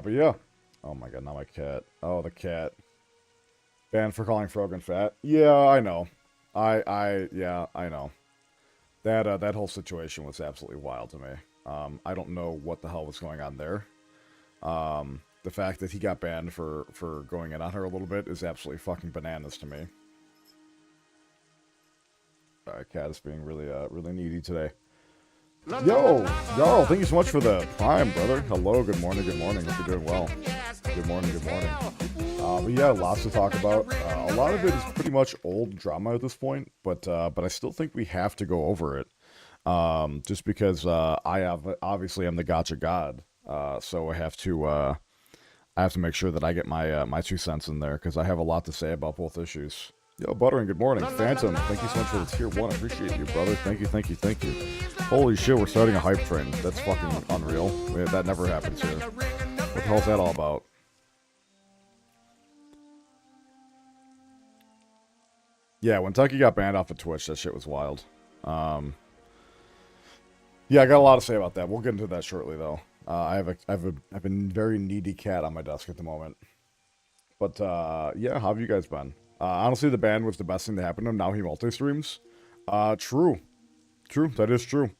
But yeah. Oh my god, not my cat. Oh, the cat. Banned for calling Frogan fat. Yeah, I know. Yeah, I know. That whole situation was absolutely wild to me. I don't know what the hell was going on there. The fact that he got banned for going in on her a little bit is absolutely fucking bananas to me. Cat is being really needy today. Yo, Jarl, thank you so much for the prime, brother. Hello, good morning, good morning. Hope you're doing well. Good morning, good morning. But yeah, lots to talk about. A lot of it is pretty much old drama at this point, but I still think we have to go over it. Just because obviously I'm the gotcha god, so I have to make sure that I get my 2 cents in there because I have a lot to say about both issues. Yo, Buttering, good morning. Phantom, thank you so much for the tier 1. I appreciate you, brother. Thank you, thank you, thank you. Holy shit, we're starting a hype train. That's fucking unreal. That never happens here. What the hell's that all about? Yeah, when Tucky got banned off of Twitch, that shit was wild. Yeah, I got a lot to say about that. We'll get into that shortly, though. I have a very needy cat on my desk at the moment. But yeah, how have you guys been? Honestly, the ban was the best thing to happen to him. Now he multi-streams. True. That is true.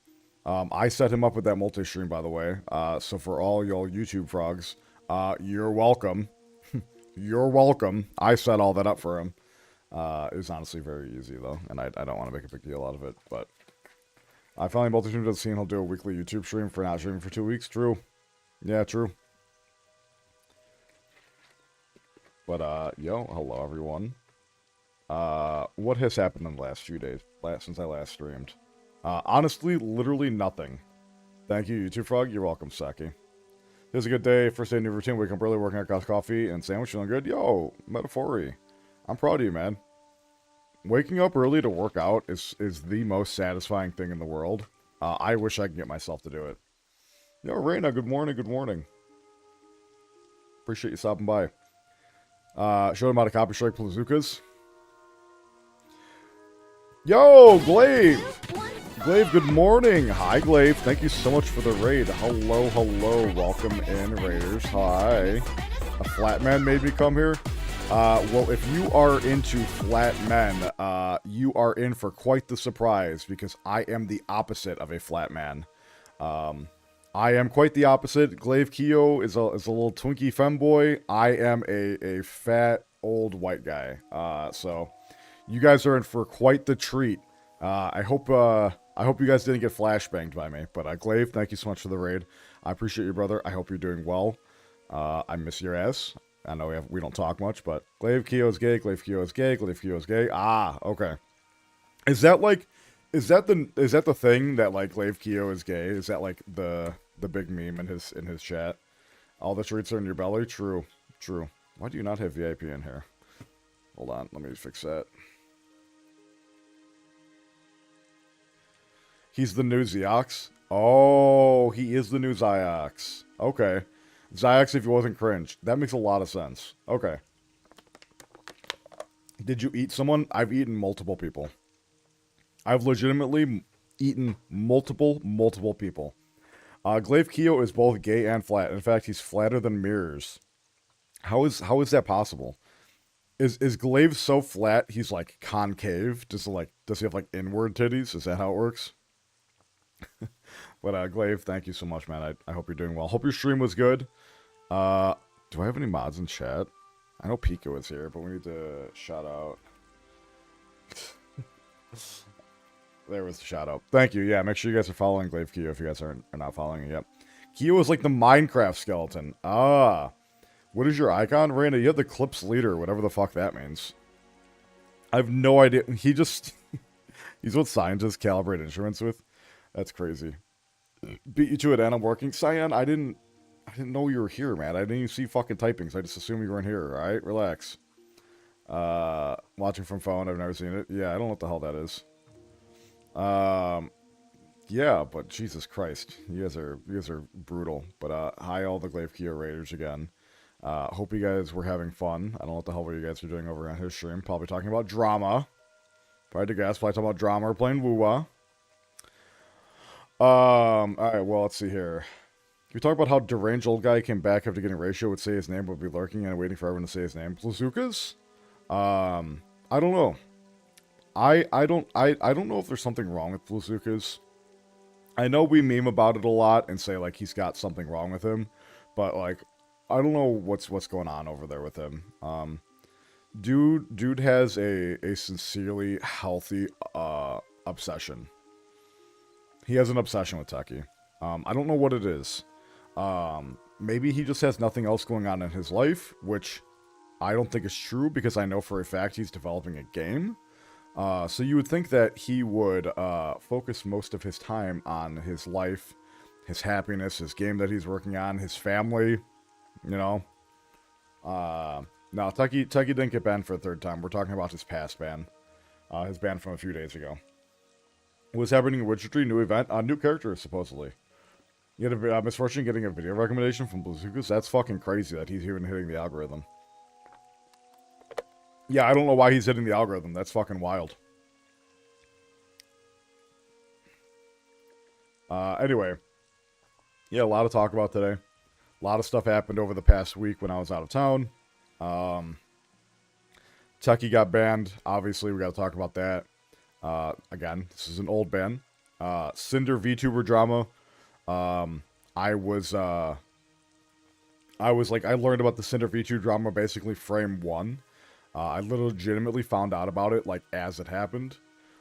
I set him up with that multi-stream, by the way. So for all y'all YouTube frogs, you're welcome. You're welcome. I set all that up for him. It was honestly very easy, though, and I don't want to make a big deal out of it, but I finally multi-streamed to the scene. He'll do a weekly YouTube stream for not streaming for 2 weeks. True. Yeah, true. But, yo, hello, everyone. What has happened in the last few days, since I last streamed? Honestly, literally nothing. Thank you, YouTube Frog. You're welcome, Saki. This is a good day. First day of new routine. Wake up early, working out coffee and sandwich. Feeling good. Yo, Metaphory. I'm proud of you, man. Waking up early to work out is the most satisfying thing in the world. I wish I could get myself to do it. Yo, Reina, good morning, good morning. Appreciate you stopping by. Showed him how to copy strike bazookas. Yo, Glaive! Glaive, good morning. Hi, Glaive. Thank you so much for the raid. Hello, hello. Welcome in, Raiders. Hi. A flat man made me come here. Well, if you are into flat men, you are in for quite the surprise because I am the opposite of a flat man. I am quite the opposite. Glaive Kio is a little twinkie femboy. I am a fat old white guy. So you guys are in for quite the treat. I hope you guys didn't get flashbanged by me. But Glaive, thank you so much for the raid. I appreciate you, brother. I hope you're doing well. I miss your ass. I know we don't talk much, but Glaive Kio is gay, Glaive Kio is gay, Glaive Kio is gay. Ah, okay. Is that the thing that like Glaive Kio is gay? Is that like the big meme in his chat? All the treats are in your belly? True. Why do you not have VIP in here? Hold on, let me fix that. He's the new Ziox? Oh, he is the new Ziox. Okay. Ziox if he wasn't cringe. That makes a lot of sense. Okay. Did you eat someone? I've eaten multiple people. I've legitimately eaten multiple people. Glaive Kio is both gay and flat. In fact, he's flatter than mirrors. How is that possible? Is Glaive so flat he's like concave? Does he have like inward titties? Is that how it works? But Glaive, thank you so much, man. I hope you're doing well. Hope your stream was good. Do I have any mods in chat? I know Pico is here, but we need to shout out. There was the shout out. Thank you. Yeah, make sure you guys are following Glaive Kio if you guys are not following it yet. Kio is like the Minecraft skeleton. Ah. What is your icon? Raina, you have the Clips leader, whatever the fuck that means. I have no idea. He's what scientists calibrate instruments with. That's crazy. Beat you to it, and I'm working. Cyan, I didn't know you were here, man. I didn't even see fucking typing, so I just assumed you weren't here, alright? Relax. Watching from phone, I've never seen it. Yeah, I don't know what the hell that is. Yeah, but Jesus Christ. You guys are brutal. But, hi all the Glaive Kio Raiders again. Hope you guys were having fun. I don't know what the hell you guys are doing over on his stream. Probably talking about drama. Probably to guess, probably talking about drama or playing Woo-Wah. Alright, well, let's see here. We talk about how deranged old guy came back after getting ratio, would say his name, would be lurking and waiting for everyone to say his name. Blazukas? I don't know. I don't know if there's something wrong with Blazukas. I know we meme about it a lot and say like he's got something wrong with him, but like I don't know what's going on over there with him. Dude has a sincerely healthy obsession. He has an obsession with Techie. I don't know what it is. Maybe he just has nothing else going on in his life, which I don't think is true because I know for a fact he's developing a game. So you would think that he would focus most of his time on his life, his happiness, his game that he's working on, his family, you know. No, Techie didn't get banned for a third time. We're talking about his past ban. His ban from a few days ago. What's happening in Wizardry? New event? New character, supposedly. You had a misfortune getting a video recommendation from Blazukas? That's fucking crazy that he's even hitting the algorithm. Yeah, I don't know why he's hitting the algorithm. That's fucking wild. Anyway. Yeah, a lot to talk about today. A lot of stuff happened over the past week when I was out of town. Techie got banned. Obviously, we got to talk about that. Again, this is an old ban. Cinder VTuber drama. I learned about the Cinder VTuber drama basically frame 1. I legitimately found out about it, like, as it happened.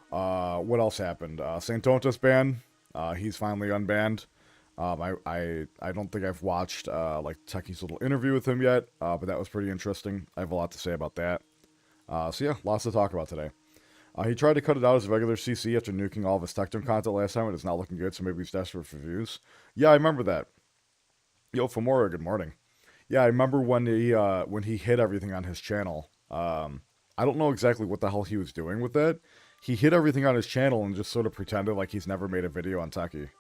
What else happened? Santonta's banned. He's finally unbanned. I don't think I've watched, like, Techie's little interview with him yet, but that was pretty interesting. I have a lot to say about that. So yeah, lots to talk about today. He tried to cut it out as a regular CC after nuking all of his Tectone content last time, and it's not looking good, so maybe he's desperate for views. Yeah, I remember that. Yo, Famora, good morning. Yeah, I remember when he hid everything on his channel. I don't know exactly what the hell he was doing with that. He hid everything on his channel and just sort of pretended like he's never made a video on Techie.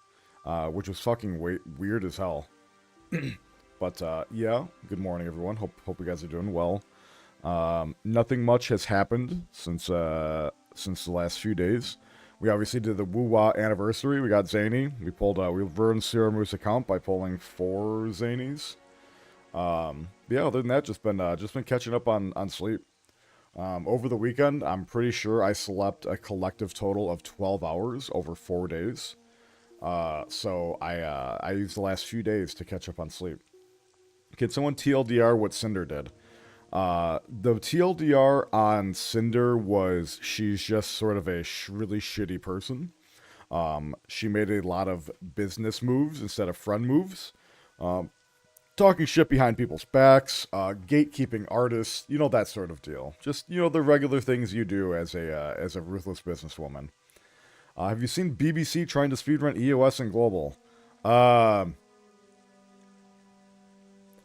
Which was fucking weird as hell. But, yeah, good morning, everyone. Hope you guys are doing well. Nothing much has happened since the last few days. We obviously did the Woo-Wah anniversary. We got Zany. We ruined Siramu's account by pulling 4 Zanies. Yeah, other than that, just been catching up on sleep. Over the weekend, I'm pretty sure I slept a collective total of 12 hours over 4 days. So I used the last few days to catch up on sleep. Can someone TLDR what Cinder did? The TLDR on Cinder was she's just sort of a really shitty person. She made a lot of business moves instead of friend moves. Talking shit behind people's backs, gatekeeping artists, you know, that sort of deal. Just, you know, the regular things you do as a ruthless businesswoman. Have you seen BBC trying to speedrun EOS and Global? I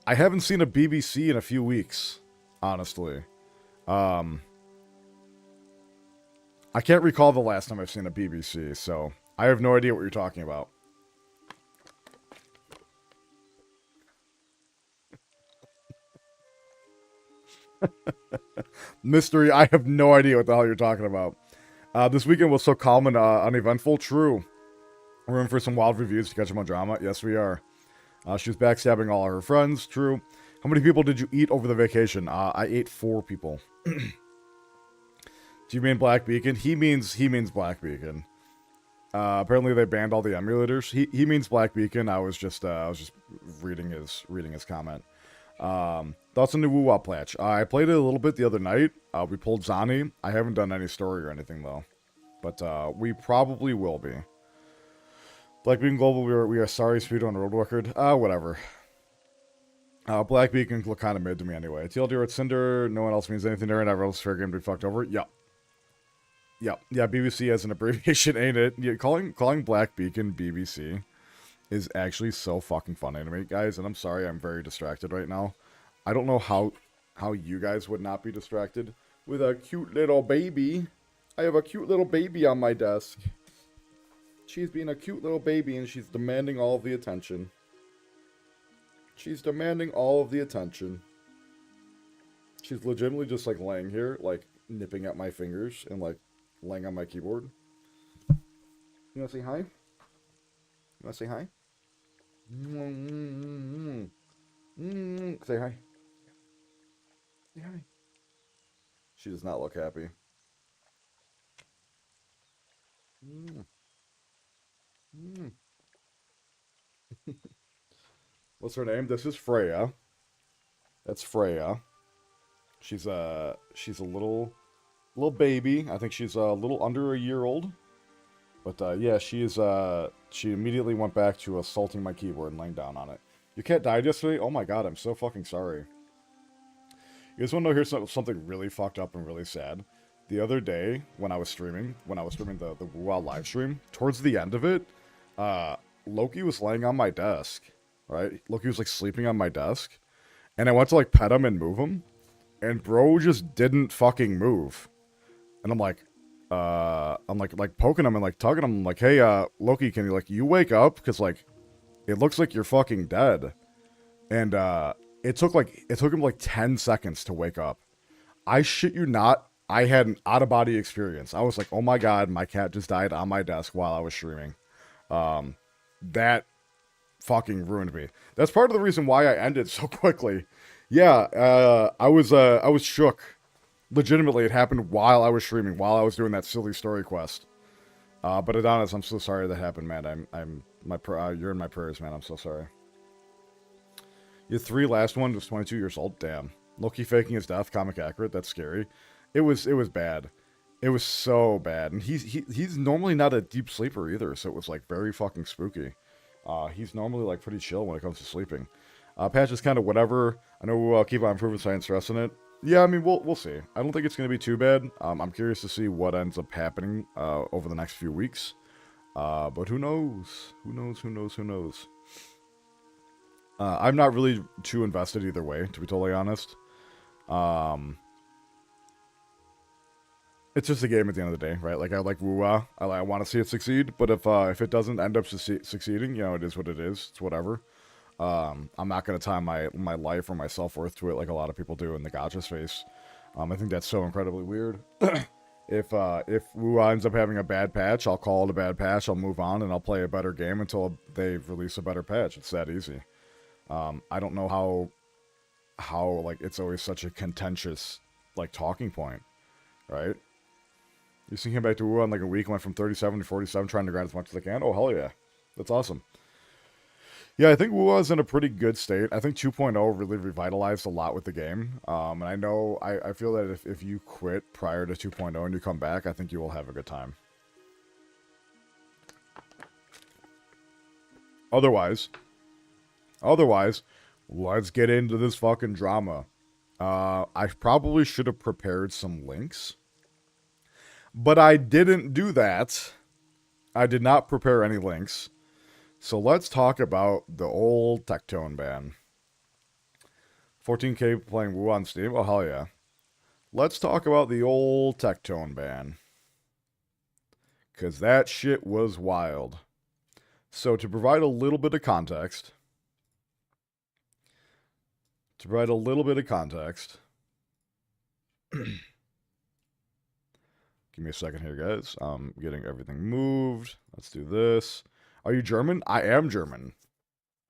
haven't seen a BBC in a few weeks, honestly. I can't recall the last time I've seen a BBC, so I have no idea what you're talking about. Mystery, I have no idea what the hell you're talking about. This weekend was so calm and uneventful. True. We're in for some wild reviews to catch up on drama. Yes, we are. She was backstabbing all her friends. True. How many people did you eat over the vacation? I ate 4 people. Do you mean Black Beacon? He means Black Beacon. Apparently they banned all the emulators. He means Black Beacon. I was just reading his comment. Thoughts on the Woo-Wah patch? I played it a little bit the other night. We pulled Zani. I haven't done any story or anything though, but we probably will be. Black Beacon Global, we are sorry, speed on road record. Whatever. Black Beacon look kind of mid to me anyway. TLDR at Cinder, no one else means anything there, and everyone's fair game to be fucked over. Yep. Yep. Yeah, BBC as an abbreviation, ain't it? Yeah, calling Black Beacon BBC is actually so fucking funny to me, guys, and I'm sorry I'm very distracted right now. I don't know how you guys would not be distracted with a cute little baby. I have a cute little baby on my desk. She's being a cute little baby and she's demanding all of the attention. She's demanding all of the attention. She's legitimately just like laying here, like nipping at my fingers and like laying on my keyboard. You wanna say hi? You wanna say hi? Say hi. Say hi. She does not look happy. Mm. Mm. What's her name? This is Freya. That's Freya. She's a little baby. I think she's a little under a year old. But yeah, she immediately went back to assaulting my keyboard and laying down on it. Your cat died yesterday? Oh my god, I'm so fucking sorry. You guys want to hear something really fucked up and really sad? The other day, when I was streaming the WoW live stream, towards the end of it, Loki was laying on my desk, right? Loki was like sleeping on my desk, and I went to like pet him and move him, and bro just didn't fucking move. And I'm like poking him and like tugging him. I'm like, hey, Loki, can you wake up? Because like, it looks like you're fucking dead. And it took him like 10 seconds to wake up. I shit you not, I had an out of body experience. I was like, oh my god, my cat just died on my desk while I was streaming. That fucking ruined me. That's part of the reason why I ended so quickly. Yeah, I was shook. Legitimately, it happened while I was streaming, while I was doing that silly story quest. But Adonis, I'm so sorry that happened, man. You're in my prayers, man. I'm so sorry. Your 3 last one was 22 years old. Damn. Loki faking his death, comic accurate. That's scary. It was bad. It was so bad. And he's normally not a deep sleeper either, so it was like very fucking spooky. He's normally like pretty chill when it comes to sleeping. Patch is kind of whatever. I know we'll keep on improving science stress in it. Yeah, I mean, we'll see. I don't think it's going to be too bad. I'm curious to see what ends up happening over the next few weeks. But who knows? Who knows? I'm not really too invested either way, to be totally honest. It's just a game at the end of the day, right? Like, I like Woo-Wah. I want to see it succeed, but if it doesn't end up succeeding, you know, it is what it is. It's whatever. I'm not going to tie my life or my self-worth to it like a lot of people do in the gacha space. I think that's so incredibly weird. If Woo-Wah ends up having a bad patch, I'll call it a bad patch, I'll move on, and I'll play a better game until they release a better patch. It's that easy. I don't know how like it's always such a contentious like talking point, right? You see him back to Woo in like a week, went from 37 to 47, trying to grind as much as I can. Oh hell yeah, that's awesome. Yeah, I think Woo is in a pretty good state. I think 2.0 really revitalized a lot with the game, and I feel that if you quit prior to 2.0 and you come back, I think you will have a good time. Otherwise, let's get into this fucking drama. I probably should have prepared some links, but I didn't do that. I did not prepare any links. So let's talk about the old Tectone ban. 14K playing Woo on Steam? Oh, hell yeah. Let's talk about the old Tectone ban. Because that shit was wild. So to provide a little bit of context... Give me a second here, guys. I'm getting everything moved. Let's do this. Are you German? I am German.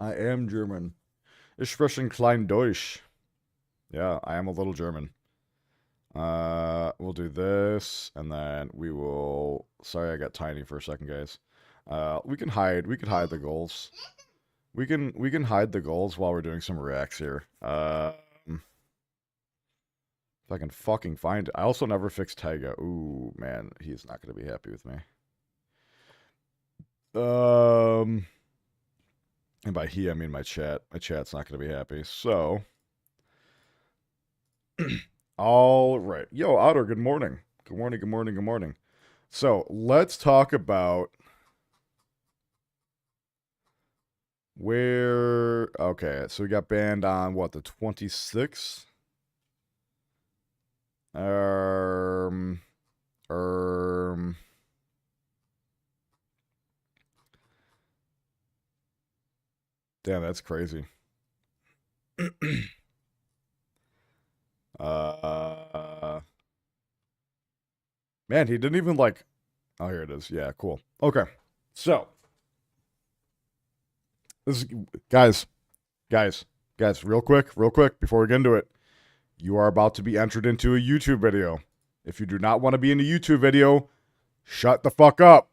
Ich spreche klein Deutsch. Yeah, I am a little German. We'll do this, and then we will... Sorry, I got tiny for a second, guys. We can hide the goals. We can hide the goals while we're doing some reacts here. If I can fucking find it. I also never fixed Taiga. Ooh, man, he's not gonna be happy with me. And by he, I mean my chat. My chat's not gonna be happy. So, all right. Yo, Otter, good morning. Good morning. So, let's talk about where... Okay, so we got banned on, what, the 26th? Damn, that's crazy. Man, he didn't even like... Oh, here it is. Yeah, cool. Okay. So. This is... Guys. Guys, real quick, before we get into it, you are about to be entered into a YouTube video. If you do not want to be in a YouTube video, shut the fuck up.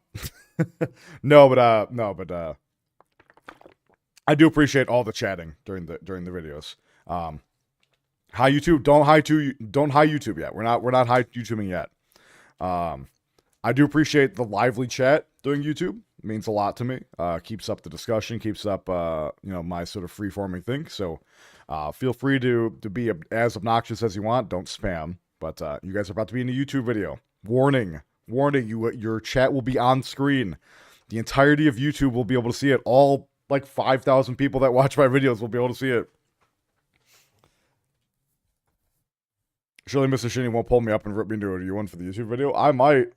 No, but I do appreciate all the chatting during the videos. Hi YouTube, don't hi YouTube yet. We're not hi YouTubing yet. I do appreciate the lively chat during YouTube. It means a lot to me. Keeps up the discussion, keeps up my sort of free-forming thing. So feel free to be as obnoxious as you want. Don't spam. But you guys are about to be in a YouTube video. Warning, your chat will be on screen. The entirety of YouTube will be able to see it. All like 5,000 people that watch my videos will be able to see it. Surely Mr. Shinya won't pull me up and rip me into a U1 for the YouTube video. I might.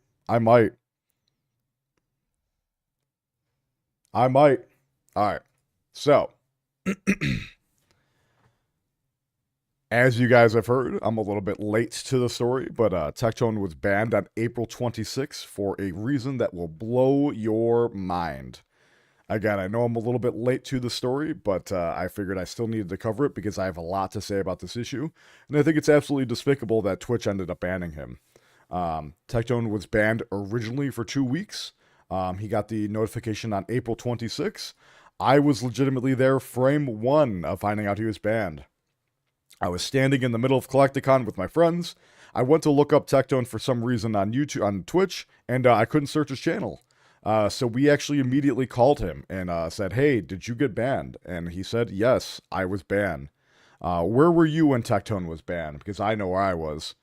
Alright. So. As you guys have heard, I'm a little bit late to the story, but Tectone was banned on April 26th for a reason that will blow your mind. Again, I know I'm a little bit late to the story, but I figured I still needed to cover it because I have a lot to say about this issue, and I think it's absolutely despicable that Twitch ended up banning him. Tectone was banned originally for 2 weeks. He got the notification on April 26th. I was legitimately there frame 1 of finding out he was banned. I was standing in the middle of Collecticon with my friends. I went to look up Tectone for some reason on YouTube, on Twitch, and I couldn't search his channel. So we actually immediately called him and said, "Hey, did you get banned?" And he said, "Yes, I was banned." Where were you when Tectone was banned? Because I know where I was.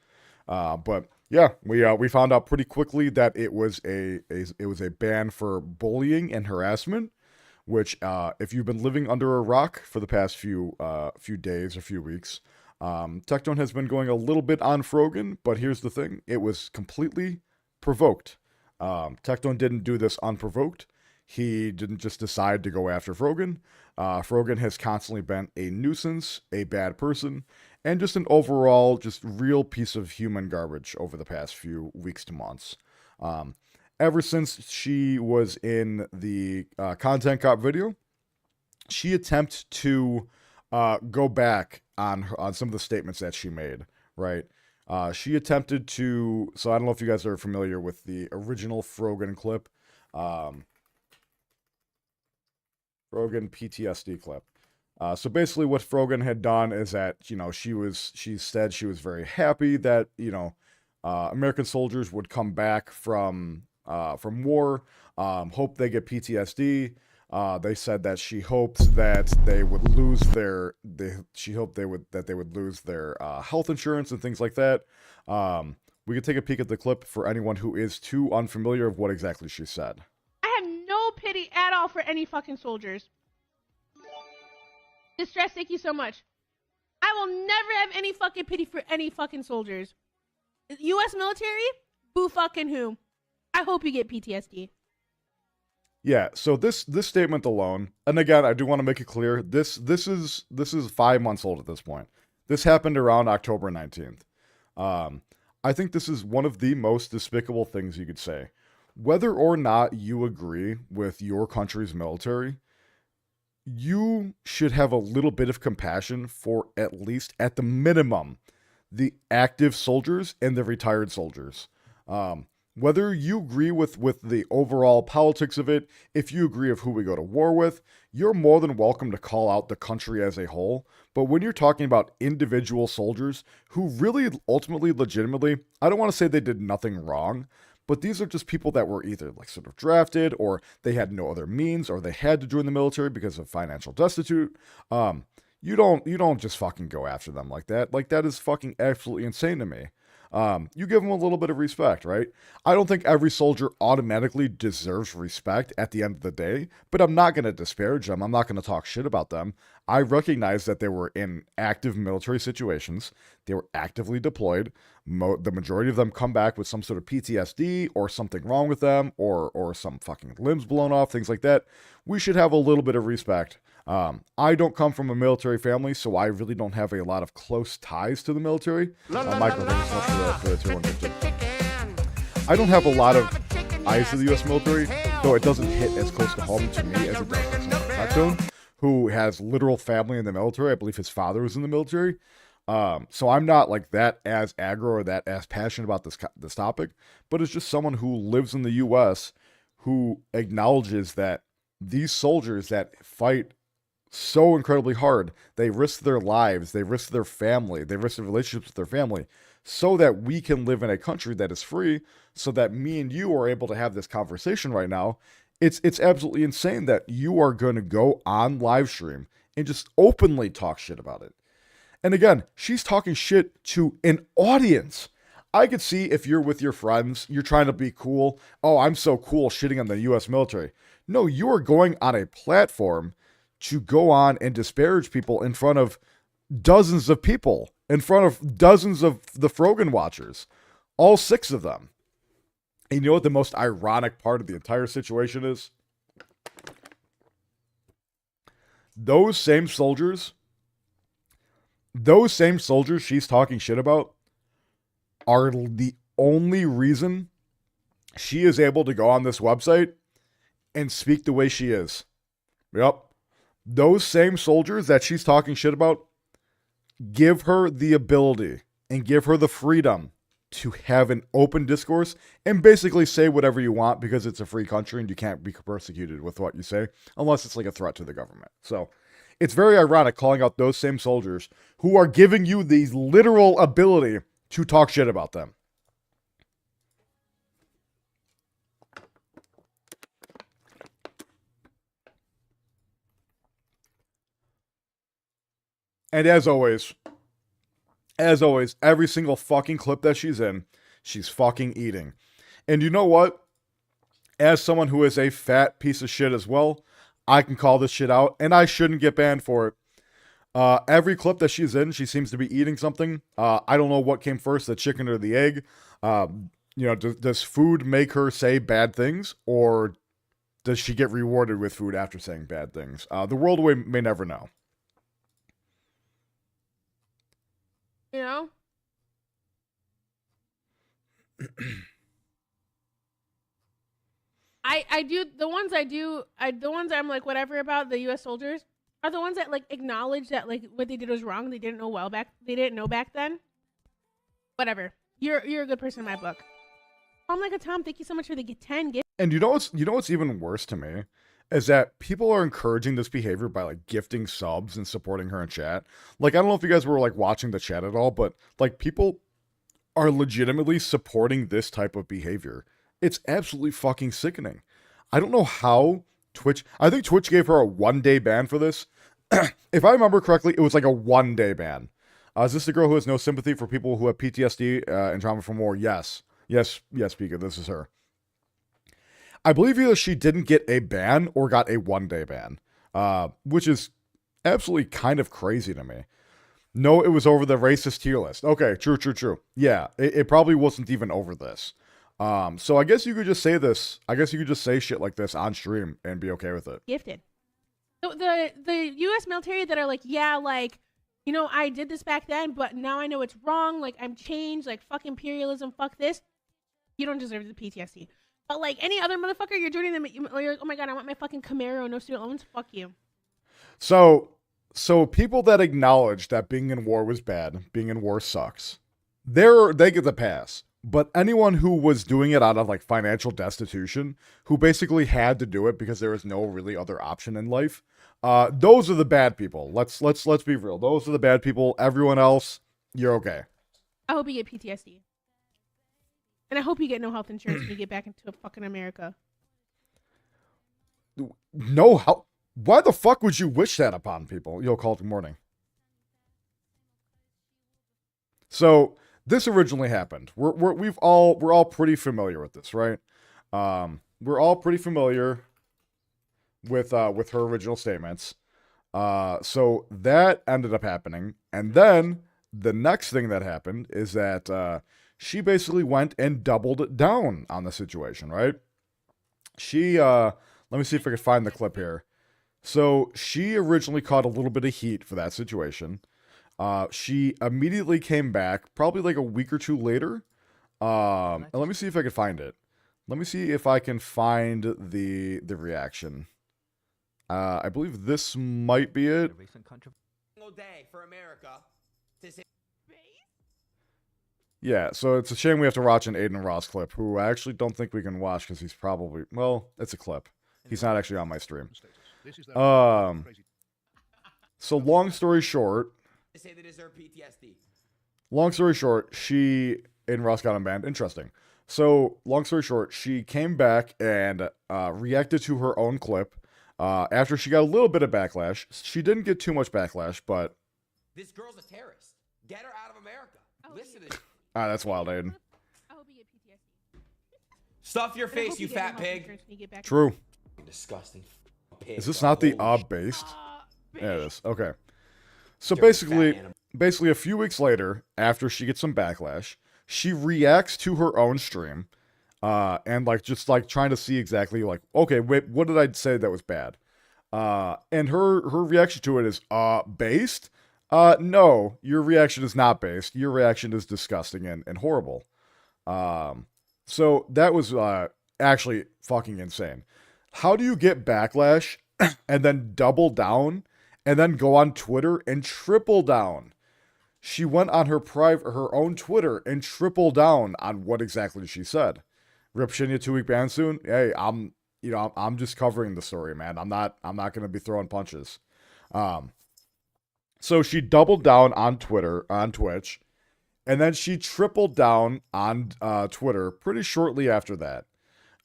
But yeah, we found out pretty quickly that it was a ban for bullying and harassment. Which, if you've been living under a rock for the past few days or few weeks, Tectone has been going a little bit on Frogan, but here's the thing. It was completely provoked. Tectone didn't do this unprovoked. He didn't just decide to go after Frogan. Frogan has constantly been a nuisance, a bad person, and just an overall, just real piece of human garbage over the past few weeks to months. Ever since she was in the Content Cop video, she attempted to go back on some of the statements that she made, right? She attempted to, so I don't know if you guys are familiar with the original Frogan clip, Frogan PTSD clip. So basically what Frogan had done is that, she said she was very happy that, American soldiers would come back from war, hope they get PTSD. They said that she hoped that they would lose their, that they would lose their health insurance and things like that. We could take a peek at the clip for anyone who is too unfamiliar of what exactly she said. I have no pity at all for any fucking soldiers. Distress, thank you so much. I will never have any fucking pity for any fucking soldiers. U.S. military? Boo fucking who? I hope you get PTSD. Yeah, so this statement alone, and again, I do want to make it clear, this is 5 months old at this point. This happened around October 19th. I think this is one of the most despicable things you could say. Whether or not you agree with your country's military, you should have a little bit of compassion for at least, at the minimum, the active soldiers and the retired soldiers. Whether you agree with the overall politics of it, if you agree of who we go to war with, you're more than welcome to call out the country as a whole. But when you're talking about individual soldiers who really, ultimately, legitimately, I don't want to say they did nothing wrong, but these are just people that were either like sort of drafted, or they had no other means, or they had to join the military because of financial destitute. You don't just fucking go after them like that. Like, that is fucking absolutely insane to me. You give them a little bit of respect, right? I don't think every soldier automatically deserves respect at the end of the day, but I'm not going to disparage them. I'm not going to talk shit about them. I recognize that they were in active military situations. They were actively deployed. The majority of them come back with some sort of PTSD or something wrong with them, or some fucking limbs blown off, things like that. We should have a little bit of respect. I don't come from a military family, so I really don't have a lot of close ties to the military. Michael, thanks so much for the tier 1 gift. I don't have a lot of ties to the U.S. military, though it doesn't hit as close to home to me as it does to Tectone. who has literal family in the military. I believe his father was in the military. So I'm not like that as aggro or that as passionate about this topic, but it's just someone who lives in the U.S. who acknowledges that these soldiers that fight so incredibly hard, they risk their lives, they risk their family, they risk their relationships with their family, so that we can live in a country that is free, so that me and you are able to have this conversation right now. It's absolutely insane that you are going to go on live stream and just openly talk shit about it. And again, she's talking shit to an audience. I could see if you're with your friends, you're trying to be cool. Oh, I'm so cool shitting on the U.S. military. No, you are going on a platform to go on and disparage people in front of dozens of people, in front of dozens of the Frogan watchers, all 6 of them. And you know what the most ironic part of the entire situation is? Those same soldiers she's talking shit about are the only reason she is able to go on this website and speak the way she is. Yep. Those same soldiers that she's talking shit about give her the ability and give her the freedom to have an open discourse and basically say whatever you want because it's a free country and you can't be persecuted with what you say unless it's like a threat to the government. So it's very ironic calling out those same soldiers who are giving you the literal ability to talk shit about them. And as always, every single fucking clip that she's in, she's fucking eating. And you know what? As someone who is a fat piece of shit as well, I can call this shit out, and I shouldn't get banned for it. Every clip that she's in, she seems to be eating something. I don't know what came first, the chicken or the egg. Does food make her say bad things, or does she get rewarded with food after saying bad things? The world may never know. You know? I do the ones I'm like whatever about the U.S. soldiers are the ones that like acknowledge that like what they did was wrong. They didn't know back then. Whatever. You're a good person in my book. Oh my god, Tom, thank you so much for the 10 gift. And you know what's even worse to me is that people are encouraging this behavior by like gifting subs and supporting her in chat. Like, I don't know if you guys were like watching the chat at all, but like people are legitimately supporting this type of behavior. It's absolutely fucking sickening. I don't know how I think Twitch gave her a 1-day ban for this. If I remember correctly, it was like a 1-day ban. Is this the girl who has no sympathy for people who have PTSD and trauma from war? Yes, Pika, this is her. I believe either she didn't get a ban or got a 1-day ban, which is absolutely kind of crazy to me. No, it was over the racist tier list. Okay, true. Yeah, it probably wasn't even over this. So I guess you could just say this. I guess you could just say shit like this on stream and be okay with it. Gifted. So the U.S. military that are like, yeah, like, you know, I did this back then, but now I know it's wrong. Like, I'm changed. Like, fuck imperialism. Fuck this. You don't deserve the PTSD. But like any other motherfucker, you're joining them. You're like, oh my god, I want my fucking Camaro, no student loans. Fuck you. So people that acknowledge that being in war was bad, being in war sucks, they get the pass. But anyone who was doing it out of like financial destitution, who basically had to do it because there was no really other option in life, those are the bad people. Let's be real. Those are the bad people. Everyone else, you're okay. I hope you get PTSD. And I hope you get no health insurance when you get back into fucking America. No help? Why the fuck would you wish that upon people? You'll call it morning. So this originally happened. We're all pretty familiar with this, right? We're all pretty familiar with her original statements. So that ended up happening, and then the next thing that happened is that she basically went and doubled down on the situation, right? She, let me see if I can find the clip here. So she originally caught a little bit of heat for that situation. She immediately came back, probably like a week or two later. And let me see if I can find it. Let me see if I can find the reaction. I believe this might be it. Single day for America to say Yeah, so it's a shame we have to watch an Aiden Ross clip, who I actually don't think we can watch because he's probably, well, it's a clip. He's not actually on my stream. So long story short, they say they deserve PTSD. Long story short, Aiden Ross got unbanned. Interesting. So long story short, she came back and reacted to her own clip after she got a little bit of backlash. She didn't get too much backlash, but This girl's a terrorist. Get her out of America. Listen to this. that's wild, Aiden. I hope you get PTSD. Stuff your And I face, hope you get fat health pig. insurance when you get back. True. Disgusting pig. Is this not the Holy based? Yeah, it is. Okay. So dirty basically, fat animal. basically a few weeks later, after she gets some backlash, she reacts to her own stream, and just trying to see exactly okay, wait, what did I say that was bad? And her reaction to it is based. No, your reaction is not based. Your reaction is disgusting and horrible. So that was actually fucking insane. How do you get backlash and then double down and then go on Twitter and triple down? She went on her own Twitter and triple down on what exactly she said. Rip Shinya 2-week ban soon. Hey, I'm just covering the story, man. I'm not gonna be throwing punches. So she doubled down on Twitch, and then she tripled down on Twitter pretty shortly after that.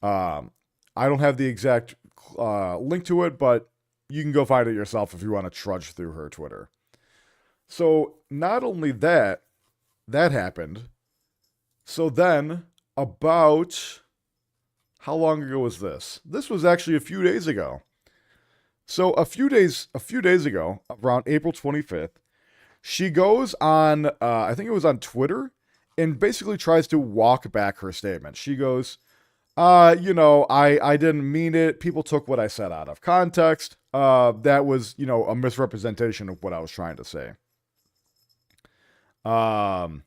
I don't have the exact link to it, but you can go find it yourself if you want to trudge through her Twitter. So not only that happened. So then about how long ago was this? This was actually a few days ago. So a few days ago, around April 25th, she goes on, I think it was on Twitter, and basically tries to walk back her statement. She goes, I didn't mean it. People took what I said out of context. That was, a misrepresentation of what I was trying to say. Frogan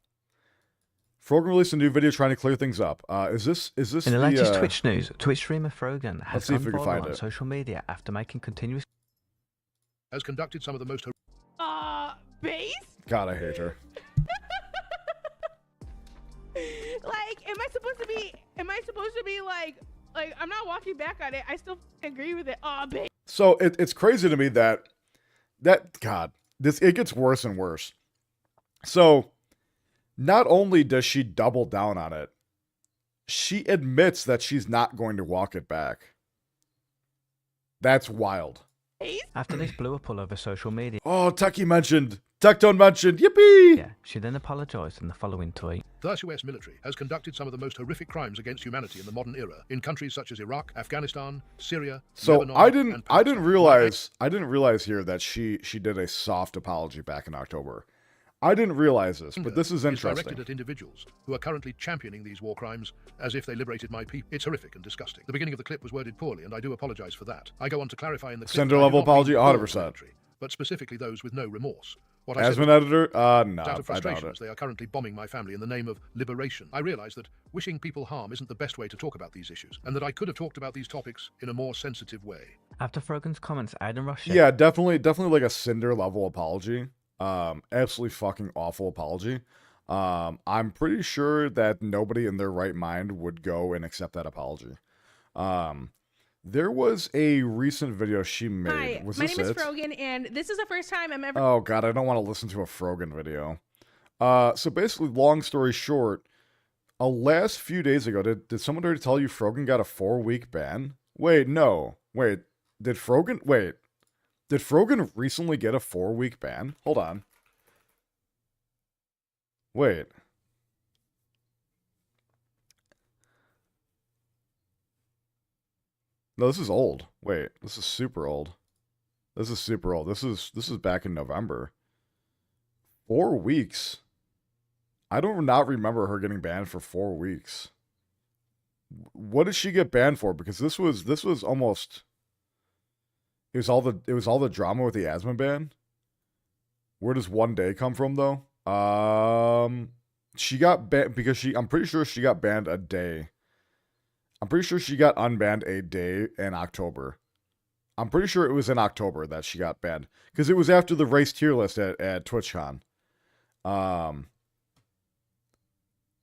released a new video trying to clear things up. Is this In the latest Twitch news, Twitch streamer Frogan Let's has see if gone we can viral find on it. social media after making continuous has conducted some of the most Base? God, I hate her. Am I supposed to be like I'm not walking back on it. I still agree with it. Base. So it's crazy to me that God, it gets worse and worse. So not only does she double down on it, she admits that she's not going to walk it back. That's wild. after this blew up all over social media. Oh, Tectone mentioned, yippee! Yeah, she then apologized in the following tweet. The US military has conducted some of the most horrific crimes against humanity in the modern era in countries such as Iraq, Afghanistan, Syria, So Lebanon, I and didn't Pakistan. realize here that she did a soft apology back in October. I didn't realize this, but this is directed interesting. at individuals who are currently championing these war crimes as if they liberated my people. It's horrific and disgusting. The beginning of the clip was worded poorly, and I do apologize for that. I go on to clarify in the clip Cinder that I level did not mean apology, all 100%. military, but specifically those with no remorse. What I As said an editor, no, out I of doubt frustration it. as they are currently bombing my family in the name of liberation. I realize that wishing people harm isn't the best way to talk about these issues, and that I could have talked about these topics in a more sensitive way. After Frogan's comments, Aiden Ross Yeah, definitely like a Cinder level apology. Absolutely fucking awful apology. I'm pretty sure that nobody in their right mind would go and accept that apology. There was a recent video she made. Hi, Was my this name is it? Frogan, and this is the first time I'm ever. Oh god, I don't want to listen to a Frogan video. So basically, long story short, last few days ago, did someone already tell you Frogan got a 4-week ban? Wait, no. Wait, did Frogan recently get a 4-week ban? Hold on. Wait. No, this is old. Wait, this is super old. This is super old. This is back in November. 4 weeks. I don't not remember her getting banned for 4 weeks. What did she get banned for? Because this was almost. It was all the drama with the asthma ban. Where does 1 day come from though? She got banned because I'm pretty sure she got banned a day. I'm pretty sure she got unbanned a day in October. I'm pretty sure it was in October that she got banned. Because it was after the race tier list at TwitchCon.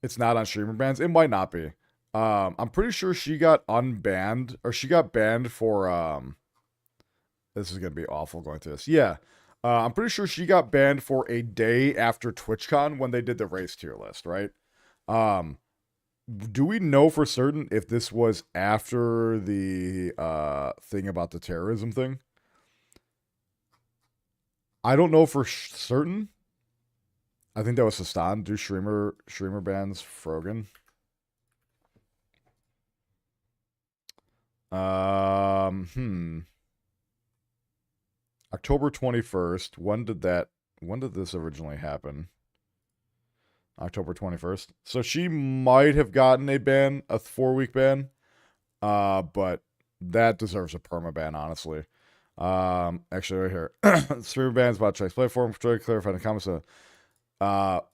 It's not on streamer bans. It might not be. I'm pretty sure she got unbanned, or she got banned for, this is going to be awful going through this. Yeah. I'm pretty sure she got banned for a day after TwitchCon when they did the race tier list, right? Do we know for certain if this was after the thing about the terrorism thing? I don't know for certain. I think that was Sastan. Do streamer bans Frogan? October 21st. When did this originally happen? October 21st. So she might have gotten a ban, a 4-week ban. But that deserves a perma ban, honestly. Actually right here. Streamer bans about choice platform. Try to clarify in the comments. However,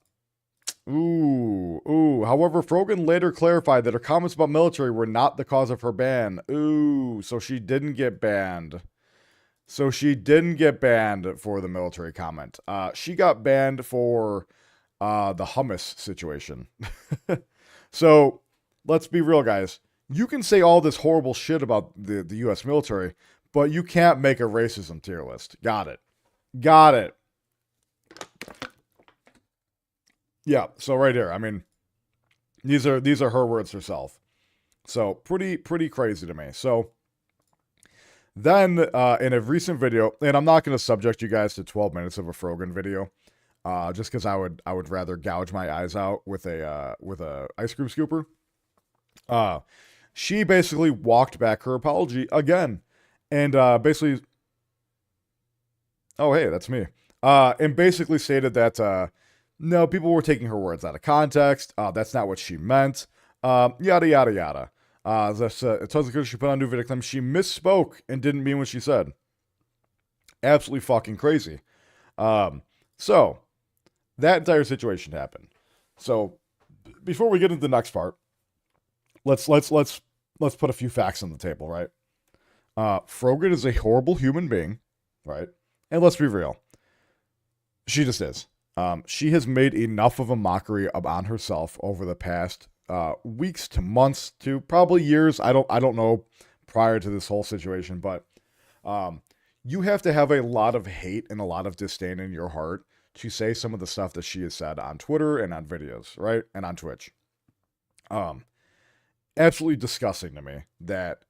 Frogan later clarified that her comments about military were not the cause of her ban. So she didn't get banned. So she didn't get banned for the military comment. She got banned for the hummus situation. So let's be real, guys. You can say all this horrible shit about the U.S. military, but you can't make a racism tier list. Got it. Got it. Yeah, so right here, I mean, these are her words herself. So pretty crazy to me. So then in a recent video, and I'm not going to subject you guys to 12 minutes of a Frogan video, just because I would rather gouge my eyes out with a ice cream scooper. She basically walked back her apology again, and basically, oh hey, that's me. And basically stated that no, people were taking her words out of context. That's not what she meant. Yada, yada, yada. It tells the good she put on new video claim. She misspoke and didn't mean what she said. Absolutely fucking crazy. So, that entire situation happened. So, before we get into the next part, let's put a few facts on the table, right? Frogan is a horrible human being, right? And let's be real. She just is. She has made enough of a mockery on herself over the past weeks to months to probably years. I don't know prior to this whole situation, but you have to have a lot of hate and a lot of disdain in your heart to say some of the stuff that she has said on Twitter and on videos, right? And on Twitch. Absolutely disgusting to me that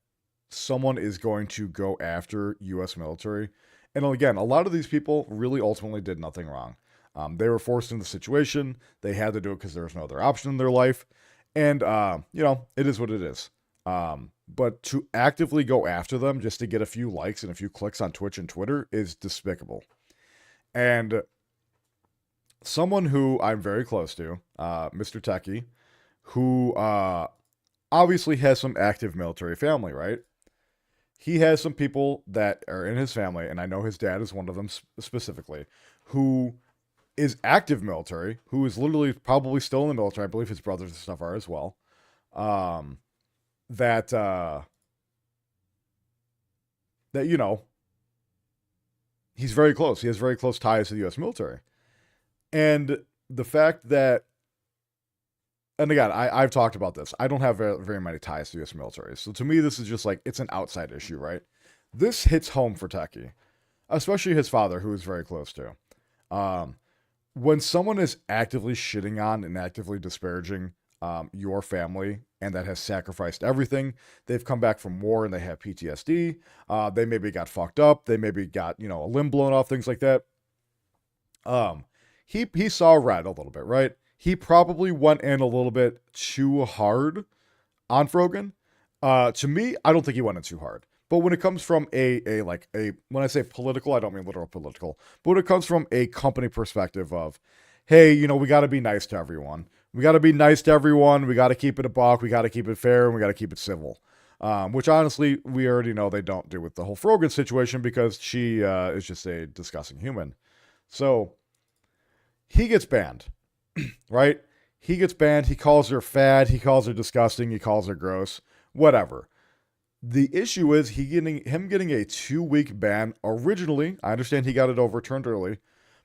someone is going to go after U.S. military. And again, a lot of these people really ultimately did nothing wrong. They were forced into the situation. They had to do it because there was no other option in their life. And, it is what it is. But to actively go after them just to get a few likes and a few clicks on Twitch and Twitter is despicable. And someone who I'm very close to, Mr. Techie, who obviously has some active military family, right? He has some people that are in his family, and I know his dad is one of them specifically, who is active military, who is literally probably still in the military. I believe his brothers and stuff are as well. That he's very close. He has very close ties to the U.S. military. And the fact that, and again, I've talked about this. I don't have very many ties to the U.S. military. So to me, this is just like, it's an outside issue, right? This hits home for Techie, especially his father, who is very close to. When someone is actively shitting on and actively disparaging your family and that has sacrificed everything, they've come back from war and they have PTSD, they maybe got fucked up, they maybe got, a limb blown off, things like that. He saw red a little bit, right? He probably went in a little bit too hard on Frogan. To me, I don't think he went in too hard. But when it comes from when I say political, I don't mean literal political, but when it comes from a company perspective of, hey, we got to be nice to everyone. We got to be nice to everyone. We got to keep it a buck. We got to keep it fair, and we got to keep it civil. Which honestly, we already know they don't do with the whole Frogan situation because she is just a disgusting human. So he gets banned, right? He gets banned. He calls her fat. He calls her disgusting. He calls her gross. Whatever. The issue is him getting a 2-week ban. Originally, I understand he got it overturned early,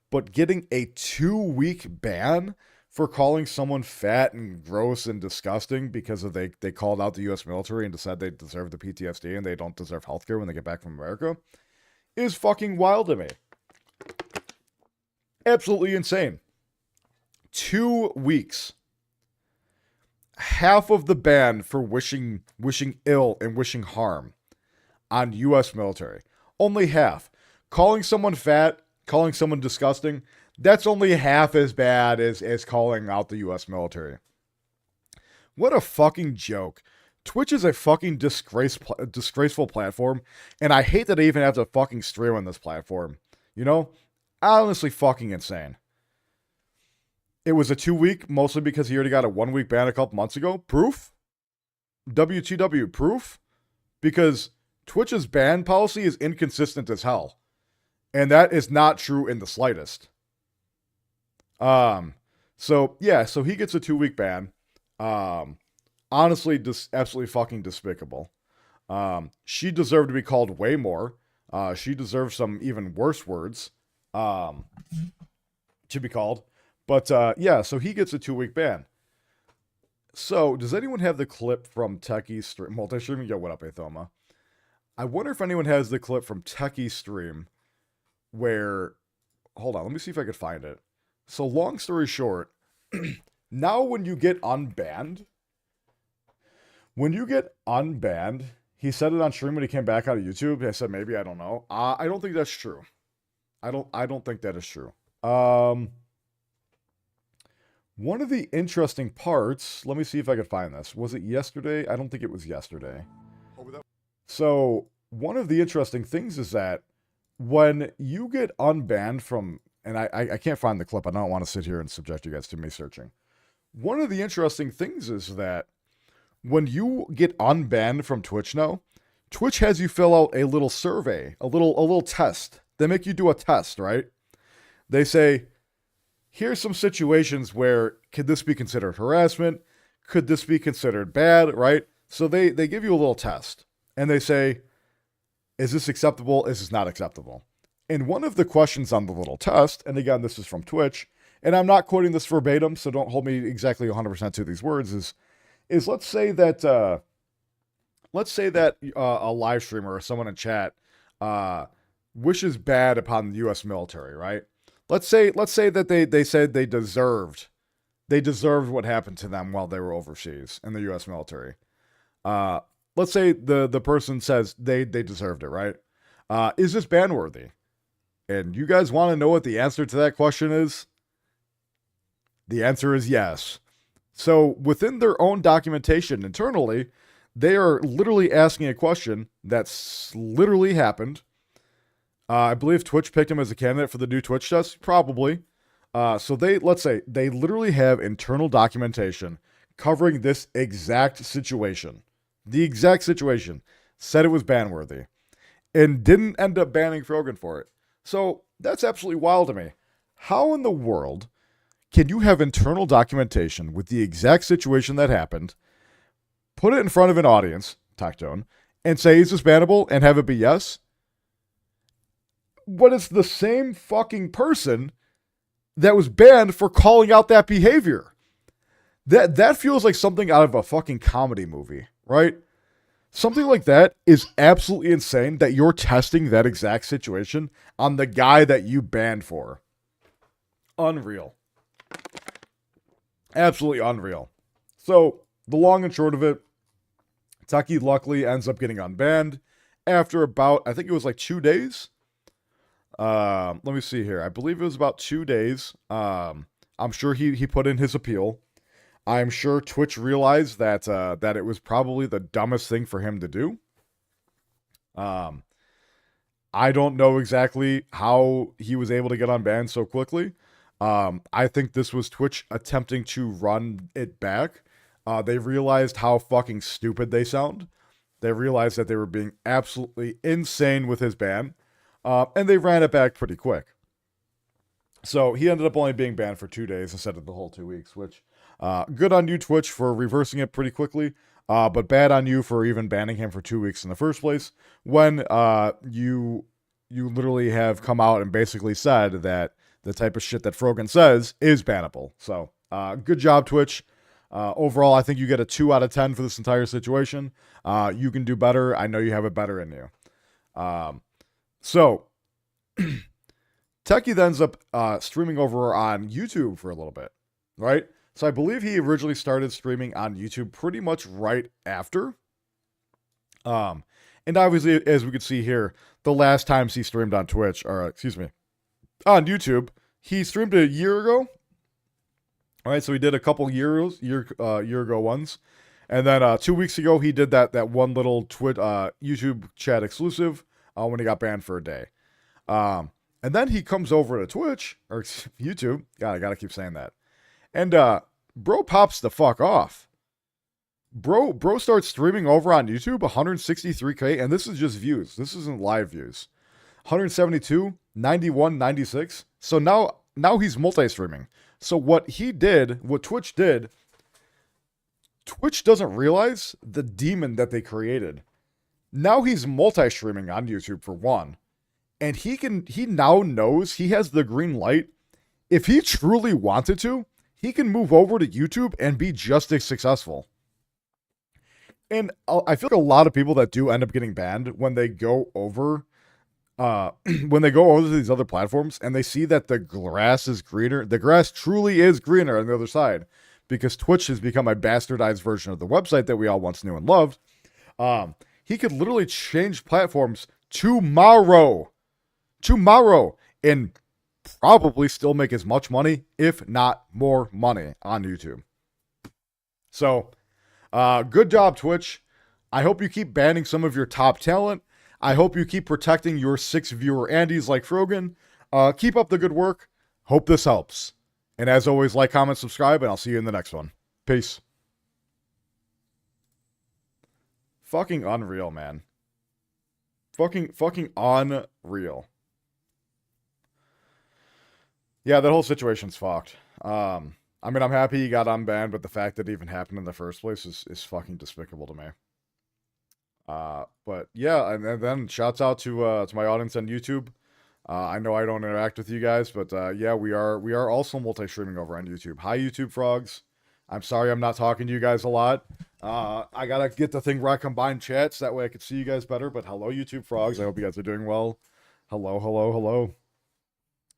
but getting a 2-week ban for calling someone fat and gross and disgusting because of they called out the U.S. military and decided they deserve the PTSD and they don't deserve healthcare when they get back from America is fucking wild to me. Absolutely insane. 2 weeks. Half of the ban for wishing ill and wishing harm on U.S. military. Only half. Calling someone fat, calling someone disgusting, that's only half as bad as calling out the U.S. military. What a fucking joke. Twitch is a fucking disgraceful platform, and I hate that I even have to fucking stream on this platform. You know? Honestly fucking insane. It was a 2-week, mostly because he already got a 1-week ban a couple months ago. Proof? WTW, proof? Because Twitch's ban policy is inconsistent as hell. And that is not true in the slightest. So he gets a 2-week ban. Honestly, just absolutely fucking despicable. She deserved to be called way more. She deserves some even worse words to be called. But, so he gets a 2-week ban. So, does anyone have the clip from Techie's stream? Multi-streaming? Yo, what up, Athoma? I wonder if anyone has the clip from Techie's stream where... Hold on, let me see if I could find it. So, long story short, now when you get unbanned, he said it on stream when he came back out of YouTube. I said maybe, I don't know. I don't think that's true. I don't think that is true. One of the interesting parts, let me see if I could find this. Was it yesterday? I don't think it was yesterday. So, one of the interesting things is that when you get unbanned from, and I can't find the clip, I don't want to sit here and subject you guys to me searching. One of the interesting things is that when you get unbanned from Twitch now, Twitch has you fill out a little survey, a little test. They make you do a test, right? They say, here's some situations where could this be considered harassment? Could this be considered bad, right? So they give you a little test. And they say, is this acceptable? Is this not acceptable? And one of the questions on the little test, and again, this is from Twitch, and I'm not quoting this verbatim, so don't hold me exactly 100% to these words, is let's say that a live streamer or someone in chat wishes bad upon the U.S. military, right? Let's say that they said they deserved what happened to them while they were overseas in the U.S. military. Let's say the person says they deserved it, right? Is this ban worthy? And you guys want to know what the answer to that question is? The answer is yes. So within their own documentation internally, they are literally asking a question that's literally happened. I believe Twitch picked him as a candidate for the new Twitch test, probably. So let's say they literally have internal documentation covering this exact situation. The exact situation. Said it was ban worthy. And didn't end up banning Frogan for it. So that's absolutely wild to me. How in the world can you have internal documentation with the exact situation that happened, put it in front of an audience, Tectone, and say, is this bannable, and have it be yes? But it's the same fucking person that was banned for calling out that behavior. That feels like something out of a fucking comedy movie, right? Something like that is absolutely insane that you're testing that exact situation on the guy that you banned for. Unreal. Absolutely unreal. So, the long and short of it, Techie luckily ends up getting unbanned after about, I think it was like 2 days. Let me see here. I believe it was about 2 days. I'm sure he put in his appeal. I'm sure Twitch realized that it was probably the dumbest thing for him to do. I don't know exactly how he was able to get unbanned so quickly. I think this was Twitch attempting to run it back. They realized how fucking stupid they sound. They realized that they were being absolutely insane with his ban. And they ran it back pretty quick. So he ended up only being banned for 2 days instead of the whole 2 weeks, which good on you, Twitch, for reversing it pretty quickly. But bad on you for even banning him for 2 weeks in the first place when you literally have come out and basically said that the type of shit that Frogan says is bannable. So good job, Twitch. Overall, I think you get a 2 out of 10 for this entire situation. You can do better. I know you have it better in you. So Techie then ends up streaming over on YouTube for a little bit, right? So I believe he originally started streaming on YouTube pretty much right after. And obviously, as we could see here, the last times he streamed on Twitch, or excuse me, on YouTube, he streamed a year ago. All right, so he did a couple year ago ones. And then 2 weeks ago, he did that one little YouTube chat exclusive when he got banned for a day. And then he comes over to Twitch, or YouTube. God, I gotta keep saying that. And bro pops the fuck off. Bro starts streaming over on YouTube, 163K, and this is just views. This isn't live views. 172, 91, 96. So now he's multi-streaming. So what Twitch did, Twitch doesn't realize the demon that they created. Now he's multi-streaming on YouTube for one. And he now knows he has the green light. If he truly wanted to, he can move over to YouTube and be just as successful. And I feel like a lot of people that do end up getting banned when they go over to these other platforms and they see that the grass is greener. The grass truly is greener on the other side because Twitch has become a bastardized version of the website that we all once knew and loved. He could literally change platforms tomorrow, and probably still make as much money, if not more money on YouTube. So, good job, Twitch. I hope you keep banning some of your top talent. I hope you keep protecting your 6 viewer Andys like Frogan. Keep up the good work. Hope this helps. And as always, like, comment, subscribe, and I'll see you in the next one. Peace. Fucking unreal, man. Fucking unreal. Yeah, that whole situation's fucked. I mean, I'm happy he got unbanned, but the fact that it even happened in the first place is fucking despicable to me. But yeah, and then shouts out to my audience on YouTube. I know I don't interact with you guys, but yeah, we are also multi-streaming over on YouTube. Hi, YouTube frogs. I'm sorry I'm not talking to you guys a lot. I gotta get the thing where I combine chats, that way I can see you guys better. But hello, YouTube frogs. I hope you guys are doing well. Hello.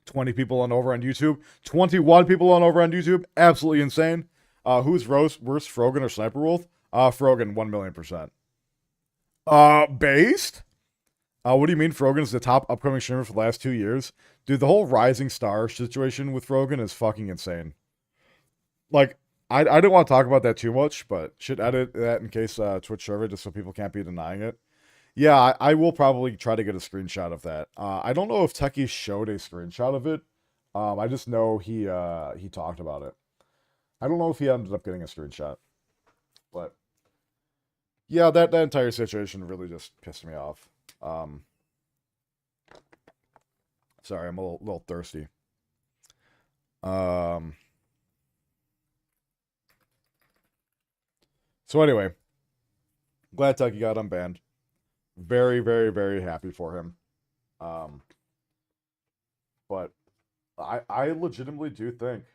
20 people on over on YouTube. 21 people on over on YouTube. Absolutely insane. Who's worse, Frogan or Sniper Wolf? Frogan, 1,000,000%. Based? What do you mean Frogan's the top upcoming streamer for the last 2 years? Dude, the whole rising star situation with Frogan is fucking insane. Like, I didn't want to talk about that too much, but should edit that in case Twitch server, just so people can't be denying it. Yeah, I will probably try to get a screenshot of that. I don't know if Techie showed a screenshot of it. I just know he talked about it. I don't know if he ended up getting a screenshot. But yeah, that entire situation really just pissed me off. Sorry, I'm a little thirsty. So anyway, glad Techie got unbanned. Very, very, very happy for him. But I legitimately do think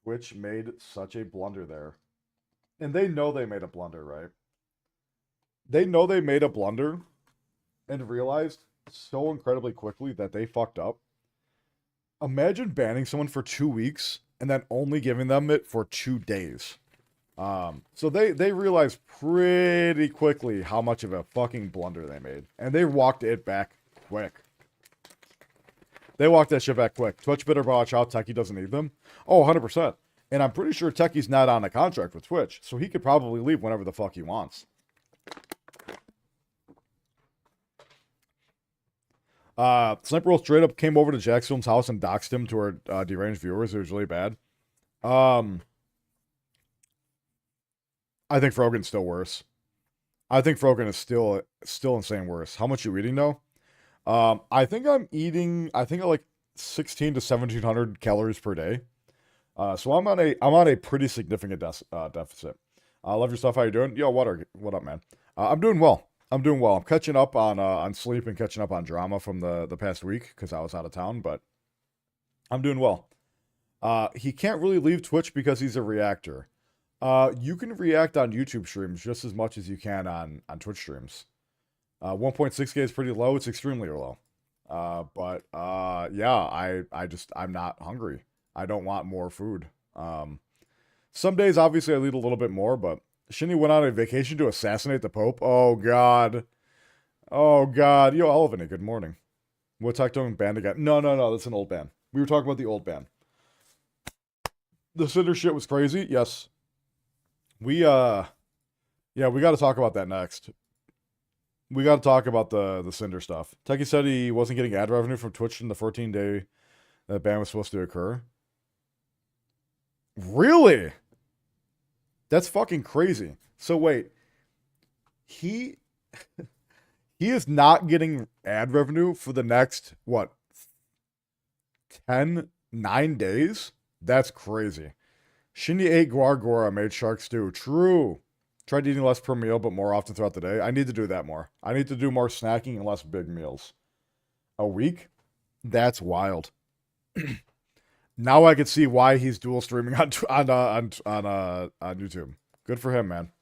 Twitch made such a blunder there. And they know they made a blunder, right? They know they made a blunder and realized so incredibly quickly that they fucked up. Imagine banning someone for 2 weeks and then only giving them it for 2 days. So they realized pretty quickly how much of a fucking blunder they made. And they walked it back quick. They walked that shit back quick. Twitch better watch out Techie doesn't need them. Oh, 100%. And I'm pretty sure Techie's not on a contract with Twitch, so he could probably leave whenever the fuck he wants. Sniper Wolf straight up came over to Jackson's house and doxed him to our deranged viewers. It was really bad. I think Frogan's still worse. I think Frogan is still insane worse. How much you eating though? I think I'm eating. I think I like 1,600 to 1,700 calories per day. So I'm on a pretty significant deficit. I love your stuff. How you doing? Yo, what up, man? I'm doing well. I'm doing well. I'm catching up on sleep and catching up on drama from the past week because I was out of town, but I'm doing well. He can't really leave Twitch because he's a reactor. You can react on YouTube streams just as much as you can on Twitch streams. 1.6K is pretty low. It's extremely low. Yeah, I'm not hungry. I don't want more food. Some days, obviously, I eat a little bit more, but Shinya went on a vacation to assassinate the Pope. Oh, God. Oh, God. Yo, Elephant, good morning. What Tectone band again? No, that's an old band. We were talking about the old band. The Cinder shit was crazy. Yes. We got to talk about that next. We got to talk about the Cinder stuff. Techie said he wasn't getting ad revenue from Twitch in the 14-day that ban was supposed to occur. Really? That's fucking crazy. So wait, he is not getting ad revenue for the next, what, 9 days? That's crazy. Shinya ate Guar made shark stew. True. Tried eating less per meal, but more often throughout the day. I need to do that more. I need to do more snacking and less big meals. A week? That's wild. Now I can see why he's dual streaming on YouTube. Good for him, man.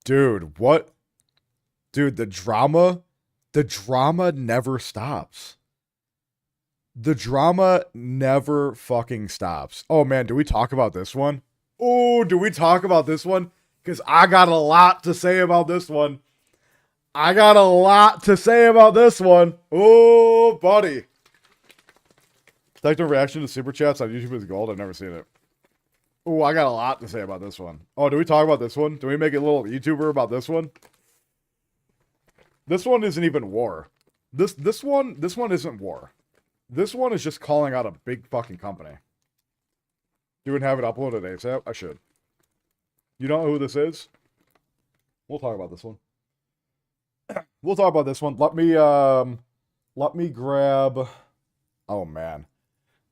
Dude, what? Dude, the drama never stops. The drama never fucking stops. Oh, man, do we talk about this one? Oh, do we talk about this one? Because I got a lot to say about this one. Oh, buddy. Tectone reaction to super chats on YouTube is gold. I've never seen it. Oh, I got a lot to say about this one. Oh, do we talk about this one? Do we make a little YouTuber about this one? This one isn't even war. This one isn't war. This one is just calling out a big fucking company. You would have it uploaded ASAP? I should. You don't know who this is? We'll talk about this one. We'll talk about this one. Let me grab... Oh, man.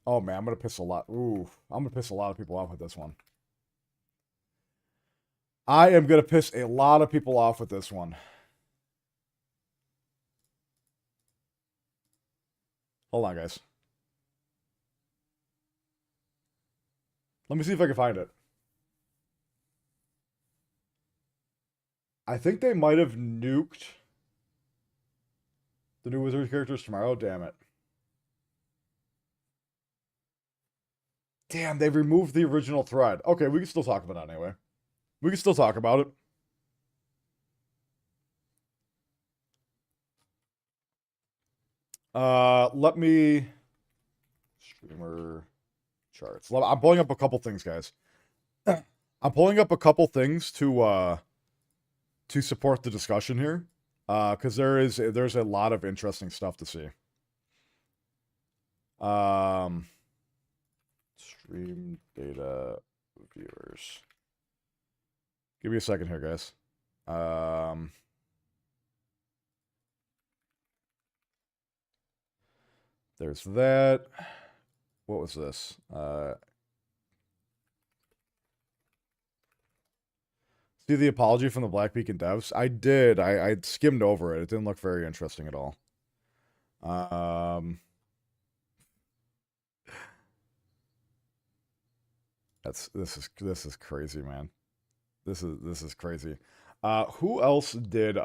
I'm gonna piss a lot... Ooh. I'm gonna piss a lot of people off with this one. I am gonna piss a lot of people off with this one. Hold on, guys. Let me see if I can find it. I think they might have nuked the new Wizardry characters tomorrow. Damn it. Damn, they removed the original thread. Okay, we can still talk about it anyway. We can still talk about it. Let me... Streamer charts. I'm pulling up a couple things, guys. I'm pulling up a couple things to support the discussion here. Because there's a lot of interesting stuff to see. Stream data viewers. Give me a second here, guys. There's that. What was this? See the apology from the Black Beacon devs? I did. I skimmed over it. It didn't look very interesting at all. This is crazy, man. This is crazy. Who else did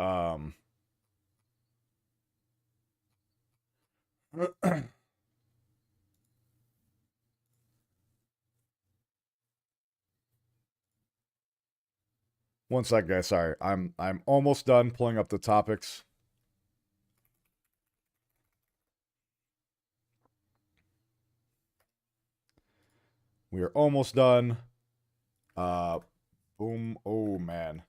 One sec, guys. Sorry. I'm almost done pulling up the topics. We are almost done. Boom. Oh, man.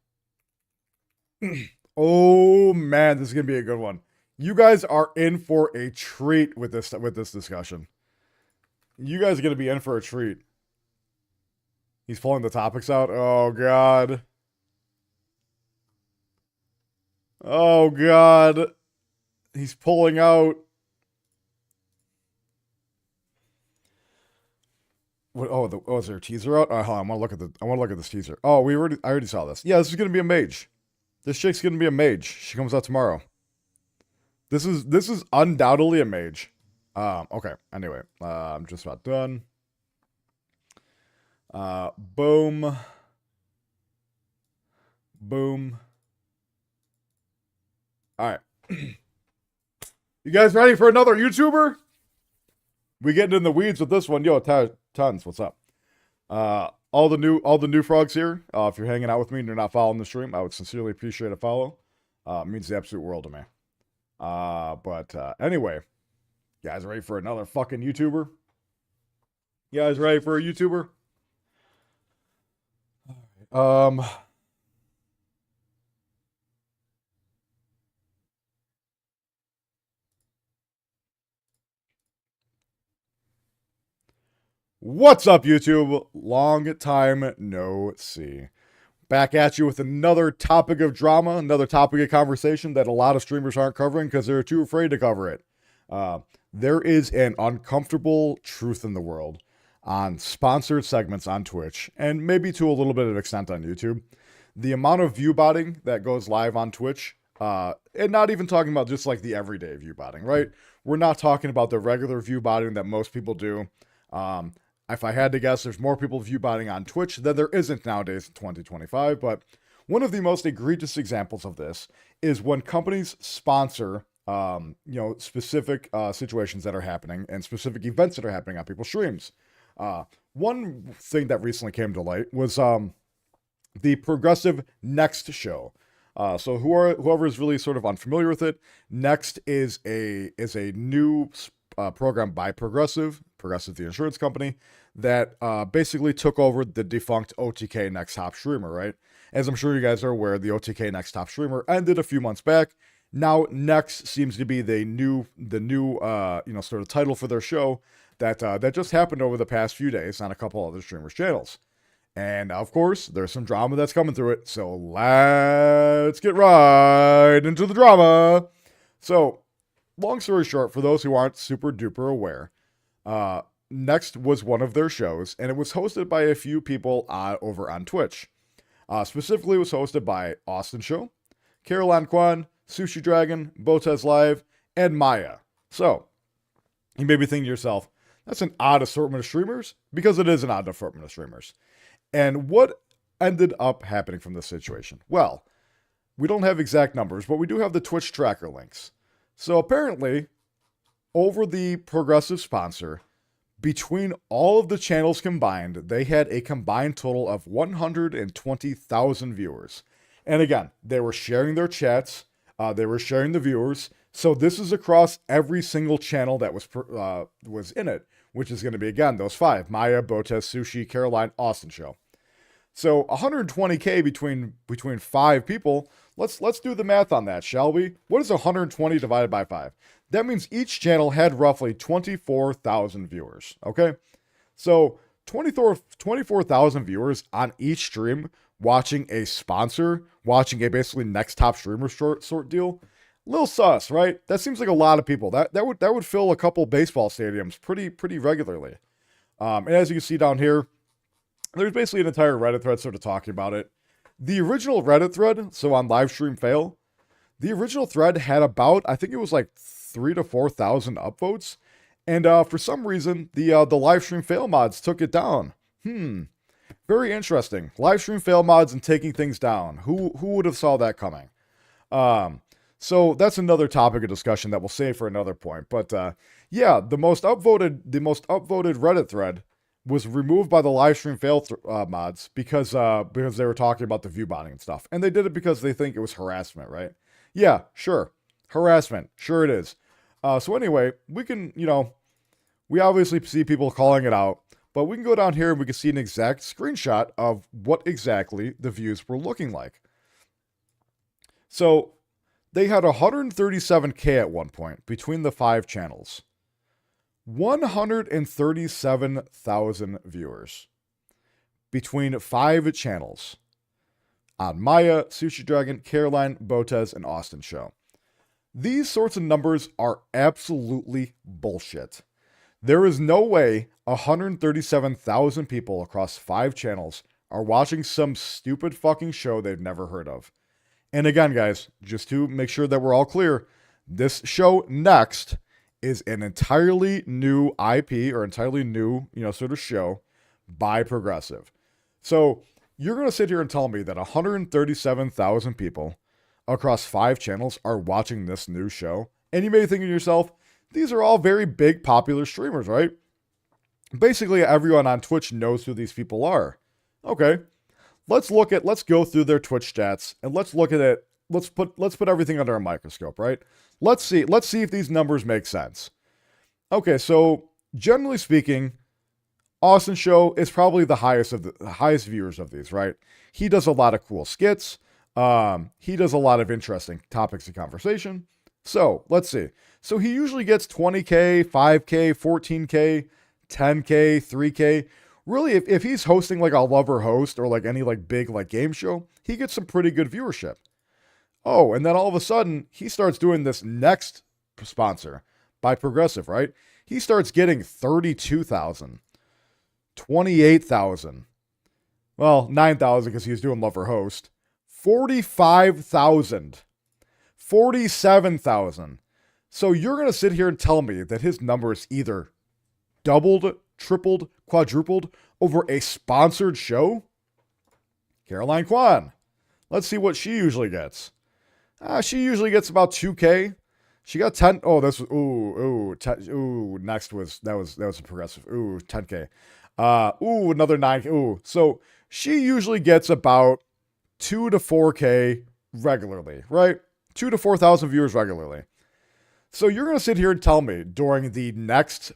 Oh, man. This is going to be a good one. You guys are in for a treat with this discussion. You guys are going to be in for a treat. He's pulling the topics out. Oh, God. Oh, God. He's pulling out. What, oh, is there a teaser out? Hold on, I want to look at this teaser. Oh, I already saw this. Yeah, this is gonna be a mage. This chick's gonna be a mage. She comes out tomorrow. This is undoubtedly a mage. Okay. Anyway, I'm just about done. Boom. Boom. All right. You guys ready for another YouTuber? We getting in the weeds with this one. Yo, Tons, what's up? All the new frogs here. If you're hanging out with me and you're not following the stream, I would sincerely appreciate a follow. It means the absolute world to me. But anyway, you guys ready for another fucking YouTuber? You guys ready for a YouTuber? What's up, YouTube? Long time no see. Back at you with another topic of drama, another topic of conversation that a lot of streamers aren't covering because they're too afraid to cover it. There is an uncomfortable truth in the world on sponsored segments on Twitch, and maybe to a little bit of extent on YouTube. The amount of viewbotting that goes live on Twitch, and not even talking about just like the everyday viewbotting, right? We're not talking about the regular viewbotting that most people do. If I had to guess, there's more people viewbotting on Twitch than there isn't nowadays in 2025. But one of the most egregious examples of this is when companies sponsor, specific situations that are happening and specific events that are happening on people's streams. One thing that recently came to light was the Progressive Next show. So whoever is really sort of unfamiliar with it, Next is a new program by Progressive the insurance company, that basically took over the defunct OTK Next Top Streamer, right? As I'm sure you guys are aware, the OTK Next Top Streamer ended a few months back. Now Next seems to be the new sort of title for their show that just happened over the past few days on a couple other streamers' channels. And of course, there's some drama that's coming through it. So let's get right into the drama. So, long story short, for those who aren't super duper aware, Next was one of their shows, and it was hosted by a few people over on Twitch. Specifically, it was hosted by Austin Show, Caroline Kwan, Sushi Dragon, Botez Live, and Maya. So, you may be thinking to yourself, that's an odd assortment of streamers, because it is an odd assortment of streamers. And what ended up happening from this situation? Well, we don't have exact numbers, but we do have the Twitch tracker links. So apparently, over the Progressive sponsor, between all of the channels combined, they had a combined total of 120,000 viewers. And again, they were sharing their chats, they were sharing the viewers. So this is across every single channel that was in it, which is going to be, again, those five: Maya, Botez, Sushi, Caroline, Austin Show. So 120K between five people. Let's do the math on that, shall we? What is 120 divided by 5? That means each channel had roughly 24,000 viewers, okay? So 24,000 viewers on each stream watching a sponsor, watching a basically Next Top Streamer sort deal. Little sus, right? That seems like a lot of people. That would fill a couple baseball stadiums pretty regularly. And as you can see down here, there's basically an entire Reddit thread sort of talking about it. The original Reddit thread, so on Livestream Fail, the original thread had about, I think it was like 3,000 to 4,000 upvotes. And for some reason, the Livestream Fail mods took it down. Very interesting. Livestream Fail mods and taking things down. Who would have saw that coming? So that's another topic of discussion that we'll save for another point. But yeah, the most upvoted Reddit thread was removed by the Livestream Fail mods because they were talking about the viewbotting and stuff. And they did it because they think it was harassment, right? Yeah, sure. Harassment. Sure it is. So anyway, we can, we obviously see people calling it out, but we can go down here and we can see an exact screenshot of what exactly the views were looking like. So they had 137K at one point between the 5 channels. 137,000 viewers between 5 channels on Maya, Sushi Dragon, Caroline, Botez, and Austin Show. These sorts of numbers are absolutely bullshit. There is no way 137,000 people across 5 channels are watching some stupid fucking show they've never heard of. And again, guys, just to make sure that we're all clear, this show next is an entirely new IP or entirely new, sort of show by Progressive. So you're going to sit here and tell me that 137,000 people across 5 channels are watching this new show? And you may be thinking to yourself, these are all very big, popular streamers, right? Basically, everyone on Twitch knows who these people are. Okay, let's go through their Twitch stats and let's look at it. Let's put everything under a microscope, right? Let's see if these numbers make sense. Okay, so generally speaking, Austin Show is probably the highest viewers of these, right? He does a lot of cool skits. He does a lot of interesting topics of conversation. So let's see. So he usually gets 20K, 5K, 14K, 10K, 3K. Really, if he's hosting like a lover host or like any like big like game show, he gets some pretty good viewership. Oh, and then all of a sudden he starts doing this next sponsor by Progressive, right? He starts getting 32,000, 28,000. Well, 9,000 because he's doing lover host. 45,000. 47,000. So you're going to sit here and tell me that his numbers either doubled, tripled, quadrupled over a sponsored show? Caroline Kwan. Let's see what she usually gets. She usually gets about 2K. She got 10. Oh, this was, next was, that was a Progressive. 10K. Another 9K. So she usually gets about 2 to 4K regularly, right? 2 to 4,000 viewers regularly. So you're going to sit here and tell me during the next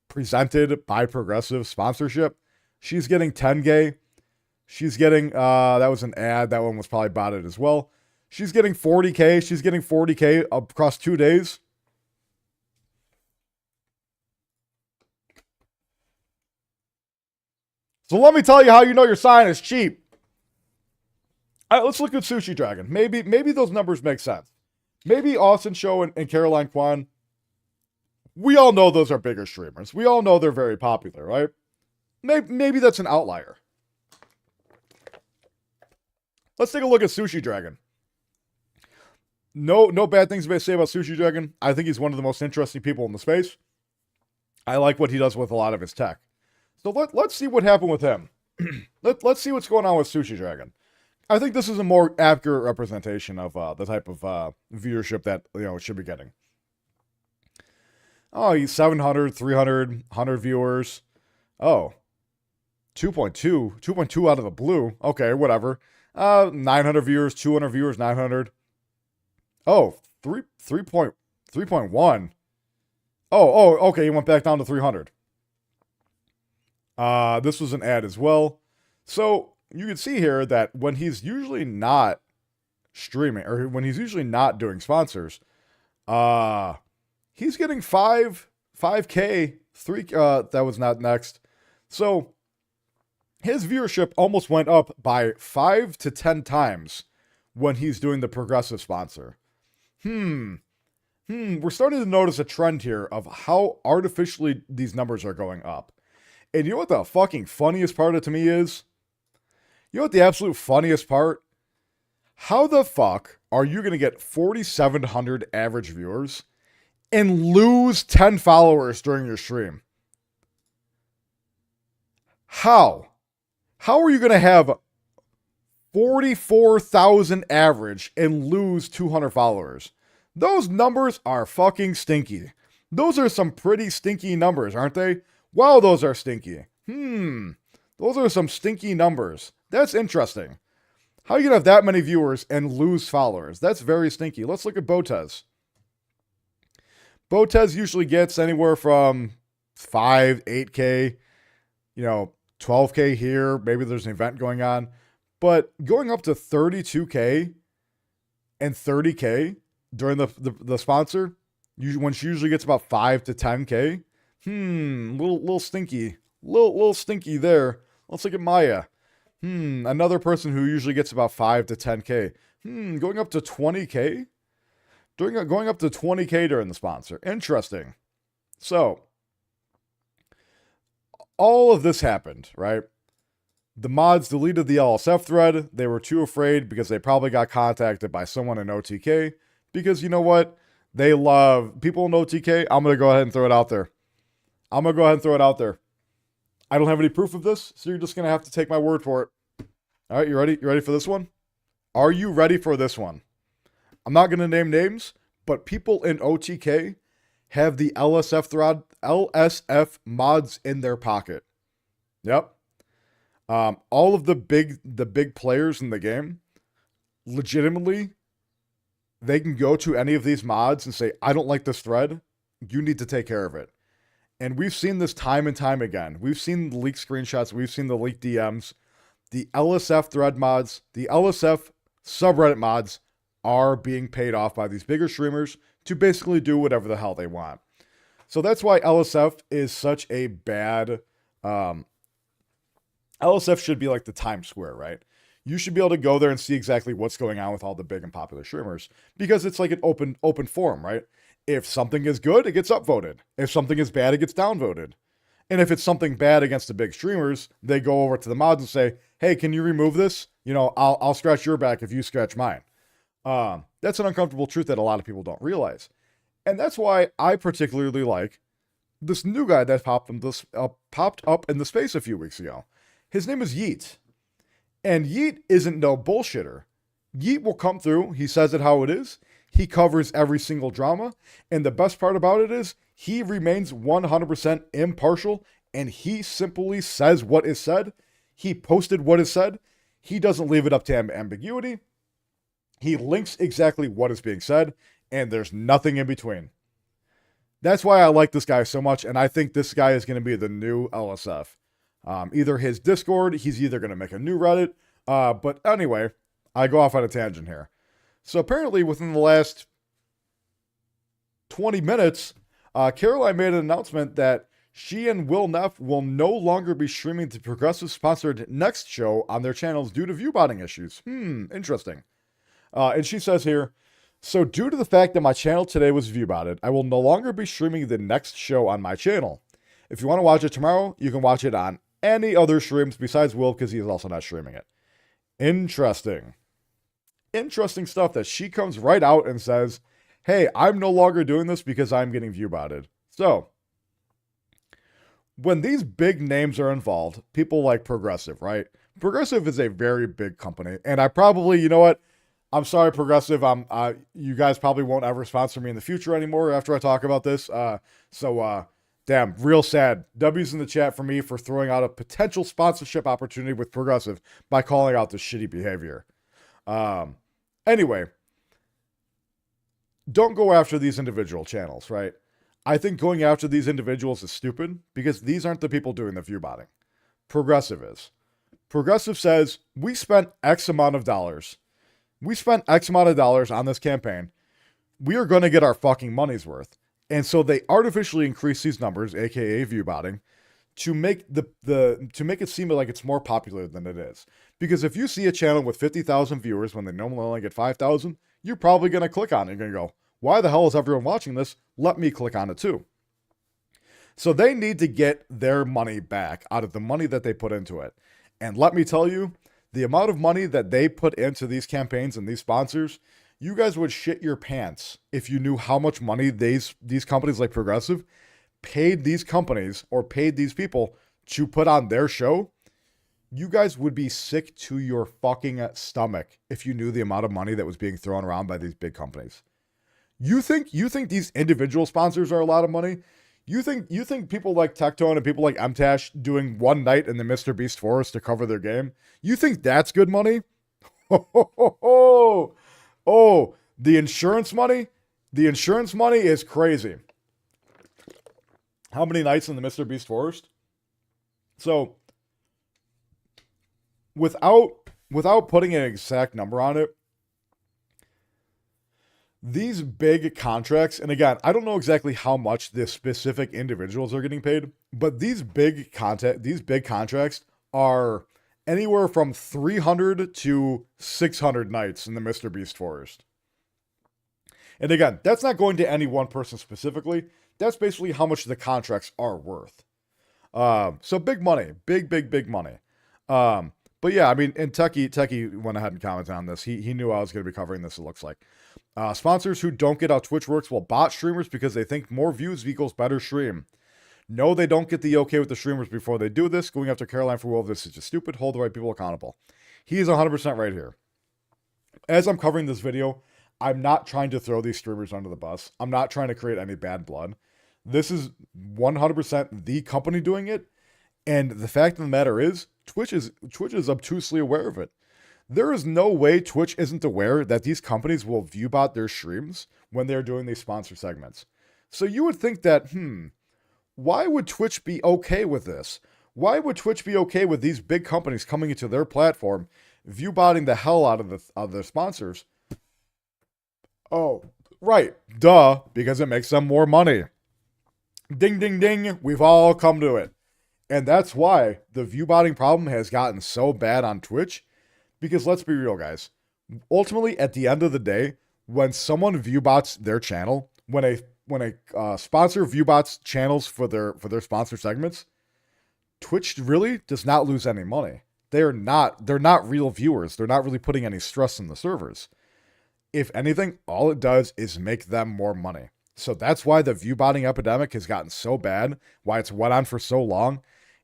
presented by Progressive sponsorship, she's getting 10K. She's getting, that was an ad. That one was probably botted as well. She's getting 40K. She's getting 40K across 2 days. So let me tell you how you know your sign is cheap. All right, let's look at Sushi Dragon. Maybe those numbers make sense. Maybe Austin Show and Caroline Kwan. We all know those are bigger streamers. We all know they're very popular, right? Maybe that's an outlier. Let's take a look at Sushi Dragon. No bad things to say about Sushi Dragon. I think he's one of the most interesting people in the space. I like what he does with a lot of his tech. So let's see what happened with him. Let's see what's going on with Sushi Dragon. I think this is a more accurate representation of the type of viewership that it should be getting. Oh, he's 700, 300, 100 viewers. Oh, 2.2 out of the blue. Okay, whatever. 900 viewers, 200 viewers, 900. Oh, 3.1. Oh, okay, he went back down to 300. This was an ad as well. So you can see here that when he's usually not streaming, or when he's usually not doing sponsors, he's getting 5K, 3, that was not next. So his viewership almost went up by 5 to 10 times when he's doing the Progressive sponsor. We're starting to notice a trend here of how artificially these numbers are going up. And you know what the fucking funniest part of it to me is? You know what the absolute funniest part? How the fuck are you going to get 4,700 average viewers and lose 10 followers during your stream? How? How are you going to have 44,000 average and lose 200 followers? Those numbers are fucking stinky. Those are some pretty stinky numbers, aren't they? Wow, those are stinky. Those are some stinky numbers. That's interesting. How are you going to have that many viewers and lose followers? That's very stinky. Let's look at Botez. Botez usually gets anywhere from 5, 8K, 12K here. Maybe there's an event going on. But going up to 32K and 30K during the sponsor, when she usually gets about 5 to 10K, little stinky. Little stinky there. Let's look at Maya. Another person who usually gets about 5 to 10K. Going up to 20K? Going up to 20K during the sponsor. Interesting. So, all of this happened, right? The mods deleted the LSF thread. They were too afraid because they probably got contacted by someone in OTK. Because you know what? They love people in OTK. I'm going to go ahead and throw it out there. I don't have any proof of this, so you're just going to have to take my word for it. All right, you ready? You ready for this one? Are you ready for this one? I'm not going to name names, but people in OTK have the LSF mods in their pocket. Yep. All of the big players in the game, legitimately, they can go to any of these mods and say, I don't like this thread. You need to take care of it. And we've seen this time and time again. We've seen the leaked screenshots. We've seen the leaked DMs. The LSF thread mods, the LSF subreddit mods are being paid off by these bigger streamers to basically do whatever the hell they want. So that's why LSF is such a bad... LSF should be like the Times Square, right? You should be able to go there and see exactly what's going on with all the big and popular streamers because it's like an open forum, right? If something is good, it gets upvoted. If something is bad, it gets downvoted. And if it's something bad against the big streamers, they go over to the mods and say, hey, can you remove this? You know, I'll scratch your back if you scratch mine. That's an uncomfortable truth that a lot of people don't realize. And that's why I particularly like this new guy that popped up in the space a few weeks ago. His name is Yeet. And Yeet isn't no bullshitter. Yeet will come through. He says it how it is. He covers every single drama. And the best part about it is he remains 100% impartial. And he simply says what is said. He posted what is said. He doesn't leave it up to ambiguity. He links exactly what is being said. And there's nothing in between. That's why I like this guy so much. And I think this guy is going to be the new LSF. Either his Discord, he's either going to make a new Reddit. But anyway, I go off on a tangent here. So apparently within the last 20 minutes, Caroline made an announcement that she and Will Neff will no longer be streaming the Progressive-sponsored Next show on their channels due to viewbotting issues. Interesting. And she says here, so due to the fact that my channel today was viewbotted, I will no longer be streaming the Next show on my channel. If you want to watch it tomorrow, you can watch it on any other streams besides Will because he is also not streaming it. Interesting stuff that she comes right out and says, hey, I'm no longer doing this because I'm getting viewbotted. So, when these big names are involved, people like Progressive, right? Progressive is a very big company, and I probably, you know what? I'm sorry, Progressive. You guys probably won't ever sponsor me in the future anymore after I talk about this. Damn, real sad. W's in the chat for me for throwing out a potential sponsorship opportunity with Progressive by calling out this shitty behavior. Anyway, don't go after these individual channels, right? I think going after these individuals is stupid because these aren't the people doing the viewbotting. Progressive is. Progressive says, we spent X amount of dollars. We spent X amount of dollars on this campaign. We are going to get our fucking money's worth. And so they artificially increase these numbers, aka viewbotting, to make to make it seem like it's more popular than it is. Because if you see a channel with 50,000 viewers when they normally only get 5,000, you're probably going to click on it. You're going to go, why the hell is everyone watching this? Let me click on it too. So they need to get their money back out of the money that they put into it. And let me tell you, the amount of money that they put into these campaigns and these sponsors, you guys would shit your pants if you knew how much money these companies like Progressive paid these companies or paid these people to put on their show. You guys would be sick to your fucking stomach if you knew the amount of money that was being thrown around by these big companies. You think these individual sponsors are a lot of money? You think people like Tectone and people like MTash doing one night in the Mr. Beast forest to cover their game? You think that's good money? Oh, the insurance money? The insurance money is crazy. How many nights in the Mr. Beast forest? So, without putting an exact number on it, these big contracts, and again, I don't know exactly how much the specific individuals are getting paid, but these big contracts are anywhere from 300 to 600 nights in the Mr. Beast forest. And again, that's not going to any one person specifically. That's basically how much the contracts are worth. So big money, big money. But yeah, I mean, and Techie went ahead and commented on this. He knew I was going to be covering this, it looks like. Sponsors who don't get how Twitch works will bot streamers because they think more views equals better stream. No, they don't get the okay with the streamers before they do this. Going after Caroline for Wolf, this is just stupid. Hold the right people accountable. He's 100% right here. As I'm covering this video, I'm not trying to throw these streamers under the bus. I'm not trying to create any bad blood. This is 100% the company doing it. And the fact of the matter is, Twitch is obtusely aware of it. There is no way Twitch isn't aware that these companies will viewbot their streams when they're doing these sponsor segments. So you would think that, why would Twitch be okay with this? Why would Twitch be okay with these big companies coming into their platform, viewbotting the hell out of their sponsors? Oh, right. Duh, because it makes them more money. Ding, ding, ding. We've all come to it. And that's why the viewbotting problem has gotten so bad on Twitch. Because let's be real, guys. Ultimately, at the end of the day, when someone viewbots their channel, when a sponsor viewbots channels for their sponsor segments, Twitch really does not lose any money. They're not real viewers. They're not really putting any stress on the servers. If anything, all it does is make them more money. So that's why the viewbotting epidemic has gotten so bad, why it's went on for so long,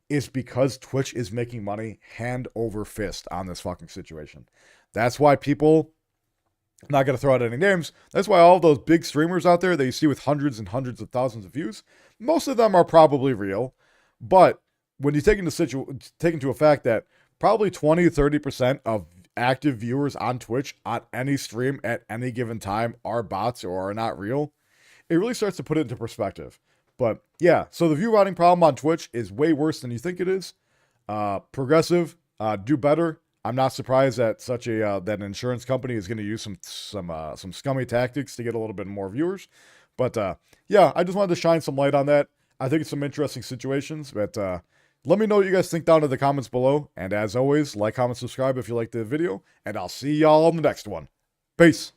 is because Twitch is making money hand over fist on this fucking situation. That's why people, I'm not going to throw out any names, that's why all those big streamers out there that you see with hundreds and hundreds of thousands of views, most of them are probably real. But when you take into a fact that probably 20-30% of active viewers on Twitch on any stream at any given time are bots or are not real, it really starts to put it into perspective. But yeah, so the viewbotting problem on Twitch is way worse than you think it is. Progressive, do better. I'm not surprised that that an insurance company is going to use some scummy tactics to get a little bit more viewers. But yeah, I just wanted to shine some light on that. I think it's some interesting situations. But let me know what you guys think down in the comments below. And as always, like, comment, subscribe if you liked the video. And I'll see y'all on the next one. Peace.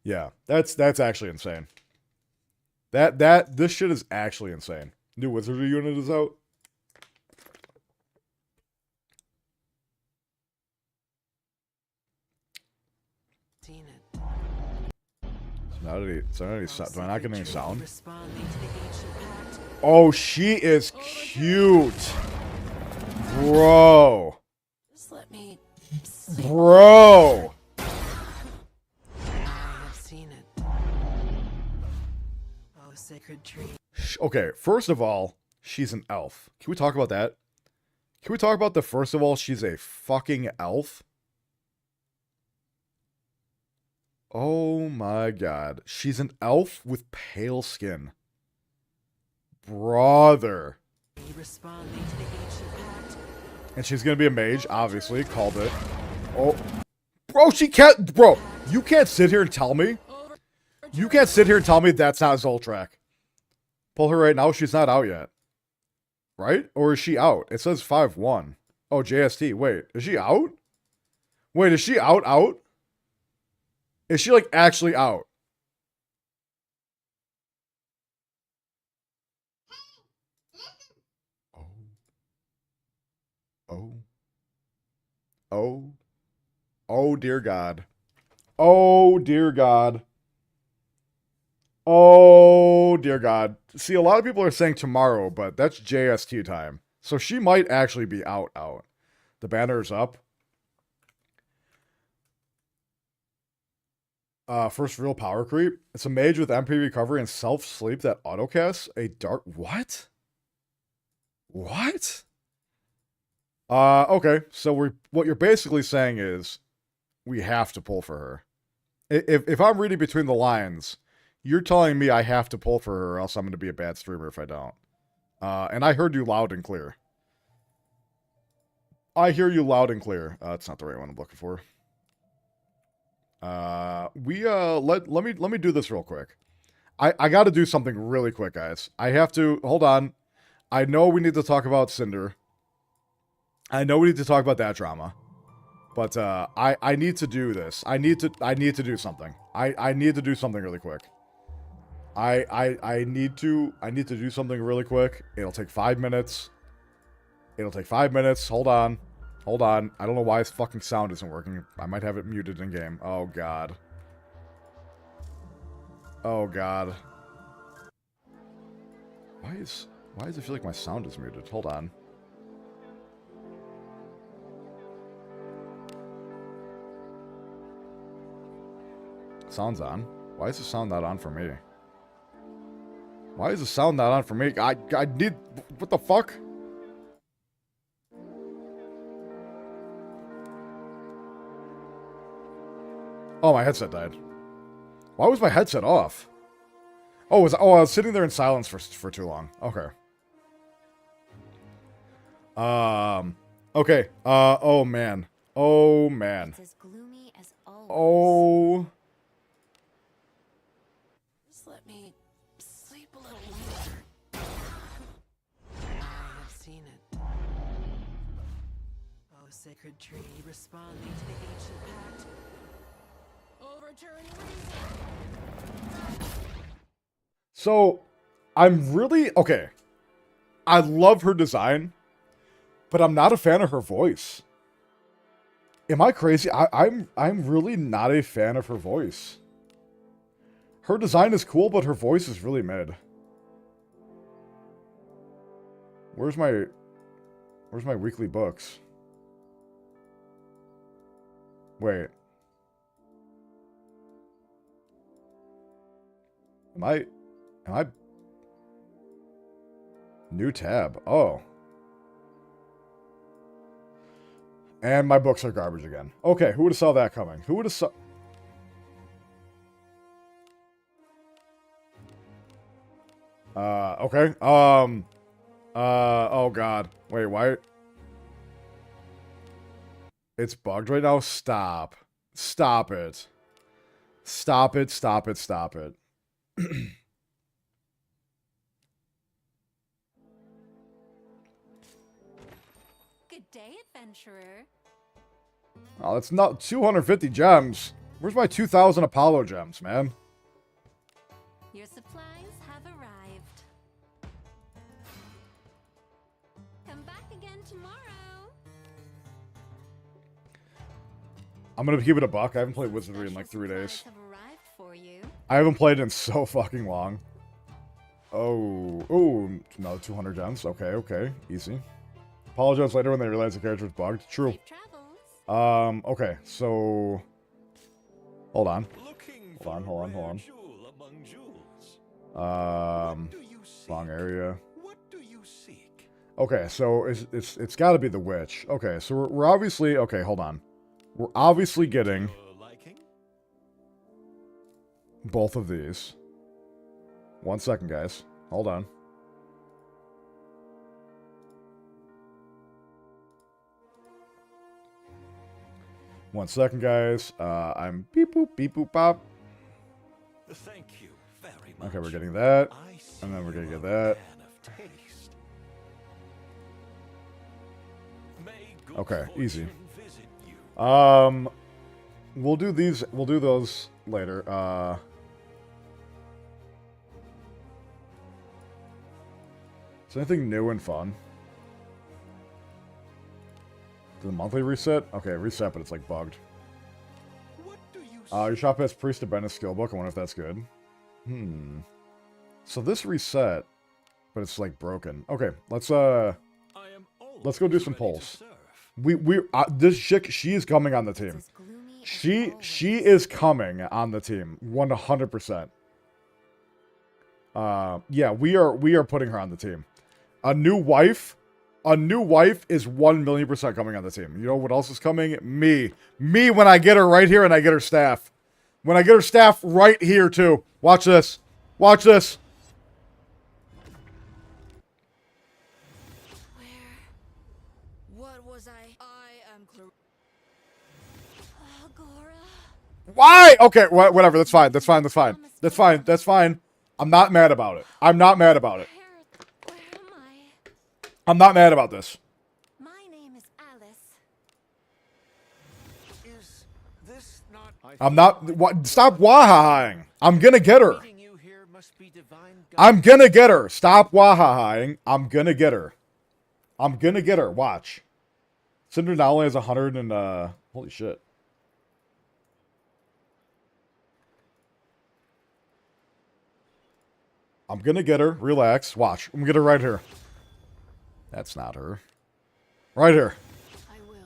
Yeah, that's actually insane. This shit is actually insane. New Wizardry unit is out. Seen it. Do I not get any sound? Oh, she is cute. Bro. Just let me. Bro. I have seen it. Oh, sacred tree. Okay, first of all, she's an elf. Can we talk about that? Can we talk about first of all, she's a fucking elf? Oh my god. She's an elf with pale skin. Brother. Responding to the ancient pact. And she's gonna be a mage, obviously. Called it. Oh. Bro, she can't. Bro, you can't sit here and tell me. You can't sit here and tell me that's not Zoltrak. Pull her right now. She's not out yet. Right? Or is she out? It says 5-1. Oh, JST. Wait, is she out? Wait, is she out? Is she, like, actually out? Oh, dear God. Oh, dear God. Oh, dear God. See, a lot of people are saying tomorrow, but that's JST time. So she might actually be out. The banner's up. First real power creep. It's a mage with MP recovery and self-sleep that autocasts a dark... What? What? Okay. So what you're basically saying is we have to pull for her. If I'm reading between the lines, you're telling me I have to pull for her or else I'm going to be a bad streamer if I don't. And I heard you loud and clear. I hear you loud and clear. That's not the right one I'm looking for. Let me do this real quick. I got to do something really quick, guys. I have to hold on. I know we need to talk about Cinder. I know we need to talk about that drama. But I need to do this. I need to do something. I need to do something really quick. I need to do something really quick. It'll take 5 minutes. It'll take 5 minutes. Hold on. Hold on. I don't know why his fucking sound isn't working. I might have it muted in game. Oh god. Oh god. Why does it feel like my sound is muted? Hold on. Sound's on. Why is the sound not on for me? Why is the sound not on for me? I need... What the fuck? Oh, my headset died. Why was my headset off? Oh, I was sitting there in silence for too long. Okay. Okay. Oh, man. Oh, man. It's as gloomy as always. Oh... Just let me sleep a little longer. I have seen it. Oh, sacred tree, responding to the ancient pact. Overturn reason. So, I'm really... Okay. I love her design, but I'm not a fan of her voice. Am I crazy? I'm really not a fan of her voice. Her design is cool, but her voice is really mid. Where's my weekly books? Wait. Am I new tab? Oh. And my books are garbage again. Okay, who would have saw that coming? Who would have saw... Okay. Oh god. Wait, why? It's bugged right now? Stop. Stop it. Stop it, stop it, stop it. Good day, adventurer. Oh, that's not 250 gems. Where's my 2,000 Apollo gems, man? Your supplies have arrived. Come back again tomorrow. I'm gonna keep it a buck. I haven't played Wizardry in like 3 days. Have arrived for you. I haven't played in so fucking long. Oh, another 200 gems. Okay, okay, easy. Apologize later when they realize the character was bugged. True. Safe travels. Okay, so... Hold on. Looking Hold on, for hold on, a hold rare on. jewel among jewels. Um, What do you seek? wrong area. What do you seek? Okay, so it's got to be the witch. Okay, so we're obviously... Okay, hold on. We're obviously getting Your liking? both of these. 1 second, guys. Hold on. One second, guys. I'm beep boop pop. Thank you very much. Okay, we're getting that. I see And then we're gonna you get are that. a man of taste. May good Okay, easy. fortune visit you. We'll do these. We'll do those later. Is there anything new and fun? The monthly reset? Okay, reset, but it's like bugged. What do you Your seek? shop has Priest of Ben's skill book. I wonder if that's good. So this reset, but it's like broken. Okay, let's I am let's go do always some ready to polls. serve. This chick, she is coming on the It's team. as gloomy as She always. is coming on the team 100%. Yeah, we are putting her on the team. A new wife is 1,000,000% coming on the team. You know what else is coming? Me when I get her right here and I get her staff. When I get her staff right here too. Watch this. Watch this. What was I? I am Agora. Why? Okay, whatever. That's fine. That's fine. That's fine. That's fine. That's fine. I'm not mad about it. I'm not mad about it. Where am I? I'm not mad about this. My name is Alice. Is this not? I'm not. What? Stop wahaing. I'm gonna get her. Meeting you here, must be divine. I'm gonna get her. Stop wahahaing. I'm gonna get her. I'm gonna get her. Watch. Cinder now only has 100 and holy shit. I'm gonna get her. Relax. Watch. I'm gonna get her right here. That's not her. Right here. I will.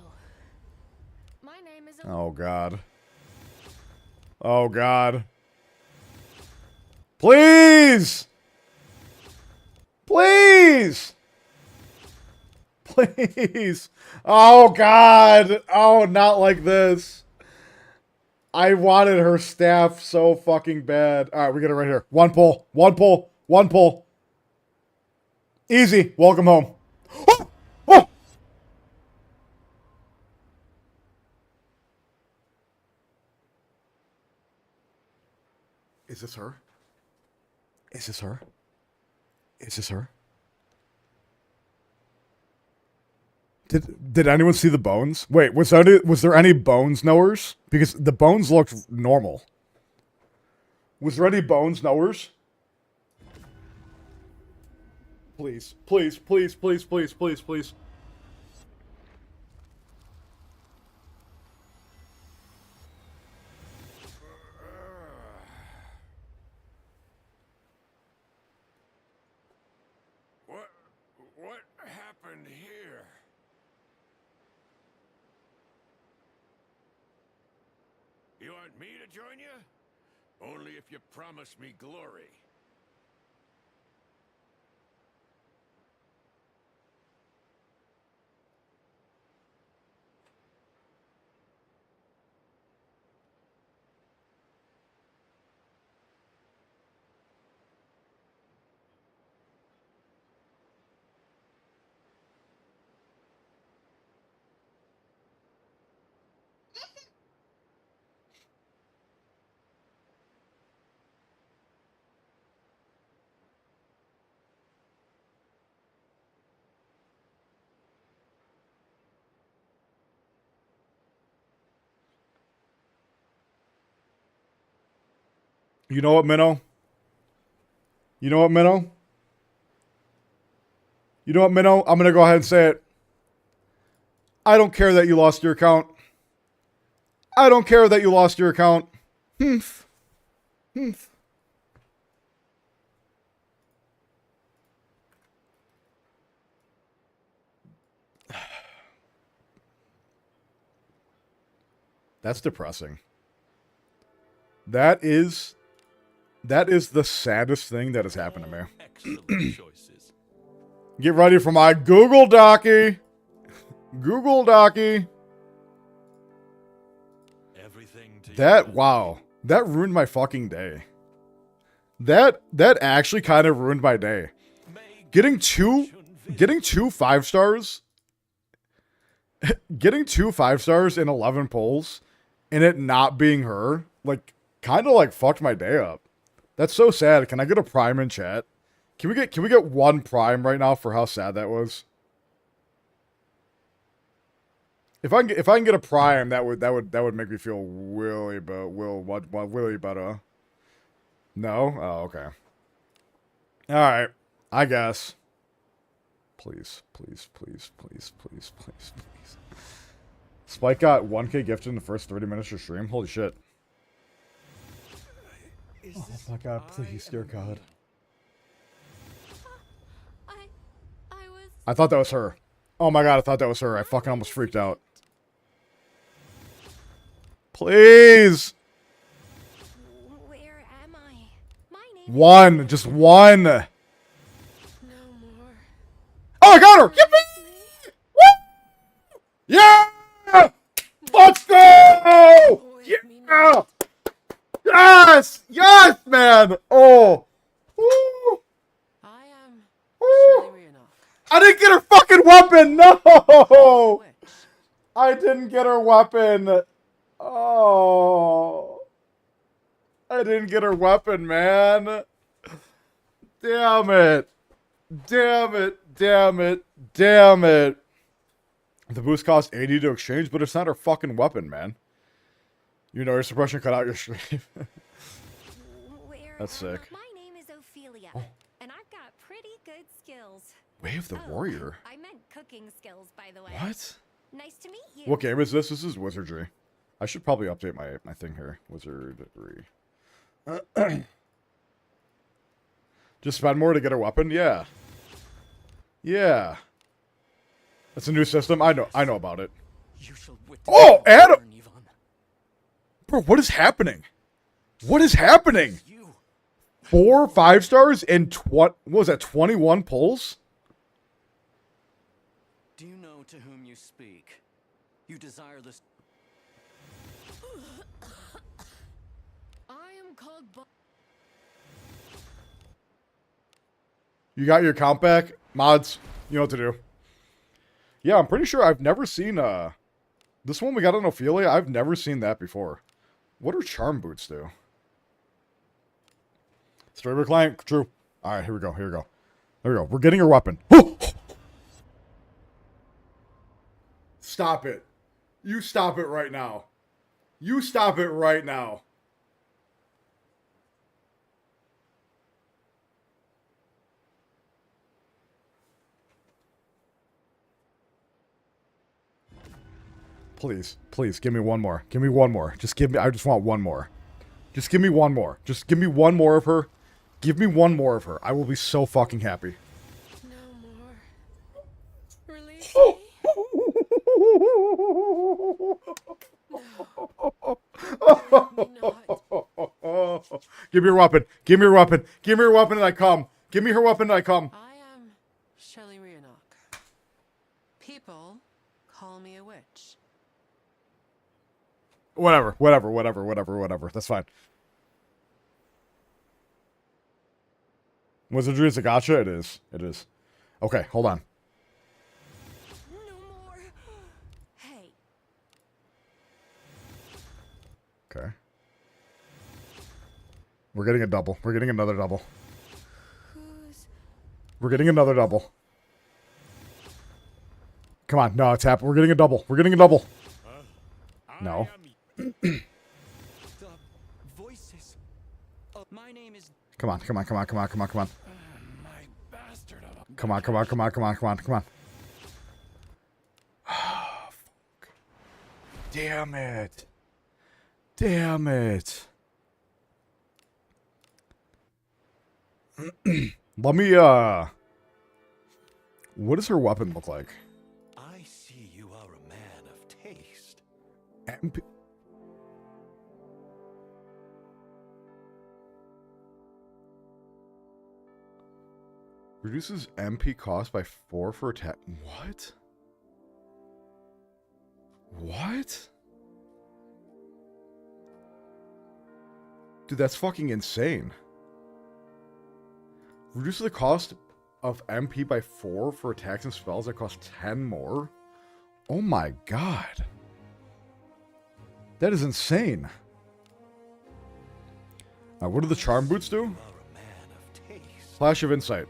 My name is. Oh god. Oh god. Please! Please! Please! Oh god! Oh, not like this. I wanted her staff so fucking bad. Alright, we get it right here. One pull. One pull. One pull. Easy. Welcome home. Oh! Oh! Is this her? Is this her? Is this her? Did anyone see the bones? Wait, was there any bones knowers? Because the bones looked normal. Was there any bones knowers? Please, please, please, please, please, please, please. What happened here? You want me to join you? Only if you promise me glory. You know what, Minnow? You know what, Minnow? You know what, Minnow? I'm going to go ahead and say it. I don't care that you lost your account. I don't care that you lost your account. Humph. Humph. That's depressing. That is the saddest thing that has happened to me. Excellent choices. Get ready for my Google Docky. Google Docky. Everything to That, you. wow. That ruined my fucking day. That actually kind of ruined my day. May Getting two 5 stars. Getting 2 5 stars in 11 polls and it not being her, like, kind of like fucked my day up. That's so sad. Can I get a prime in chat? Can we get one prime right now for how sad that was? If I can get a prime, that would make me feel really really better. No? Oh, okay. All right. I guess. Please, please, please, please, please, please, please. Spike got 1K gifted in the first 30 minutes of stream. Holy shit. Oh my god, please, dear God. I was. I thought that was her. Oh my god, I thought that was her. I fucking almost freaked out. Please! Where am I? My name is. One! Just one! No more. Oh, I got her! Yippee! Woo! Yeah! Let's go! Yeah! Yes! Yes, man! Oh! Woo! I am Woo! surely enough. I didn't get her fucking weapon! No! Which? I didn't get her weapon! Oh. I didn't get her weapon, man. Damn it. Damn it. Damn it. Damn it. The boost costs 80 to exchange, but it's not her fucking weapon, man. You know, your suppression cut out your stream. Where That's am I? sick. My name is skills. Way of the Oh, Warrior. I meant cooking skills, by the way. What? Nice to meet you. What game is this? This is Wizardry. I should probably update my thing here. Wizardry. Just spend more to get a weapon? Yeah. Yeah. That's a new system. I know about it. Oh, Adam! Bro, what is happening? What is happening? 4 5-stars and what was that, 21 pulls? Do you know to whom you speak? You desire this. I am called You got your account back? Mods, you know what to do. Yeah, I'm pretty sure I've never seen this one we got on Ophelia. I've never seen that before. What do charm boots do? Streamer client, true. Alright, here we go. There we go. We're getting a weapon. Stop it. You stop it right now. You stop it right now. Please, please, give me one more. Give me one more. Just give me, I just want one more. Just give me one more. Just give me one more of her. Give me one more of her. I will be so fucking happy. No more. Release Give me your weapon. Give me your weapon. Give me your weapon and I come. Give me her weapon and I come. I am Shelley Rionock. People call me a witch. Whatever. That's fine. Wizardry is a gotcha? It is. Okay, hold on. No more. Hey. Okay. We're getting a double. We're getting another double. We're getting another double. Come on. No, it's happening. We're getting a double. No. The voices. Oh, my name is. Come on. My bastard of a... Come on. Oh, fuck. Damn it. Let me, what does her weapon look like? I see you are a man of taste. Reduces MP cost by 4 for attack. What? Dude, that's fucking insane. Reduces the cost of MP by 4 for attacks and spells that cost 10 more? Oh my god. That is insane. What do the charm boots do? Flash of insight.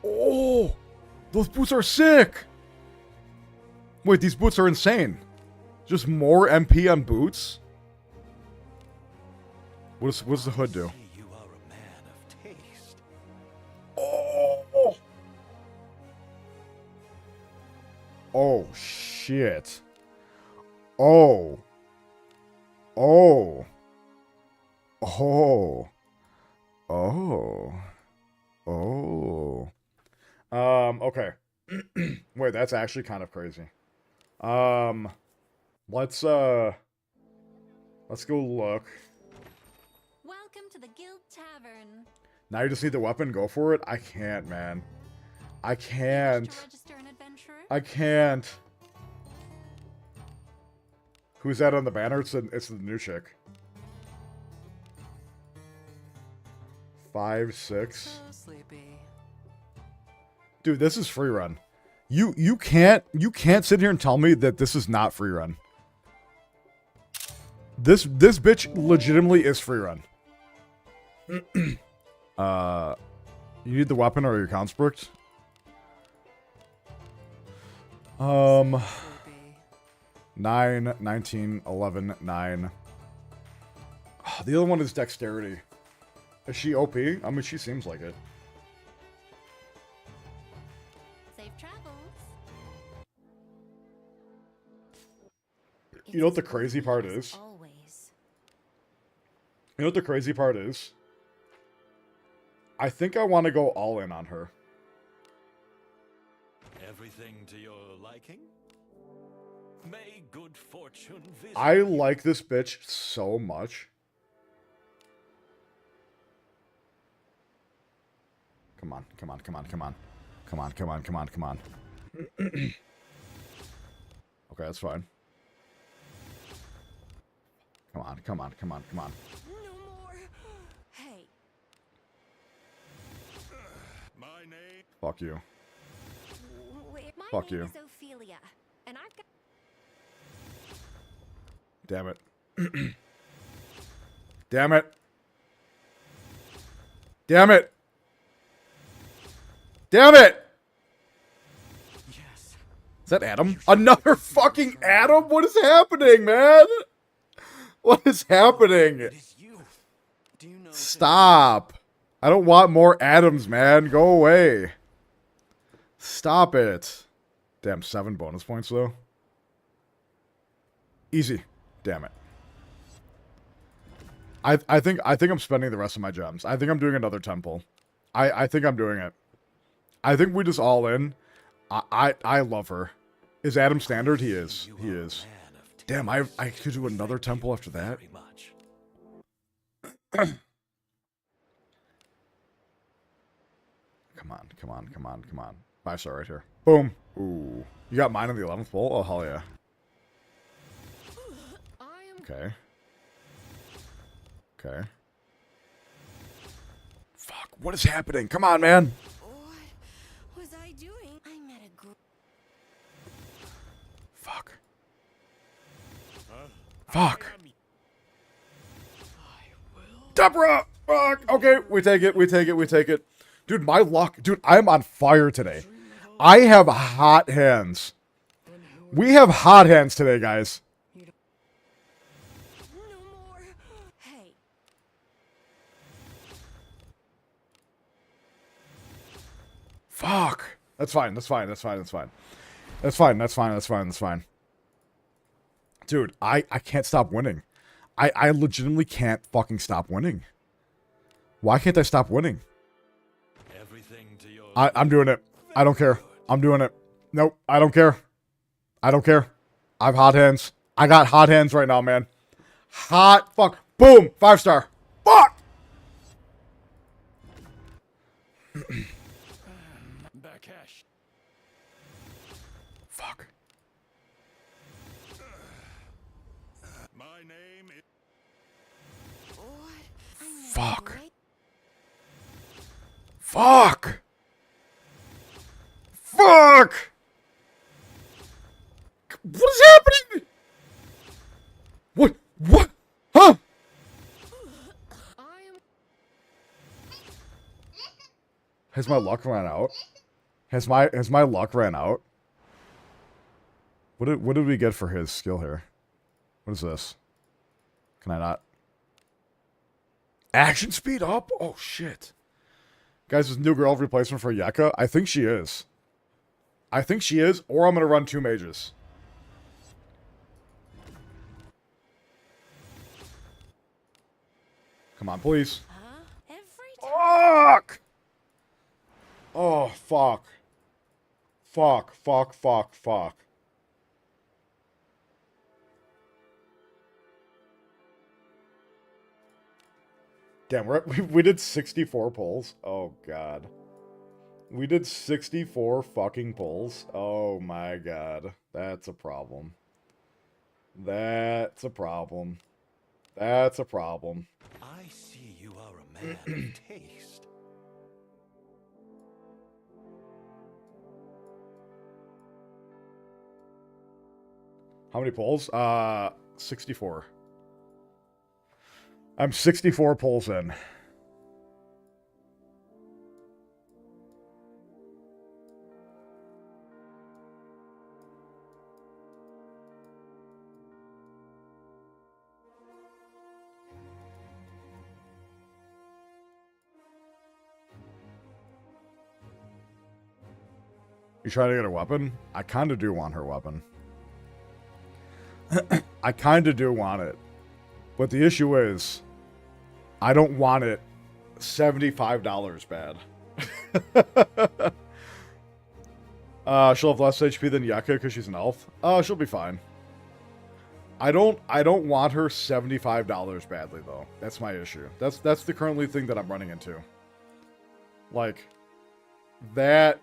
Oh! Those boots are sick! Wait, these boots are insane. Just more MP on boots? What's the hood do? Oh! Oh, shit. Oh. Okay. Wait, that's actually kind of crazy. Let's go look. Welcome to the Guild Tavern. Now you just need the weapon, go for it? I can't, man. I can't. To register an adventurer? I can't. Who's that on the banner? It's the new chick. 5, 6. So sleepy. Dude, this is free run. You can't sit here and tell me that this is not free run. This bitch legitimately is free run. You need the weapon or your account's bricked? 9, 19, 11, 9. Oh, the other one is dexterity. Is she OP? I mean, she seems like it. You know what the crazy part is? Always. You know what the crazy part is? I think I want to go all in on her. Everything to your liking? May good fortune visit. I like this bitch so much. Come on, come on, come on, come on. Come on, come on, come on, come on. Okay, that's fine. Come on, come on, come on, come on. No more. Hey. My name. Fuck you. Wait, my Fuck name you. is Ophelia, and I've got. Damn it. Damn it. Damn it. Damn it. Yes. Is that Adam? Another fucking Adam? What is happening, man? What is happening? It is you. Do you know? Stop. I don't want more Adams, man. Go away. Stop it. Damn, 7 bonus points, though. Easy. Damn it. I think I'm spending the rest of my gems. I think I'm doing another temple. I think I'm doing it. I think we just all in. I love her. Is Adam standard? He is. He is. Damn, I could do another temple after that. Come on, come on, come on, come on. 5-star right here. Boom. Ooh. You got mine in the 11th bowl? Oh, hell yeah. Okay. Okay. Fuck, what is happening? Come on, man. What was I doing? I met a girl. Fuck. Fuck. Deborah! Fuck! Okay, we take it, we take it, we take it. Dude, my luck. Dude, I'm on fire today. I have hot hands. We have hot hands today, guys. No more. Hey. Fuck. That's fine, that's fine, that's fine, that's fine. That's fine, that's fine, that's fine, that's fine. Dude, I can't stop winning. I legitimately can't fucking stop winning. Why can't I stop winning? I'm doing it. I don't care. I'm doing it. Nope, I don't care. I don't care. I have hot hands. I got hot hands right now, man. Hot fuck. Boom! 5-star. Fuck! Back cash. Fuck. My name is. Fuck. Fuck! Fuck! What is happening? What? What? Huh? Has my luck ran out? Has my luck ran out? What did we get for his skill here? What is this? Can I not? Action speed up? Oh shit. Guys, is new girl replacement for Yeka? I think she is. I think she is, or I'm gonna run 2 mages. Come on, please. Fuck! Oh, fuck. Fuck, fuck, fuck, fuck. Damn, we did 64 pulls. Oh, God. We did 64 fucking pulls. Oh, my God. That's a problem. That's a problem. That's a problem. I see you are a man of taste. How many pulls? 64. I'm 64 pulls in. You trying to get a weapon? I kind of do want her weapon. I kind of do want it. But the issue is, I don't want it $75 bad. She'll have less HP than Yucca because she's an elf. She'll be fine. I don't want her $75 badly though. That's my issue. That's the currently thing that I'm running into. Like, that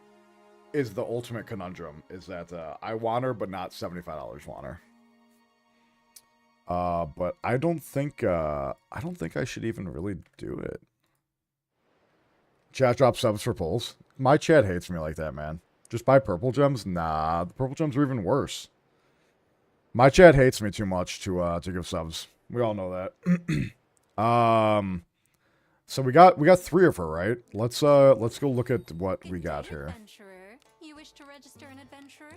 is the ultimate conundrum, is that I want her but not $75 want her. But I don't think I should even really do it. Chat drop subs for pulls. My chat hates me like that, man. Just buy purple gems? Nah, the purple gems are even worse. My chat hates me too much to give subs. We all know that. So we got 3 of her, right? Let's go look at what we got here. Adventurer. You wish to register an adventurer?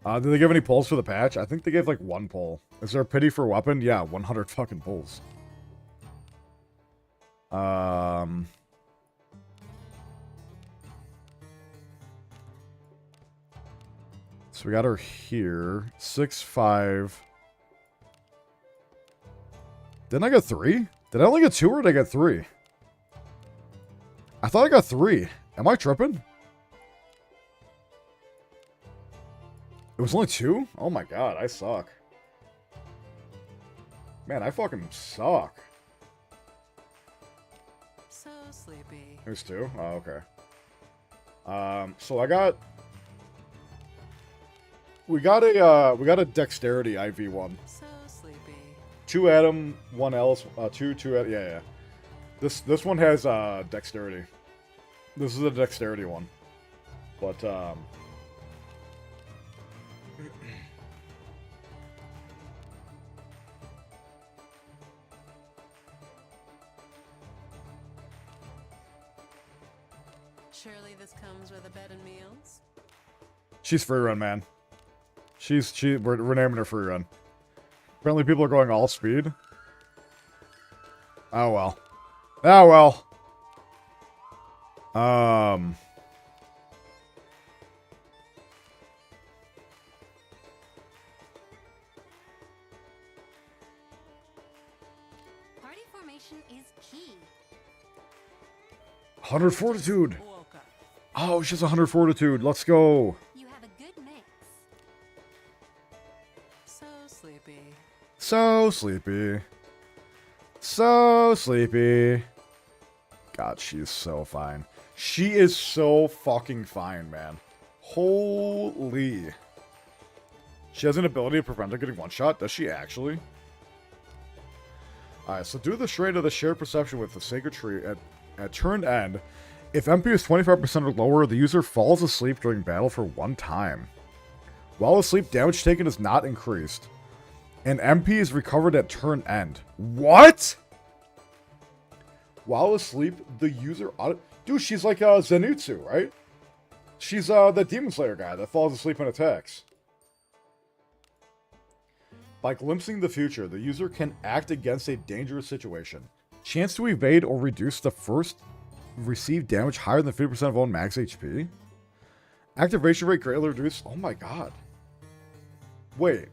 Did they give any pulls for the patch? I think they gave like 1 pull. Is there a pity for weapon? Yeah, 100 fucking pulls. So we got her here. 6-5. Didn't I get 3? Did I only get 2 or did I get 3? I thought I got 3. Am I tripping? It was only 2? Oh my god, I suck. Man, I fucking suck. So sleepy. There's 2? Oh, okay. So I got... We got a dexterity IV1. So sleepy. 2 Adam, 1 Alice, 2 Adam, yeah. This one has dexterity. This is a dexterity one. But Surely this comes with a bed and meals. she's free run, man. We're naming her free run. Apparently people are going all speed. Oh well. Oh well. Party formation is key. 100 fortitude. Woke up. Oh, she's 100 fortitude. Let's go. You have a good mix. So sleepy. So sleepy. So sleepy. God, she's so fine. She is so fucking fine, man. Holy. She has an ability to prevent her getting one shot. Does she actually? Alright, so do the charade of the shared perception with the sacred tree at turn end. If MP is 25% or lower, the user falls asleep during battle for 1 time. While asleep, damage taken is not increased. And MP is recovered at turn end. What? While asleep, the user... Dude, she's like Zenitsu, right? She's the Demon Slayer guy that falls asleep and attacks. By glimpsing the future, the user can act against a dangerous situation. Chance to evade or reduce the first received damage higher than 50% of own max HP. Activation rate greatly reduced. Oh my god. Wait.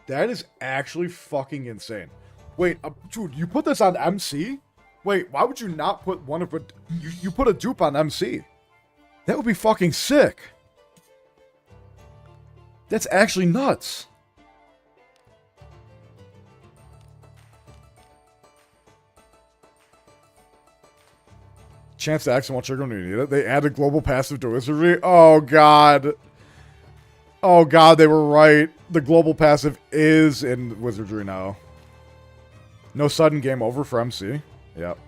That is actually fucking insane. Wait, dude, you put this on MC? Wait, why would you not put one of it? You put a dupe on MC. That would be fucking sick. That's actually nuts. Chance to action while triggering when you need it. They added global passive to Wizardry. Oh god. Oh god, they were right. The global passive is in Wizardry now. No sudden game over for MC. Yep.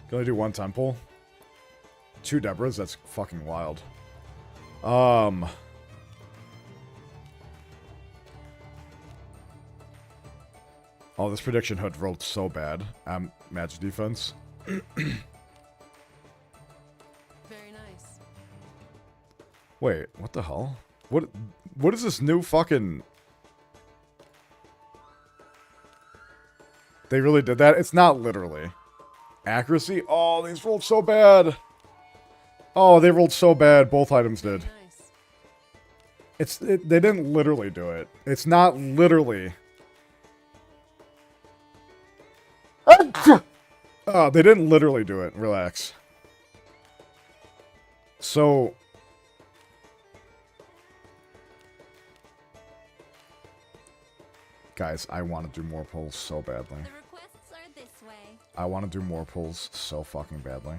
Can only do 1 temple. 2 Debras, that's fucking wild. Oh, this prediction hood rolled so bad. Match defense. Very nice. Wait, what the hell? What is this new fucking... They really did that? It's not literally. Accuracy? Oh, these rolled so bad. Oh, they rolled so bad. Both items did. Nice. They didn't literally do it. It's not literally. They didn't literally do it. Relax. So... Guys, I want to do more pulls so badly. The requests are this way. I want to do more pulls so fucking badly.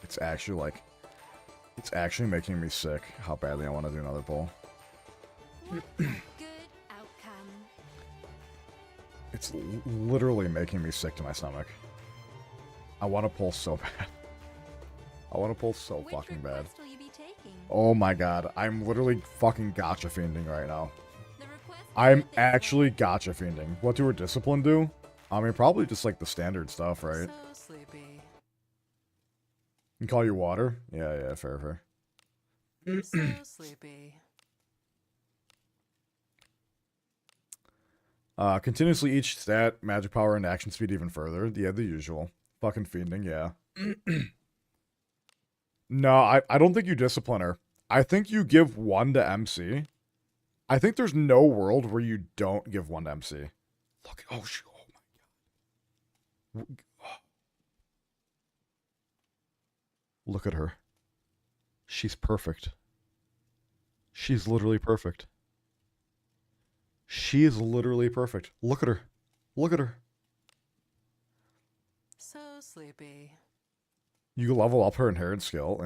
It's actually like... It's actually making me sick how badly I want to do another pull. Good outcome. It's literally making me sick to my stomach. I want to pull so bad. I want to pull so Which fucking bad. request will you be taking? Oh my god, I'm literally fucking gotcha fiending right now. The requests I'm are this actually way. gotcha fiending. What do her discipline do? I mean, probably just like the standard stuff, right? So sleepy. Can call you water? Yeah, fair. So sleepy. Continuously each stat, magic power, and action speed even further. Yeah, the usual. Fucking fiending, yeah. No, I don't think you discipline her. I think you give 1 to MC. I think there's no world where you don't give 1 to MC. Look, oh my god. Look at her. She's perfect. She's literally perfect. She is literally perfect. Look at her. Look at her. So sleepy. You level up her inherent skill.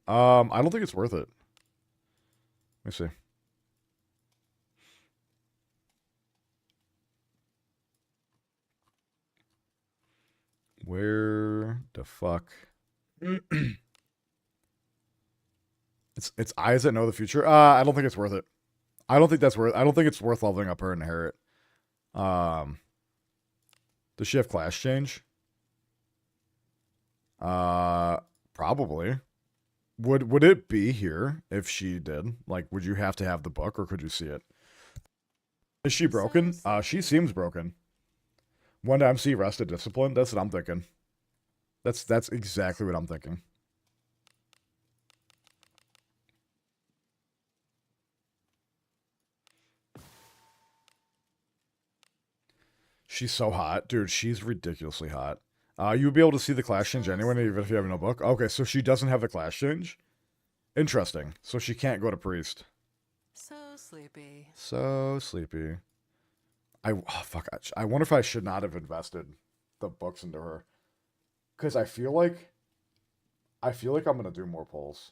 I don't think it's worth it. Let me see. Where the fuck? It's eyes that know the future. I don't think it's worth it. I don't think it's worth leveling up her inherit. Does she have class change? Probably. Would it be here if she did? Like, would you have to have the book, or could you see it? Is she broken? She seems broken. 1 to MC, rested, discipline. That's what I'm thinking. That's exactly what I'm thinking. She's so hot. Dude, she's ridiculously hot. You would be able to see the class change anyway, even if you have no book. Okay, so she doesn't have the class change? Interesting. So she can't go to priest. So sleepy. So sleepy. Oh, fuck. I wonder if I should not have invested the books into her. Because I feel like I'm going to do more pulls.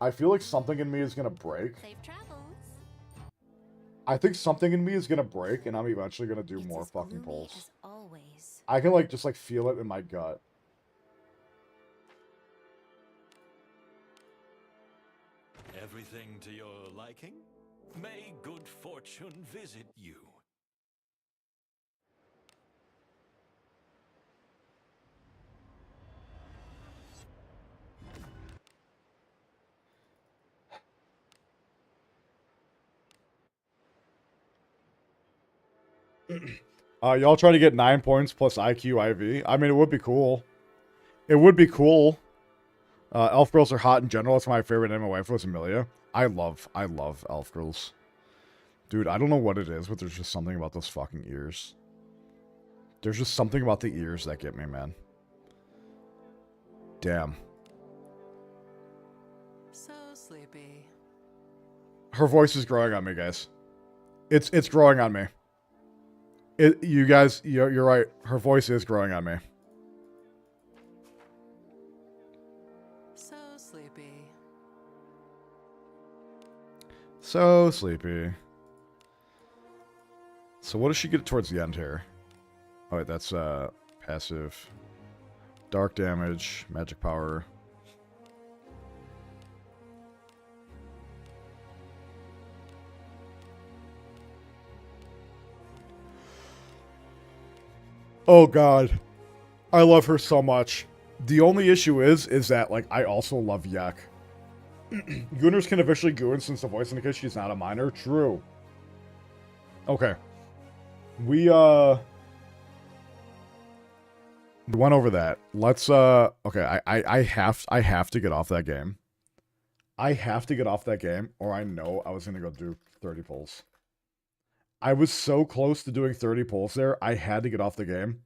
I feel like something in me is going to break. Safe travels. I think something in me is going to break, and I'm eventually going to do more It's as fucking gloomy pulls. as always. I can, just, feel it in my gut. Everything to your liking? May good fortune visit you. Y'all trying to get 9 points plus IQ IV? I mean, it would be cool. It would be cool. Elf girls are hot in general. That's my favorite name. My wife was Amelia. I love elf girls. Dude, I don't know what it is, but there's just something about those fucking ears. There's just something about the ears that get me, man. Damn. So sleepy. Her voice is growing on me, guys. It's growing on me. You guys, you're right. Her voice is growing on me. So sleepy. So sleepy. So what does she get towards the end here? Oh wait, that's passive. Dark damage, magic power. Oh god. I love her so much. The only issue is that, I also love Yak. Gooners can officially goon since the voice indicates she's not a minor. True. Okay. We went over that. Let's, okay, I have to get off that game. I have to get off that game, or I know I was going to go do 30 pulls. I was so close to doing 30 pulls there, I had to get off the game,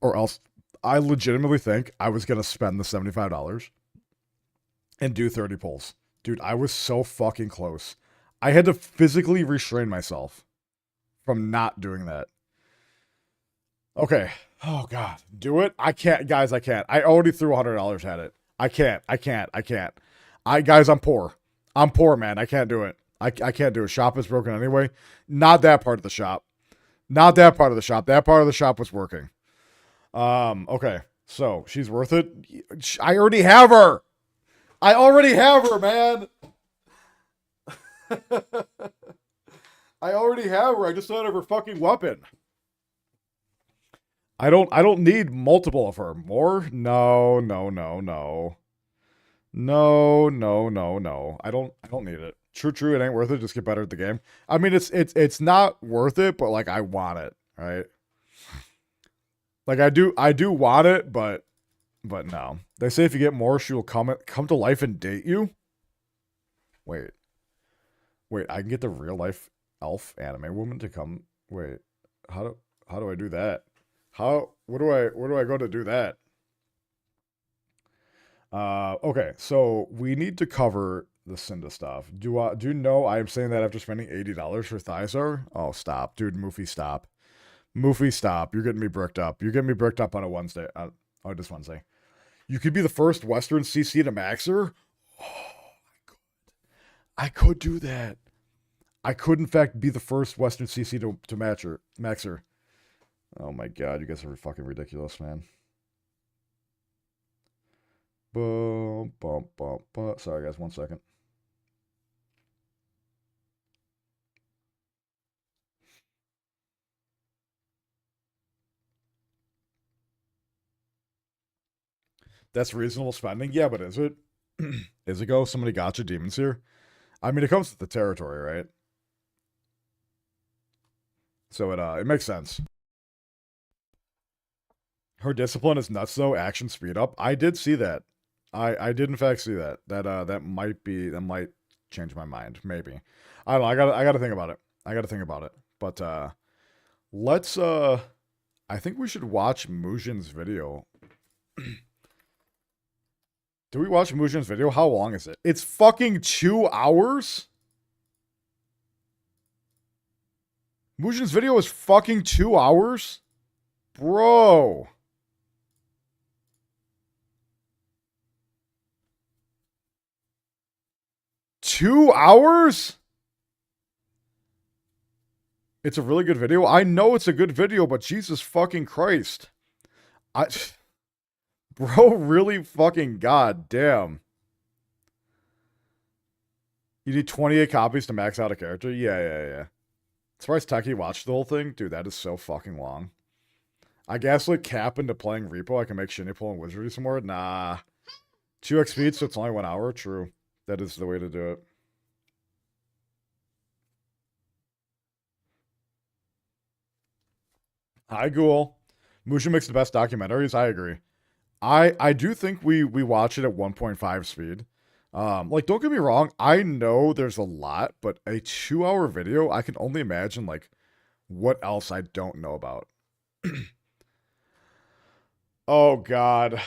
or else I legitimately think I was going to spend the $75 and do 30 pulls. Dude, I was so fucking close. I had to physically restrain myself from not doing that. Okay. Oh, God. Do it? I can't. Guys, I can't. I already threw $100 at it. I can't. Guys, I'm poor. I'm poor, man. I can't do it. I can't do it. Shop is broken anyway. Not that part of the shop. Not that part of the shop. That part of the shop was working. Okay. So, she's worth it. I already have her. I already have her, man. I already have her. I just don't have her fucking weapon. I don't need multiple of her. More? No. No. I don't need it. True, it ain't worth it. Just get better at the game. I mean, it's not worth it, but like I want it, right? Like I do want it, but no. They say if you get more, she will come to life and date you. Wait, I can get the real life elf anime woman to come. Wait, how do I do that? Where do I go to do that? Okay, so we need to cover the Cinder stuff. Do you know I am saying that after spending $80 for Thyzar? Oh, stop, dude. Moofy, stop. You're getting me bricked up. You're getting me bricked up on a Wednesday. This Wednesday. You could be the first Western CC to Maxer. Oh, I could do that. I could, in fact, be the first Western CC to Maxer. Oh my God, you guys are fucking ridiculous, man. Sorry, guys, 1 second. That's reasonable spending? Yeah, but is it? Is it go? Somebody gotcha demons here? I mean, it comes with the territory, right? So it makes sense. Her discipline is nuts, though. Action speed up. I did see that. I did in fact see that. That might change my mind. Maybe. I don't know. I gotta think about it. But let's I think we should watch Mujan's video. Do we watch Mujan's video? How long is it? It's fucking 2 hours? Mujan's video is fucking 2 hours? Bro. Two hours? It's a really good video. I know it's a good video, but Jesus fucking Christ. Bro, really fucking goddamn. You need 28 copies to max out a character? Yeah. Surprised Techie watched the whole thing? Dude, that is so fucking long. I guess like cap into playing Repo, I can make Shinya pull and Wizardry some more? Nah. 2x speed, so it's only 1 hour? True. That is the way to do it. Hi, Ghoul. Mujan makes the best documentaries. I agree. I do think we watch it at 1.5 speed. Like, don't get me wrong. I know there's a lot, but a 2 hour video, I can only imagine, like, what else I don't know about. Oh, God.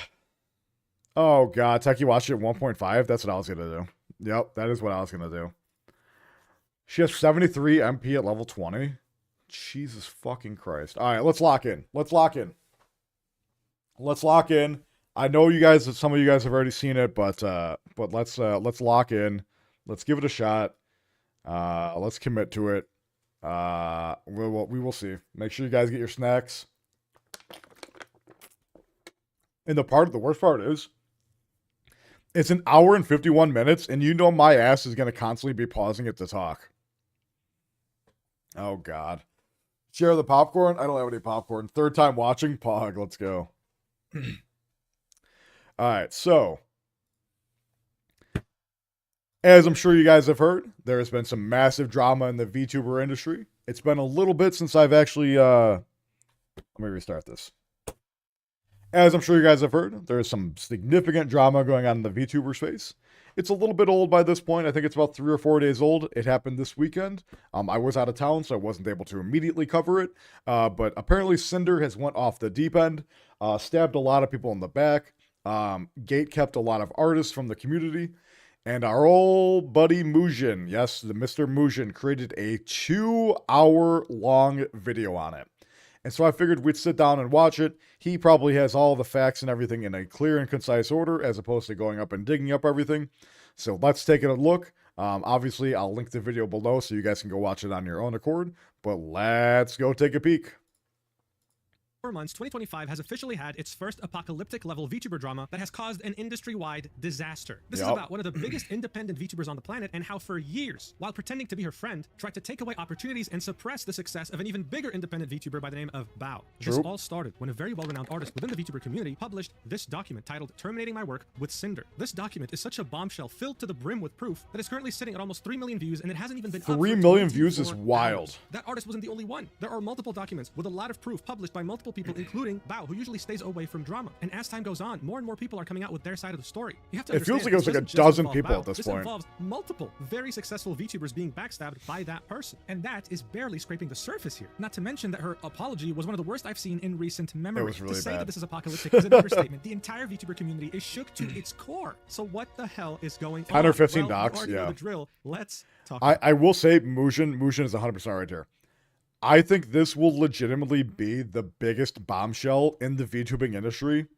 Oh, God. Techie watched it at 1.5? That's what I was going to do. Yep, that is what I was going to do. She has 73 MP at level 20. Jesus fucking Christ. All right, let's lock in. I know you guys, some of you guys have already seen it, but let's lock in. Let's give it a shot. Let's commit to it. We will see. Make sure you guys get your snacks. And the worst part is, it's an hour and 51 minutes, and you know my ass is going to constantly be pausing it to talk. Oh, God. Share the popcorn? I don't have any popcorn. Third time watching? Pog, let's go. Alright, so. As I'm sure you guys have heard, there has been some massive drama in the VTuber industry. It's been a little bit since I've actually, let me restart this. As I'm sure you guys have heard, there is some significant drama going on in the VTuber space. It's a little bit old by this point. I think it's about 3 or 4 days old. It happened this weekend. I was out of town, so I wasn't able to immediately cover it. But apparently Cinder has went off the deep end, stabbed a lot of people in the back. Gate kept a lot of artists from the community. And our old buddy Mujan, yes, the Mr. Mujan, created a 2-hour-long video on it. And so I figured we'd sit down and watch it. He probably has all the facts and everything in a clear and concise order, as opposed to going up and digging up everything. So let's take a look. Obviously, I'll link the video below so you guys can go watch it on your own accord. But let's go take a peek. 4 months, 2025 has officially had its first apocalyptic level VTuber drama that has caused an industry-wide disaster. This is about one of the biggest independent VTubers on the planet and how for years, while pretending to be her friend, tried to take away opportunities and suppress the success of an even bigger independent VTuber by the name of Bao. This all started when a very well-renowned artist within the VTuber community published this document titled Terminating My Work with Cinder. This document is such a bombshell filled to the brim with proof that it's currently sitting at almost 3 million views and it hasn't even been 3 million views is wild. Hours. That artist wasn't the only one. There are multiple documents with a lot of proof published by multiple people, including Bao, who usually stays away from drama. And as time goes on, more and more people are coming out with their side of the story. You have to It feels like it was like a doesn't just dozen involve people Bao. at this This point. involves multiple very successful VTubers being backstabbed by that person. And that is barely scraping the surface here. Not to mention that her apology was one of the worst I've seen in recent memory. It was really to say bad. that this is apocalyptic is an understatement. The entire VTuber community is shook to its core. So what the hell is going on? 10 or 15 well, you docs, already know yeah. the drill. Let's talk. I will say Mujan is 100% right here. I think this will legitimately be the biggest bombshell in the VTubing industry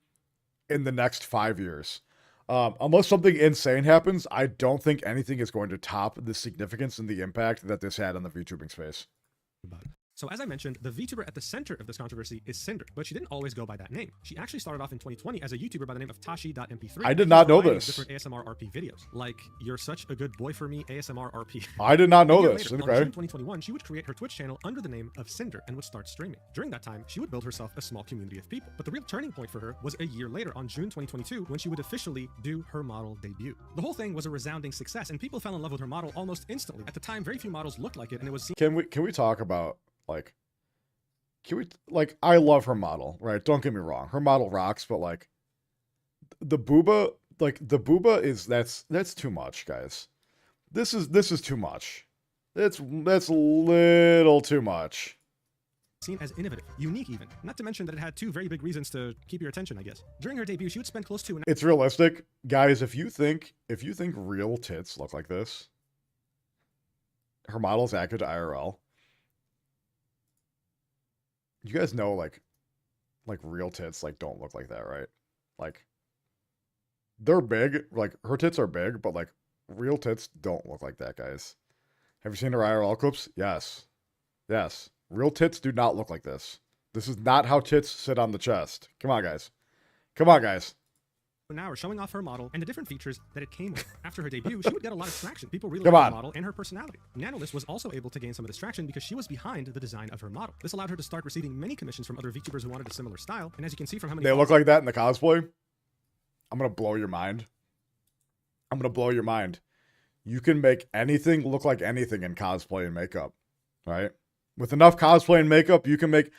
in the next 5 years. Unless something insane happens, I don't think anything is going to top the significance and the impact that this had on the VTubing space. So as I mentioned, the VTuber at the center of this controversy is Cinder, but she didn't always go by that name. She actually started off in 2020 as a YouTuber by the name of Tashi.mp3. I did not know this. Different ASMR RP videos, like "You're Such a Good Boy for Me" ASMR RP. I did not know A year this. later, Okay. On June 2021, she would create her Twitch channel under the name of Cinder and would start streaming. During that time, she would build herself a small community of people. But the real turning point for her was a year later, on June 2022, when she would officially do her model debut. The whole thing was a resounding success, and people fell in love with her model almost instantly. At the time, very few models looked like it, and it was seen. Can we talk about I love her model, right? Don't get me wrong. Her model rocks, but the booba is that's too much, guys. This is too much. That's a little too much. Seen as innovative, unique even. Not to mention that it had 2 very big reasons to keep your attention, I guess. During her debut, she would spend close to an It's realistic, guys. If you think real tits look like this, her model's accurate to IRL. You guys know like real tits don't look like that, right? They're big, her tits are big, but real tits don't look like that, guys. Have you seen her IRL clips? Yes. Real tits do not look like this. This is not how tits sit on the chest. Come on, guys. an hour showing off her model and the different features that it came with. After her debut, she would get a lot of traction. People really liked her model and her personality. Nanolist was also able to gain some of this traction because she was behind the design of her model. This allowed her to start receiving many commissions from other VTubers who wanted a similar style, and as you can see from how many... They look like that in the cosplay? I'm gonna blow your mind. You can make anything look like anything in cosplay and makeup, right? With enough cosplay and makeup, you can make...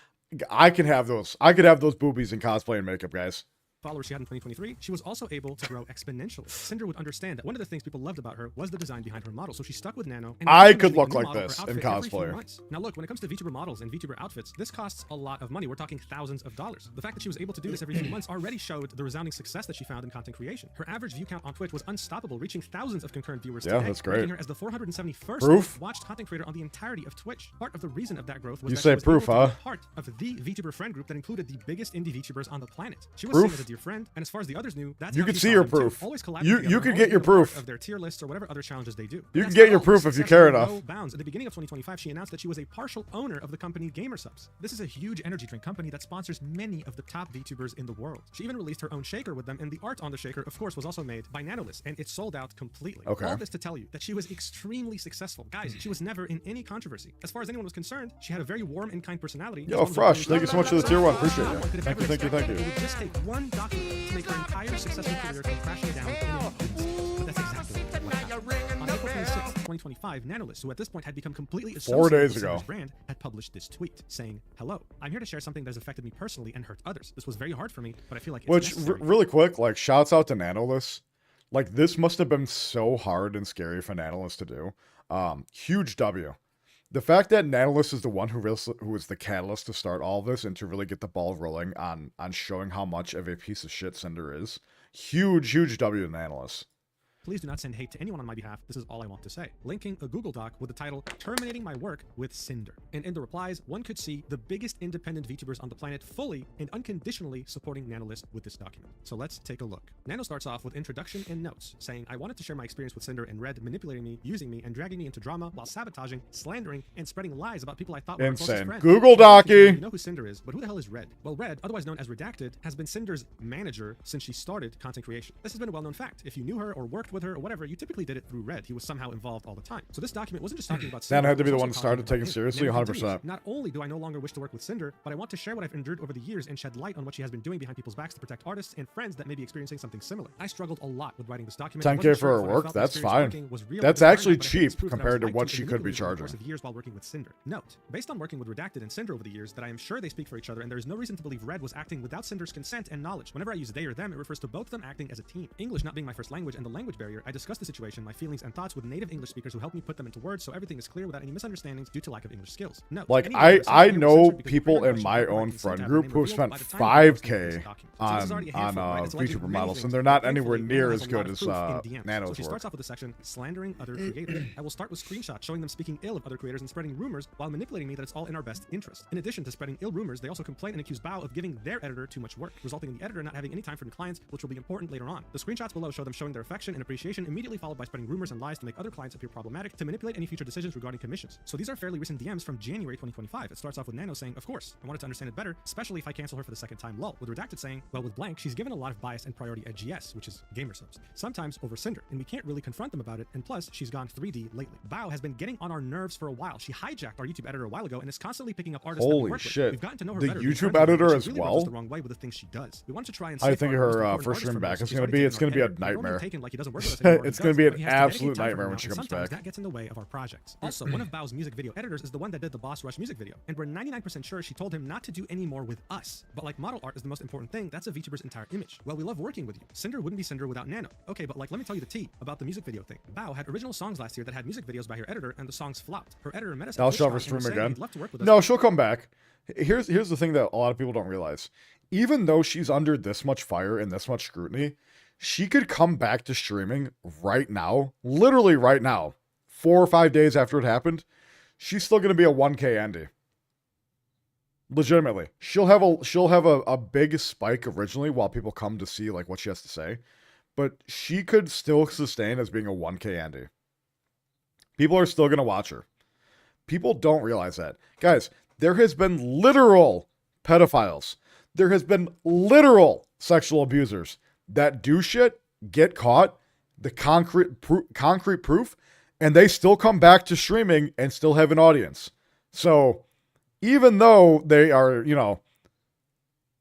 I could have those boobies in cosplay and makeup, guys. Followers she had in 2023, she was also able to grow exponentially. Cinder would understand that one of the things people loved about her was the design behind her model, so she stuck with Nano. And I could look like this in cosplay. Now look, when it comes to VTuber models and VTuber outfits, this costs a lot of money. We're talking thousands of dollars. The fact that she was able to do this every few months already showed the resounding success that she found in content creation. Her average view count on Twitch was unstoppable, reaching thousands of concurrent viewers today, that's great. making her as the 471st most watched content creator on the entirety of Twitch. Part of the reason of that growth was that she was able to be part of the VTuber friend group that included the biggest indie VTubers on the planet. She was seen as a dear friend, and as far as the others knew, that's you how can she see saw your them too. proof. Always You can get your proof of their tier lists or whatever other challenges they do. You can get your proof if you care enough. No bounds. At the beginning of 2025, she announced that she was a partial owner of the company GamerSubs. This is a huge energy drink company that sponsors many of the top VTubers in the world. She even released her own shaker with them, and the art on the shaker, of course, was also made by Nanolist, and it sold out completely. Okay. All this to tell you that she was extremely successful. Guys, she was never in any controversy. As far as anyone was concerned, she had a very warm and kind personality. Yo, Fresh, thank you so much for the tier 1. Appreciate it. Thank you. It would just take one document to make her entire successful career come crashing down in an instant. But that's exactly what happened. On April 26, 2025, Nanolist, who at this point had become completely associated with Cinder's brand, had published this tweet saying, "Hello, I'm here to share something that has affected me personally and hurt others. This was very hard for me, but I feel like it's necessary." Really quick, like, shouts out to Nanolist. Like, this must have been so hard and scary for Nanolis to do. Huge W. The fact that Nanolis is the one who was the catalyst to start all of this and to really get the ball rolling on showing how much of a piece of shit Cinder is. Huge, huge W to Nanolis. Please do not send hate to anyone on my behalf. This is all I want to say. Linking a Google Doc with the title, Terminating My Work with Cinder. And in the replies, one could see the biggest independent VTubers on the planet fully and unconditionally supporting Nanolist with this document. So let's take a look. Nano starts off with introduction and notes, saying, I wanted to share my experience with Cinder and Red manipulating me, using me, and dragging me into drama while sabotaging, slandering, and spreading lies about people I thought were my closest Insane. friends. Google Docky! You know who Cinder is, but who the hell is Red? Well, Red, otherwise known as Redacted, has been Cinder's manager since she started content creation. This has been a well-known fact. If you knew her or worked with her or whatever, you typically did it through Red. He was somehow involved all the time. So this document wasn't just talking about Cinder. Nano had to be the it was one also who started talking taking about seriously, him. Nano 100%. continues, not only do I no longer wish to work with Cinder, but I want to share what I've endured over the years and shed light on what she has been doing behind people's backs to protect artists and friends that may be experiencing something similar. I struggled a lot with writing this document. 10K for her work, that's fine. That's actually cheap compared to what she could be charging. Of years while working with Cinder. Note, based on working with Redacted and Cinder over the years, that I am sure they speak for each other, and there is no reason to believe Red was acting without Cinder's consent and knowledge. Whenever I use they or them, it refers to both of them acting as a team. English not being my first language and the language barrier, I discussed the situation, my feelings and thoughts with native English speakers who helped me put them into words so everything is clear without any misunderstandings due to lack of English skills. Note, like, I know people in my own friend group who have spent 5K on VTuber models, and they're not anywhere near as good as Nano's So she work. starts off with the section, slandering other creators. I will start with screenshots showing them speaking ill of other creators and spreading rumors while manipulating me that it's all in our best interest. In addition to spreading ill rumors, they also complain and accuse Bao of giving their editor too much work, resulting in the editor not having any time for new clients, which will be important later on. The screenshots below show them showing their affection and appreciation, immediately followed by spreading rumors and lies to make other clients appear problematic to manipulate any future decisions regarding commissions. So these are fairly recent DMs from January 2025. It starts off with Nano saying, of course, I wanted to understand it better, especially if I cancel her for the second time, lol. With Redacted saying, well, with Blank, she's given a lot of bias and priority at GS, which is gamer subs, sometimes over Cinder, and we can't really confront them about it, and plus, she's gone 3D lately. Bao has been getting on our nerves for a while. She hijacked our YouTube editor a while ago and is constantly picking up artists that we Holy work shit. with. We've gotten to know her The better, YouTube befriended her, editor but as she really well? rubs us the wrong way with the things she does. We wanted to try and I think her safeguard first stream back is gonna be it's a nightmare. It's gonna be an absolute nightmare when she comes back. That gets in the way of our projects. Also, one of Bao's music video editors is the one that did the Boss Rush music video, and we're 99% sure she told him not to do any more with us. But like model art is the most important thing, that's a VTuber's entire image. Well, we love working with you. Cinder wouldn't be Cinder without Nano. Okay, but like, let me tell you the tea about the music video thing. Bao had original songs last year that had music videos by her editor, and the songs flopped. Her editor met us. I'll show her stream again. No, she'll come back. Here's the thing that a lot of people don't realize. Even though she's under this much fire and this much scrutiny, she could come back to streaming right now, literally right now, 4 or 5 days after it happened. She's still gonna be a 1K Andy. Legitimately, she'll have a big spike originally while people come to see like what she has to say, but she could still sustain as being a 1K Andy. People are still gonna watch her. People don't realize that, guys. There has been literal pedophiles. There has been literal sexual abusers that do shit, get caught, the concrete proof, and they still come back to streaming and still have an audience. So even though they are,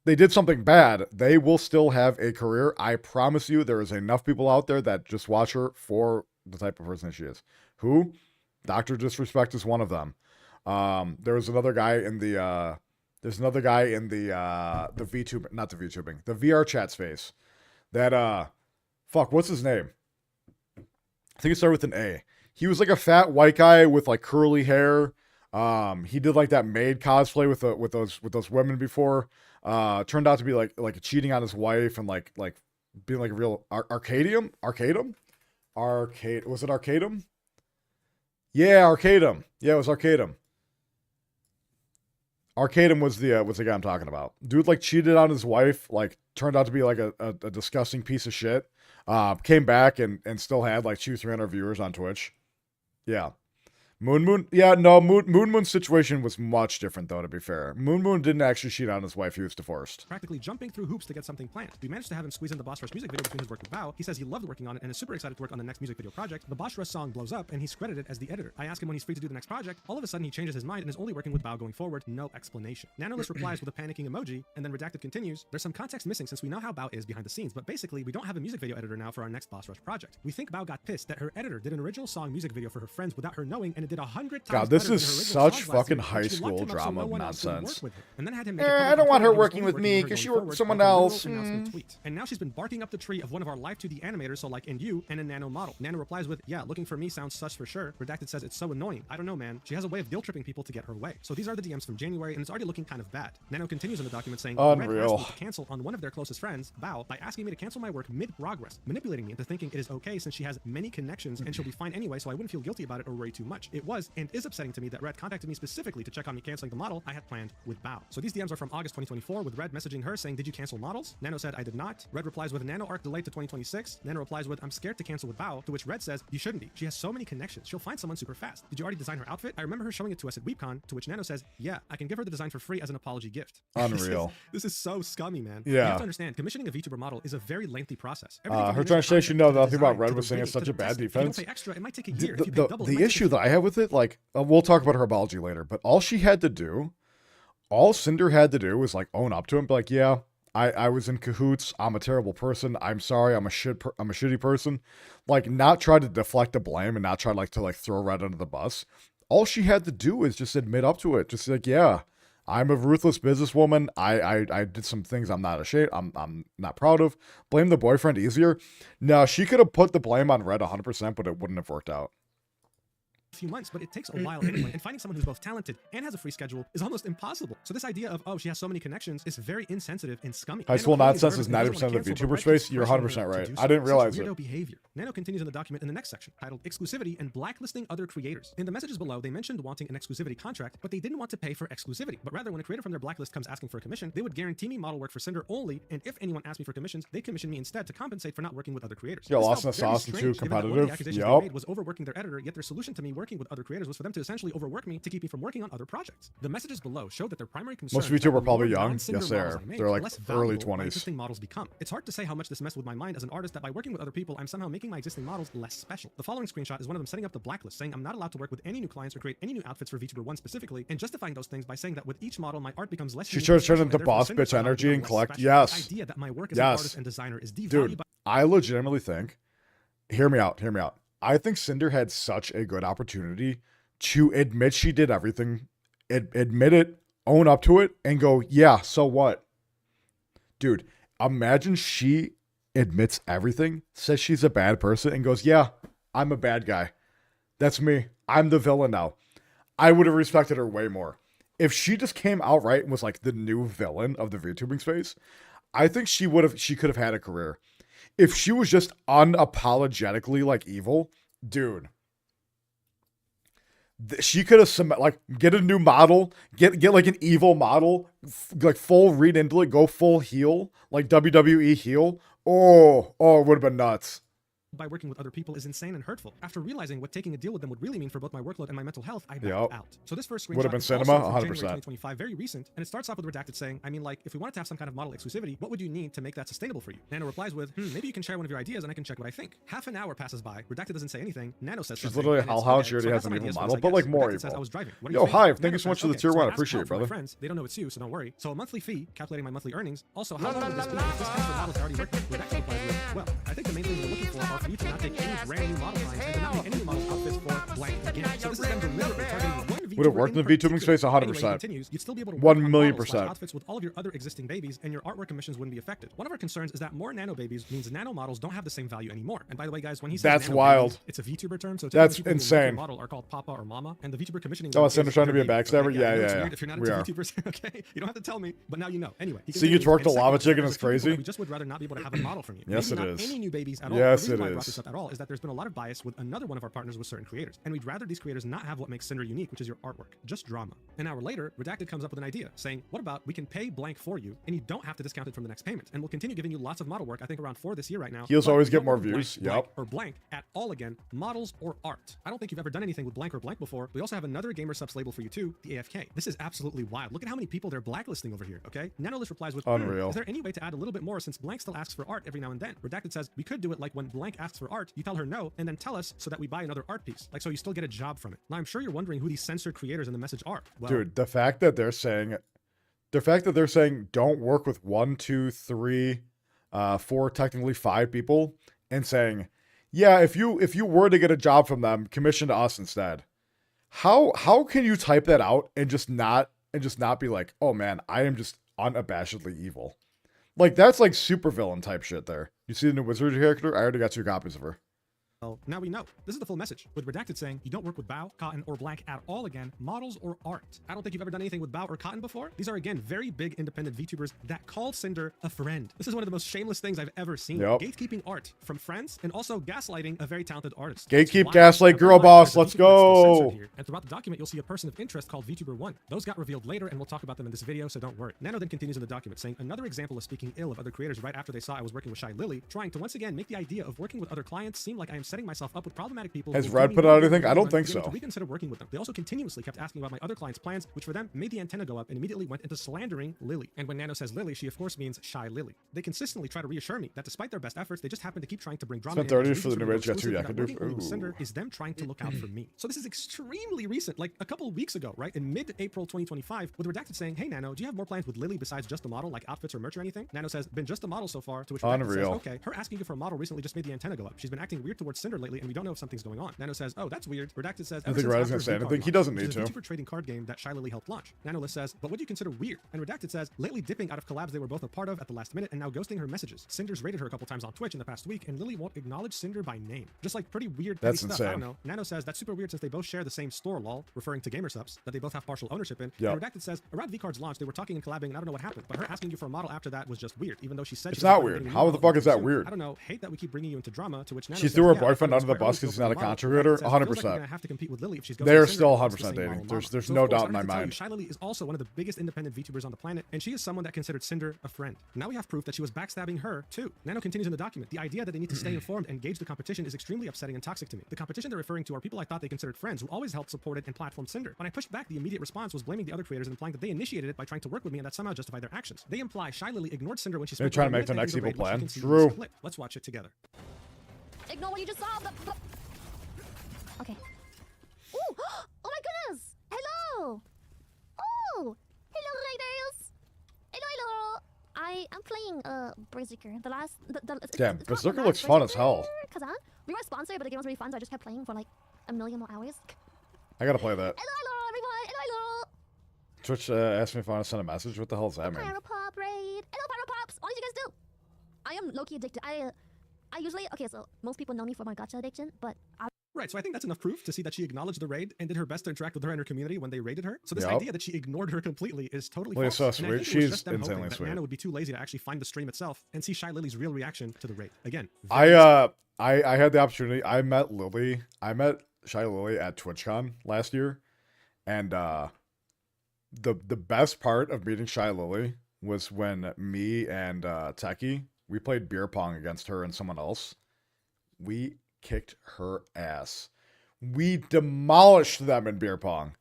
they did something bad, they will still have a career. I promise you, there is enough people out there that just watch her for the type of person she is. Who? Dr. Disrespect is one of them. There's another guy in the VTuber, not the VTubing, the VR chat space. That what's his name? I think it started with an A. He was like a fat white guy with like curly hair. He did like that maid cosplay with those women before. Turned out to be like cheating on his wife and like being like a real Arcadium. Was it Arcadium? Yeah, Arcadium. Yeah, it was Arcadium. Arcadium was the guy I'm talking about. Dude like cheated on his wife, like turned out to be like a disgusting piece of shit. Came back and still had like 200-300 viewers on Twitch. Yeah. Moon's situation was much different though, to be fair. Moon didn't actually cheat on his wife, he was divorced. Practically jumping through hoops to get something planned. We managed to have him squeeze in the Boss Rush music video between his work with Bao. He says he loved working on it and is super excited to work on the next music video project. The Boss Rush song blows up and he's credited as the editor. I ask him when he's free to do the next project. All of a sudden he changes his mind and is only working with Bao going forward. No explanation. Nanolist replies with a panicking emoji, and then Redacted continues, there's some context missing since we know how Bao is behind the scenes, but basically we don't have a music video editor now for our next Boss Rush project. We think Bao got pissed that her editor did an original song music video for her friends without her knowing and it did 100 times God, this better is than her original such songs last fucking year, high and she locked school him up so drama no one else would work nonsense. with him. And then had him make a I public don't want her declaration he was working only with me with her because she going worked with forward someone after a literal else. announcement tweet. And now she's been barking up the tree of one of our live 2D animators, so like in you and a Nano model. Nano replies with, yeah, looking for me sounds sus for sure. Redacted says it's so annoying. I don't know, man. She has a way of guilt tripping people to get her way. So these are the DMs from January, and it's already looking kind of bad. Nano continues in the document saying, Red Unreal. asked me to cancel on one of their closest friends, Bao, by asking me to cancel my work mid-progress, manipulating me into thinking it is okay since she has many connections and she'll be fine anyway, so I wouldn't feel guilty about it or worry too much. It was and is upsetting to me that Red contacted me specifically to check on me canceling the model I had planned with Bao. So these DMs are from August 2024, with Red messaging her saying, did you cancel models? Nano said, I did not. Red replies with, Nano arc delayed to 2026. Nano replies with, I'm scared to cancel with Bao, to which Red says, you shouldn't be. She has so many connections. She'll find someone super fast. Did you already design her outfit? I remember her showing it to us at WeebCon, to which Nano says, yeah, I can give her the design for free as an apology gift. Unreal. This is so scummy, man. Yeah. You have to understand, commissioning a VTuber model is a very lengthy process. Everything from Her the initial translation, concept to the nothing about design Red to was the saying it's release such a to the bad testing. If defense. you don't pay extra, it might take a year. If you pay double, it The might issue take that I have with it, like, we'll talk about her biology later, but all she had to do, all Cinder had to do was like own up to him, be like, yeah, I was in cahoots. I'm a terrible person. I'm sorry. I'm a shitty person. Like, not try to deflect the blame and not try to throw Red under the bus. All she had to do is just admit up to it. Just like, yeah, I'm a ruthless businesswoman. I did some things I'm not ashamed. I'm not proud of. Blame the boyfriend easier. No, she could have put the blame on Red 100%, but it wouldn't have worked out. few months, but it takes a while anyway, and finding someone who's both talented and has a free schedule is almost impossible. So this idea of, oh, she has so many connections is very insensitive and scummy. High school nonsense is 90% of the VTuber space. You're 100% right. I didn't realize it. Behavior. Nano continues in the document in the next section, titled Exclusivity and Blacklisting Other Creators. In the messages below, they mentioned wanting an exclusivity contract, but they didn't want to pay for exclusivity. But rather, when a creator from their blacklist comes asking for a commission, they would guarantee me model work for Cinder only, and if anyone asked me for commissions, they'd commission me instead to compensate for not working with other creators. Yeah, This Lost in felt the very Sauce and strange, too given that one of the competitive. accusations they Yup. made was overworking their editor, yet their solution to me working with other creators was for them to essentially overwork me to keep me from working on other projects. The messages below show that their primary concern Most is that VTuber the probably more young. non-Cinder Yes, they models are. I make, They're the like less early valuable my 20s. existing models become. It's hard to say how much this messed with my mind as an artist that by working with other people, I'm somehow making my existing models less special. The following screenshot is one of them setting up the blacklist, saying I'm not allowed to work with any new clients or create any new outfits for VTuber 1 specifically, and justifying those things by saying that with each model, my art becomes less She unique starts and special, turning and into therefore boss Cinder bitch somehow energy become and less collect. special. Yes. The idea that my work as an Yes. artist and designer is devalued Dude, by I legitimately think, hear me out. I think Cinder had such a good opportunity to admit she did everything, admit it, own up to it, and go, yeah, so what? Dude, imagine she admits everything, says she's a bad person, and goes, yeah, I'm a bad guy. That's me. I'm the villain now. I would have respected her way more. If she just came outright and was like the new villain of the VTubing space, I think she could have had a career. If she was just unapologetically like evil, dude, she could have get a new model, get like an evil model, like full read into it, go full heel, like WWE heel. Oh, it would have been nuts. by working with other people is insane and hurtful. After realizing what taking a deal with them would really mean for both my workload and my mental health, I backed out. So this first screenshot would have been is also cinema, from 100%. January 2025, very recent, and it starts off with Redacted saying, I mean, like, if we wanted to have some kind of model exclusivity, what would you need to make that sustainable for you? Nano replies with, maybe you can share one of your ideas and I can check what I think. Half an hour passes by, Redacted doesn't say anything, Nano says She's something, literally and it's, how okay, she already so I has have an some evil ideas for model, this, I but like guess. more Redacted says, evil. I was driving. What do Yo, you think? Hive, thank Nano you so much says, for the okay, tier so one. I I asked appreciate it, help from my brother. friends. They don't know it too, so don't worry. So a monthly fee, calculating my monthly earnings. Also, how long would this be if this counts for models I already worked with? Redacted replies with, well, I think the main things we're looking for are for you to not take any brand new model lines and to not make any new models outfits for blank again. So this is them deliberately targeting one VTuber Would have worked in the VTubing space 100%. Anyway, he continues, you'd still be able to 1 work on million models percent. outfits with all of your other existing babies, and your artwork commissions wouldn't be affected. One of our concerns is that more nano babies means nano models don't have the same value anymore. And by the way, guys, when he says That's nano wild. babies, it's a VTuber term, so That's typically people who make your insane. model are called Papa or Mama, and the VTuber commissioning. Oh, them Cinder is trying to be a their backstabber? baby. Yeah, I know yeah, it's yeah. weird if you're not We into are. VTubers, okay? You don't have to tell me, but now you know. Anyway, he So you continues, twerked a and lava second, chicken there's is a few people crazy? that we just would rather not be able to have a model from you. Yes, Maybe it not is. any new babies at all. Yes, The reason it why I brought is. this up at all is that there's been a lot of bias with another one of our partners with certain creators, and we'd rather these creators not have what makes Cinder unique, which is your artwork, just drama. An hour later, Redacted comes up with an idea, saying, what about we can pay blank for you, and you don't have to discount it from the next payment, and we'll continue giving you lots of model work, I think around 4 this year right now. Heels but always you get don't more work with views, blank, blank, yup. or blank at all again, models or art. I don't think you've ever done anything with blank or blank before. We also have another gamer subs label for you too, the AFK. This is absolutely wild. Look at how many people they're blacklisting over here, okay? Nanolist replies with, Unreal. is there any way to add a little bit more since blank still asks for art every now and then? Redacted says, we could do it like when blank asks for art, you tell her no, and then tell us so that we buy another art piece. Like, so you still get a job from it. Now, I'm sure you're wondering who these censored creators in the message are. Well, Dude, the fact that they're saying don't work with 1, 2, 3, 4, technically 5 people, and saying, yeah, if you were to get a job from them, commission to us instead. How can you type that out and just not be like, oh man, I am just unabashedly evil? Like, that's like supervillain type shit there. You see the new Wizardry character? I already got 2 copies of her. Well, now we know. This is the full message, with Redacted saying, you don't work with Bao, Cotton, or Blank at all again, models or art. I don't think you've ever done anything with Bao or Cotton before. These are, again, very big independent VTubers that call Cinder a friend. This is one of the most shameless things I've ever seen. Yep. Gatekeeping art from friends, and also gaslighting a very talented artist. Gatekeep, gaslight, girl boss, let's go! And throughout the document, you'll see a person of interest called VTuber1. Those got revealed later, and we'll talk about them in this video, so don't worry. Nano then continues in the document, saying, another example of speaking ill of other creators right after they saw I was working with Shy Lily, trying to once again make the idea of working with other clients seem like I am setting myself up with problematic people. Has Red put out anything? I don't think so. To reconsider working with them. They also continuously kept asking about my other clients' plans, which for them made the antenna go up and immediately went into slandering Lily. And when Nano says Lily, she of course means Shy Lily. They consistently try to reassure me that despite their best efforts, they just happen to keep trying to bring drama. Spent 30 for the new age, got 2 Yakadu. Cinder is them trying to look out for me. So this is extremely recent, like a couple of weeks ago, right? In mid-April 2025, with Redacted saying, hey Nano, do you have more plans with Lily besides just the model, like outfits or merch or anything? Nano says, been just a model so far, to which Redacted says, okay, her asking you for a model recently just made the antenna go up. She's been acting weird towards Cinder lately, and we don't know if something's going on. Nano says, oh, that's weird. Redacted says, I think Redacted's gonna say anything. He doesn't need to. VTuber trading card game that Shy Lily helped launch. Nanolist says, but what do you consider weird? And Redacted says, lately dipping out of collabs they were both a part of at the last minute and now ghosting her messages. Cinder's raided her a couple times on Twitch in the past week, and Lily won't acknowledge Cinder by name. Just like pretty weird. That's stuff. insane. I don't know. Nano says that's super weird since they both share the same store, lol, referring to gamer subs that they both have partial ownership in. Yep. And Redacted says, around V-Card's launch, they were talking and collabing, and I don't know what happened, but her asking you for a model after that was just weird, even though she said it's not weird. How the fuck is that weird? I don't know. Hate that we keep bringing you into drama. To which Nano she says, threw her yeah, boyfriend under the bus because he's not a contributor. 100%. Have to compete with Lily if she's they're still 100% dating. There's no doubt in my mind. Shy Lily is also one of the biggest independent VTubers on the planet, and she is someone that considered Cinder a friend. Now we have proof that she was backstabbing her too. Nano continues in the document. The idea that they need to stay informed and gauge the competition is extremely upsetting and toxic to me. The competition they're referring to are people I thought they considered friends who always helped, supported, and platformed Cinder. When I pushed back, the immediate response was blaming the other creators and implying that they initiated it by trying to work with me and that somehow justified their actions. They imply Shy Lily ignored Cinder when she spoke. They're trying to make the next evil plan. True. Let's watch it together. Ignore what you just saw. Okay. Ooh! Oh my goodness! Hello! Oh! Hello, Raiders! Hello! I am playing Berserker. Damn, Berserker looks fun as hell. Kazan? We were sponsored, but the game was really fun, so I just kept playing for like a million more hours. I gotta play that. Hello, everyone! Hello! Twitch asked me if I want to send a message. What the hell is that, man? Pyropop raid! Hello, Pyropops! What did you guys do? I am low-key addicted. I usually... Okay, so most people know me for my gacha addiction, but... Right, so I think that's enough proof to see that she acknowledged the raid and did her best to interact with her and her community when they raided her. So this idea that she ignored her completely is totally false. So sweet. And I think She's just them insanely hoping sweet. That Nano would be too lazy to actually find the stream itself and see Shy Lily's real reaction to the raid. Again, I had the opportunity. I met Shy Lily at TwitchCon last year, and the best part of meeting Shy Lily was when me and Techie, we played beer pong against her and someone else. We kicked her ass. We demolished them in beer pong.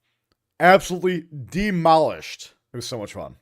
Absolutely demolished. It was so much fun.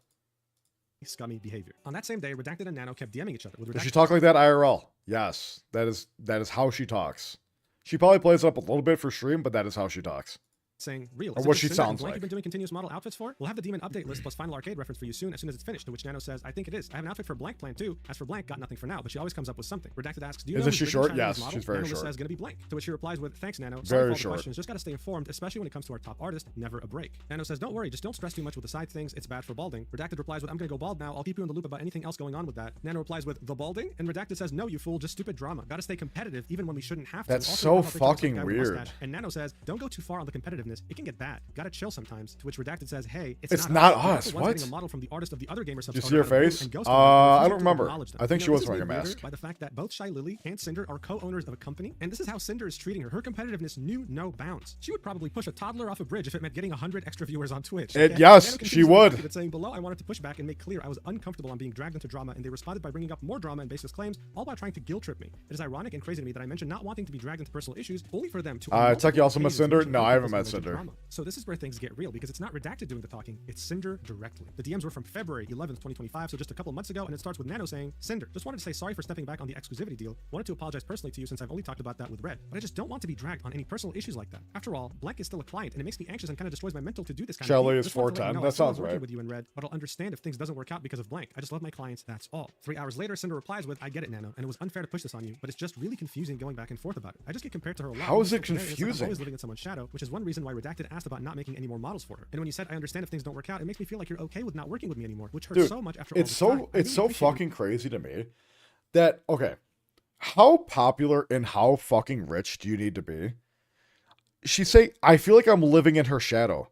Scummy behavior. On that same day, Redacted and Nano kept DMing each other. Does she talk like that IRL? Yes. That is how she talks. She probably plays it up a little bit for stream, but that is how she talks. Saying real. Or what she sounds like. like. You've been doing continuous model outfits for? We'll have the demon update list plus final arcade reference for you soon as it's finished. To which Nano says, I think it is. I have an outfit for Blank plan too. As for Blank, got nothing for now, but she always comes up with something. Redacted asks, do you know she short? Yes, she's very Nano short. says, gonna be Blank. To which she replies with, thanks Nano. Very short. Questions. Just gotta stay informed, especially when it comes to our top artist. Never a break. Nano says, don't worry, just don't stress too much with the side things. It's bad for balding. Redacted replies with, I'm gonna go bald now. I'll keep you in the loop about anything else going on with that. Nano replies with, the balding? And Redacted says, no, you fool, just stupid drama. Gotta stay competitive even when we shouldn't have to. That's also, so fucking weird. And Nano says, don't go too far on the competitiveness. It can get bad. Gotta chill sometimes. To which Redacted says, hey, it's not us. What? A model from the artist of the other gamer Did you see her face? I don't remember. I think she was wearing a mask. By the fact that both Shy Lily and Cinder are co-owners of a company, and this is how Cinder is treating her. Her competitiveness knew no bounds. She would probably push a toddler off a bridge if it meant getting 100 extra viewers on Twitch. Yes, she would. Saying below, I wanted to push back and make clear I was uncomfortable on being dragged into drama, and they responded by bringing up more drama and baseless claims, all while trying to guilt trip me. It is ironic and crazy to me that I mentioned not wanting to be dragged into personal issues, only for them to. Techie also met Cinder? No, I haven't met Cinder. So this is where things get real because it's not Redacted doing the talking, it's Cinder directly. The DMs were from February 11th, 2025, so just a couple of months ago, and it starts with Nano saying, Cinder, just wanted to say sorry for stepping back on the exclusivity deal. Wanted to apologize personally to you since I've only talked about that with Red, but I just don't want to be dragged on any personal issues like that. After all, Blank is still a client, and it makes me anxious and kind of destroys my mental to do this kind of thing. Shelly is 410. That sounds right. With you in Red, but I'll understand if things doesn't work out because of Blank. I just love my clients, that's all. 3 hours later, Cinder replies with, I get it, Nano, and it was unfair to push this on you, but it's just really confusing going back and forth about it. I just get compared to her a lot. How is it confusing? I'm confusing? always living in someone's shadow, which is one reason why Redacted asked about not making any more models for her. And when you said, I understand if things don't work out, it makes me feel like you're okay with not working with me anymore, which hurts Dude, so much after it's all this time. it's so fucking crazy to me that, okay, how popular and how fucking rich do you need to be? She say, I feel like I'm living in her shadow.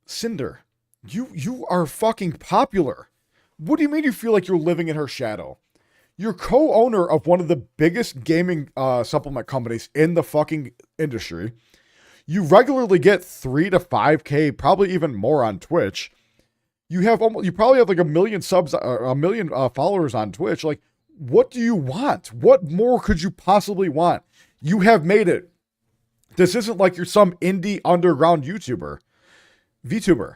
Cinder, you are fucking popular. What do you mean you feel like you're living in her shadow? You're co-owner of one of the biggest gaming supplement companies in the fucking industry. You regularly get 3 to 5K, probably even more on Twitch. You probably have like 1 million subs, 1 million followers on Twitch. Like, what do you want? What more could you possibly want? You have made it. This isn't like you're some indie underground YouTuber. VTuber.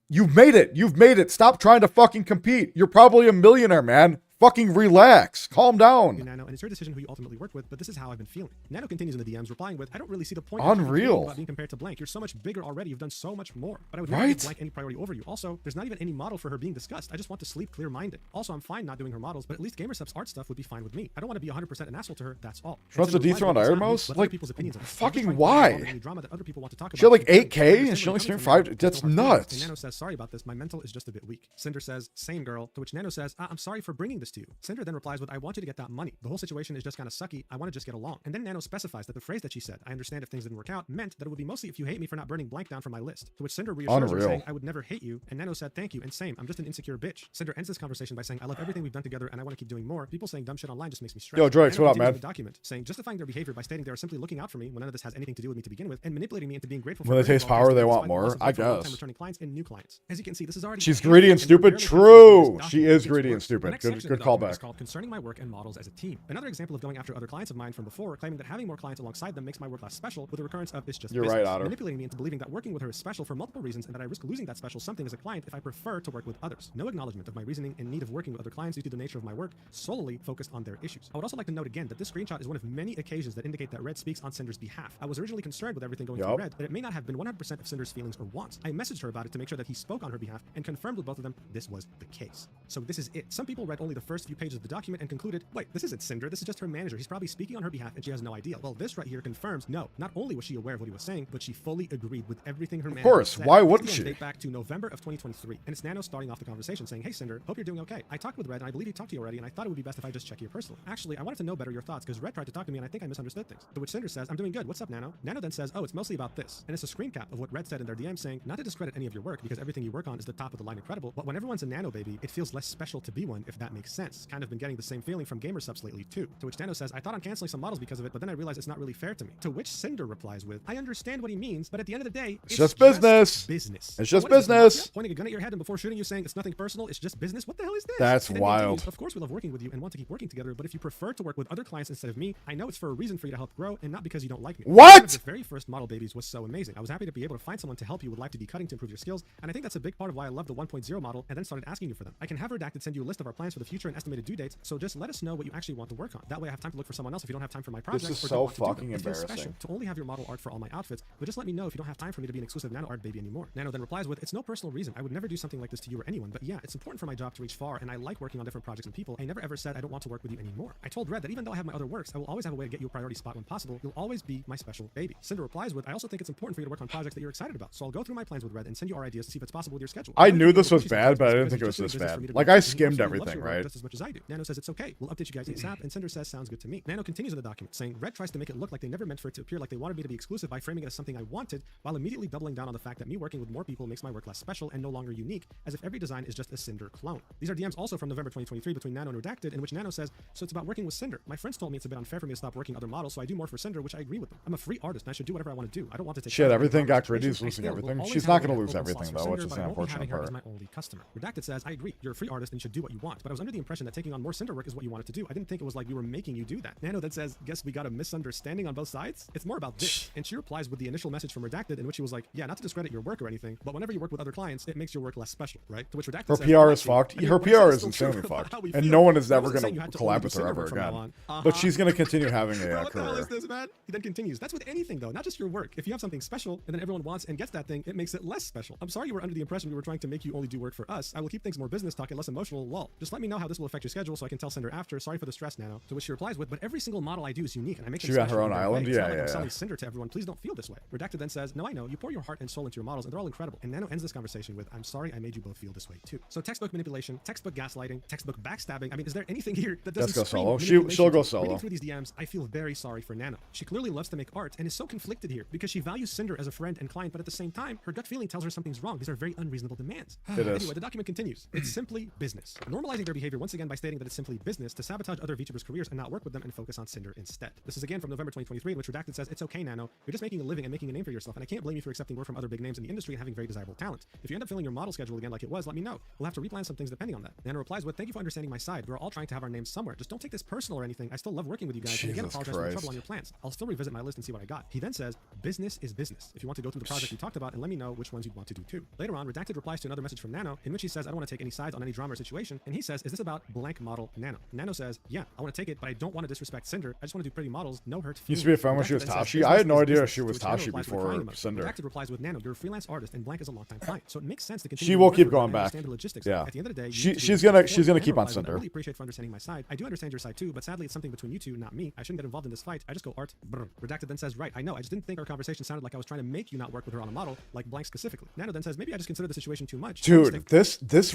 You've made it. You've made it. Stop trying to fucking compete. You're probably a millionaire, man. Fucking relax. Calm down. Nano, and it's your decision who you ultimately work with, but this is how I've been feeling. Nano continues in the DMs, replying with, I don't really see the point Unreal. about being compared to Blank. You're so much bigger already. You've done so much more. But I would never give Blank any priority over you. Also, there's not even any model for her being discussed. I just want to sleep clear-minded. Also, I'm fine not doing her models, but at least GamerSup's art stuff would be fine with me. I don't want to be 100% an asshole to her. That's all. She wants to dethrone Iron Mouse? Like, fucking why? Drama that other people want to talk about. She had like 8K and she only streamed 5. That's nuts. And Nano says, sorry about this. My mental is just a bit weak. Cinder says, same girl. To which Nano says, I'm sorry for bringing this to you. Cinder then replies with, I want you to get that money. The whole situation is just kind of sucky. I want to just get along. And then Nano specifies that the phrase that she said, I understand if things didn't work out, meant that it would be mostly if you hate me for not burning Blank down from my list. To which Cinder reassures her saying, I would never hate you. And Nano said, thank you. And same, I'm just an insecure bitch. Cinder ends this conversation by saying, I love everything we've done together and I want to keep doing more. People saying dumb shit online just makes me stressed. Yo, Drax, what up, man? The document saying, justifying their behavior by stating they are simply looking out for me when none of this has anything to do with me to begin with, and manipulating me into being grateful for when they taste power, they want more, I guess. Returning clients and new clients. As you can see, this is already she's greedy and stupid. True. She is greedy and stupid. Good callback. It's called Concerning My Work and Models as a Team. Another example of going after other clients of mine from before, claiming that having more clients alongside them makes my work less special, with the recurrence of it's just You're business. Right, Otter. Manipulating me into believing that working with her is special for multiple reasons and that I risk losing that special something as a client if I prefer to work with others. No acknowledgement of my reasoning and need of working with other clients due to the nature of my work, solely focused on their issues. I would also like to note again that this screenshot is one of many occasions that indicate that Red speaks on Cinder's behalf. I was originally concerned with everything going through Red, that it may not have been 100% of Cinder's feelings or wants. I messaged her about it to make sure that he spoke on her behalf and confirmed with both of them this was the case. So this is it. Some people read only the first few pages of the document and concluded, wait, this isn't Cinder, this is just her manager. He's probably speaking on her behalf and she has no idea. Well, this right here confirms, no, not only was she aware of what he was saying, but she fully agreed with everything her manager said. Why wouldn't she? Date back to November of 2023, and it's Nano starting off the conversation saying, hey Cinder, hope you're doing okay. I talked with Red and I believe he talked to you already, and I thought it would be best if I just check here personally. Actually, I wanted to know better your thoughts because Red tried to talk to me and I think I misunderstood things. To which Cinder says, I'm doing good. What's up, Nano? Nano then says, oh, it's mostly about this. And it's a screen cap of what Red said in their DM saying, not to discredit any of your work because everything you work on is the top of the line incredible, but when everyone's a Nano baby, it feels less special to be one, if that makes sense. Kind of been getting the same feeling from GamerSupps lately too. To which Nano says, I thought on canceling some models because of it, but then I realized it's not really fair to me. To which Cinder replies with, I understand what he means, but at the end of the day, it's just business. It's just business. Pointing a gun at your head and before shooting you saying it's nothing personal, it's just business. What the hell is this? That's wild. Of course we love working with you and want to keep working together, but if you prefer to work with other clients instead of me, I know it's for a reason for you to help grow and not because you don't like me. What? The very first model babies was so amazing. I was happy to be able to find someone to help you with live to decutting to improve your skills, and I think that's a big part of why I love the 1.0 model and then started asking you for them. I can have Redacted send you a list of our plans for the future and estimated due dates, so just let us know what you actually want to work on. That way I have time to look for someone else if you don't have time for my project. This is or so don't want to do fucking them. It feels embarrassing. special to only have your model art for all my outfits, but just let me know if you don't have time for me to be an exclusive Nano art baby anymore. Nano then replies with, it's no personal reason. I would never do something like this to you or anyone, but yeah, it's important for my job to reach far and I like working on different projects and people. I never ever said I don't want to work with you anymore. I told Red that even though I have my other works, I will always have a way to get you a priority spot when possible. You'll always be my special baby. Cinder replies with, I also think it's important for you to work on projects that you're excited about. So I'll go through my plans with Red and send you our ideas to see if it's possible with your schedule. I knew this was bad, but I didn't think it was this bad. Like, I skimmed everything, right? Just as much as I do. Nano says it's okay. We'll update you guys ASAP, and Cinder says sounds good to me. Nano continues in the document saying, Red tries to make it look like they never meant for it to appear like they wanted me to be exclusive by framing it as something I wanted, while immediately doubling down on the fact that me working with more people makes my work less special and no longer unique, as if every design is just a Cinder clone. These are DMs also from November 2023 between Nano and Redacted, in which Nano says, so it's about working with Cinder. My friends told me it's a bit unfair for me to stop working other models, so I do more for Cinder, which I agree with them. I'm a free artist and I should do whatever I want to do. I don't want to take shit, everything got greedy. She's losing everything. She's not going to lose everything though, which is an unfortunate part. My only customer. Redacted says, I agree, you're a free artist and you should do what you want, but I was under the impression that taking on more Cinder work is what you wanted to do. I didn't think it was like we were making you do that. Nano then says, guess we got a misunderstanding on both sides? It's more about this. And she replies with the initial message from Redacted in which she was like, yeah, not to discredit your work or anything, but whenever you work with other clients, it makes your work less special, right? To which Redacted her says, PR is fucked. Her PR is insanely fucked. And no one is ever going to collab with her ever again. But she's going to continue having a what the hell career. is this, man? He then continues, that's with anything though, not just your work. If you have something special and then everyone wants and gets that thing, it makes it less special. I'm sorry you were under the impression we were trying to make you only do work for us. I will keep things more business talk and less emotional, lol. Just let me know how how this will affect your schedule, so I can tell Cinder after. Sorry for the stress, Nano. To which she replies with, but every single model I do is unique, and I make them She got special her in own their island? way. It's not Yeah, like I'm yeah, selling yeah. Cinder to everyone. Please don't feel this way. Redacted then says, no, I know. You pour your heart and soul into your models, and they're all incredible. And Nano ends this conversation with, I'm sorry I made you both feel this way too. So textbook manipulation, textbook gaslighting, textbook backstabbing. I mean, is there anything here that doesn't Let's go scream solo. manipulation? She'll go Reading solo. through these DMs, I feel very sorry for Nano. She clearly loves to make art and is so conflicted here because she values Cinder as a friend and client, but at the same time, her gut feeling tells her something's wrong. These are very unreasonable demands. It is. Anyway, the document continues. It's simply business. Normalizing their behavior once again by stating that it's simply business to sabotage other VTubers' careers and not work with them and focus on Cinder instead. This is again from November 2023, in which Redacted says, it's okay, Nano. You're just making a living and making a name for yourself, and I can't blame you for accepting work from other big names in the industry and having very desirable talent. If you end up filling your model schedule again like it was, let me know. We'll have to replan some things depending on that. Nano replies with, thank you for understanding my side. We're all trying to have our names somewhere. Just don't take this personal or anything. I still love working with you guys. And again, Jesus apologize for the Christ. trouble on your plans. I'll still revisit my list and see what I got. He then says, business is business. If you want to go through the project we talked about and let me know which ones you'd want to do too. Later on, Redacted replies to another message from Nano in which he says, I don't want to take any sides on any drama or situation. And he says, is this about blank model Nano? Nano says, yeah, I want to take it, but I don't want to disrespect Cinder. I just want to do pretty models. No hurt Used to be a fan when she was Tashi. I had no idea she was Tashi before Cinder. Redacted replies with, Nano, you're a freelance artist and blank is a longtime client. So it makes sense to continue. She will to keep work with her going and back. understand the logistics. Yeah. At the end of the day, She's gonna keep on Cinder. I really appreciate for understanding my side. I do understand your side too, but sadly it's something between you two, not me. I shouldn't get involved in this fight. I just go art. Brr. Redacted then says, right, I know. I just didn't think our conversation sounded like I was trying to make you not work with her on a model, like blank specifically. Nano then says, maybe I just consider the situation too much. Dude, this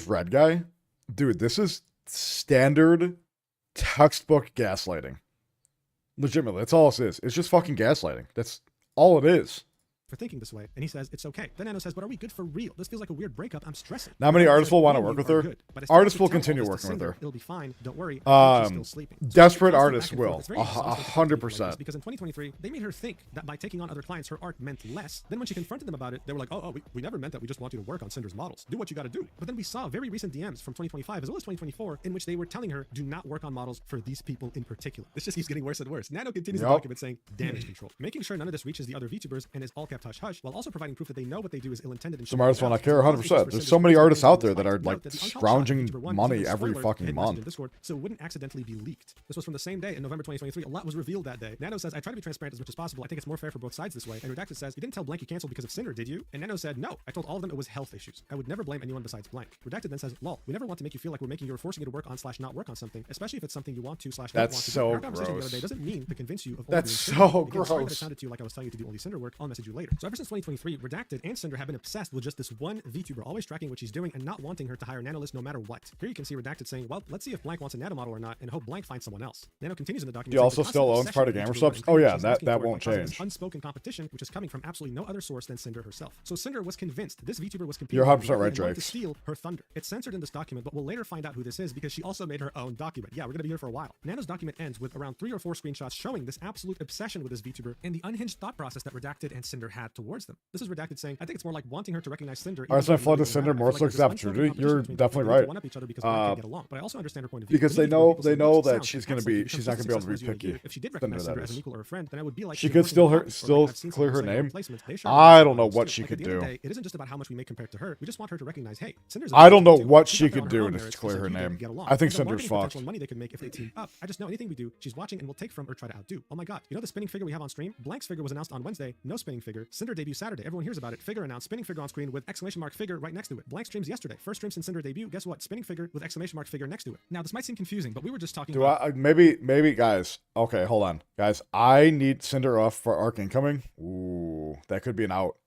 red guy, dude, this is standard textbook gaslighting. Legitimately, that's all this is. It's just fucking gaslighting. That's all it is. For thinking this way, and he says it's okay. Then Nano says, but are we good for real? This feels like a weird breakup. I'm stressing. Not many Nano artists says, will want to "Me and work you with are her. good, but I still Artists have to will tell all continue this to working with Cinder. her. It'll be fine. Don't worry. She's still sleeping. So Desperate it goes artists back and forth. will. It's very exhausting to talk to people like 100%. this because in 2023 they made her think that by taking on other clients her art meant less. Then when she confronted them about it, they were like, oh, we never meant that. We just want you to work on Cinder's models. Do what you got to do. But then we saw very recent DMs from 2025 as well as 2024 in which they were telling her, do not work on models for these people in particular. This just keeps getting worse and worse. Nano continues the document saying damage control, making sure none of this reaches the other VTubers and is all kept hush hush, while also providing proof that they know what they do is ill-intended. And Some artists will not care 100%. There's so many artists out there that are like scrounging money every fucking month. Discord, so it wouldn't accidentally be leaked. This was from the same day in November 2023. A lot was revealed that day. Nano says, I try to be transparent as much as possible. I think it's more fair for both sides this way. And Redacted says, you didn't tell Blank you canceled because of Cinder, did you? And Nano said, no. I told all of them it was health issues. I would never blame anyone besides Blank. Redacted then says, lol, we never want to make you feel like we're making you or forcing you to work on / not work on something, especially if it's something you want to / don't That's want to so do. Our conversation the gross. other day doesn't mean to convince you of That's only doing so Cinder. Again, sorry that gross. it sounded to you like I was telling you to do only Cinder work. I'll message you later. So ever since 2023, Redacted and Cinder have been obsessed with just this one VTuber, always tracking what she's doing and not wanting her to hire Nanolist no matter what. Here you can see Redacted saying, well, let's see if Blank wants a nano model or not, and hope Blank finds someone else. Nano continues in the document. He also still owns part of GamerSubs? Oh yeah, that won't change. Unspoken competition, which is coming from absolutely no other source than Cinder herself. So Cinder was convinced this VTuber was competing. You're 100% right, and wanted Drake. to steal her thunder. It's censored in this document, but we'll later find out who this is because she also made her own document. Yeah, we're gonna be here for a while. Nano's document ends with around 3 or 4 screenshots showing this absolute obsession with this VTuber and the unhinged thought process that Redacted and Cinder had towards them. This is Redacted saying, I think it's more like wanting her to recognize Cinder. Artists might flood to Cinder more so because opportunity. You're definitely right. But I also understand her point of view. Because they know that she's not gonna be able to be picky. If she did Cinder, recognize that Cinder as is. an equal or a friend, then I would be like, She you're could working with still I've seen clear some her saying name. replacements. They share I don't know models what too. she Like, could at the end of the do. day, it isn't just about how much we make compared to her. We just want her to recognize, hey, Cinder's I don't know too. what She's she out there could on do her own to merits, clear just her like you did, name. get along. I think The Cinder's marketing potential fucked. and money they could make if they team up. I just know anything we do, she's watching and will take from or try to outdo. Oh my god, you know the spinning figure we have on stream? Blank's figure was announced on Wednesday. No spinning figure. Cinder debut Saturday. Everyone hears about it. Figure announced. Spinning figure on screen with exclamation mark figure right next to it. Blank streams yesterday. First stream since Cinder debut. Guess what? Spinning figure with exclamation mark figure next to it. Now this might seem confusing, but we were just talking about. Maybe guys. Okay, hold on, guys. I need Cinder off for Arc incoming. Ooh, that could be an out.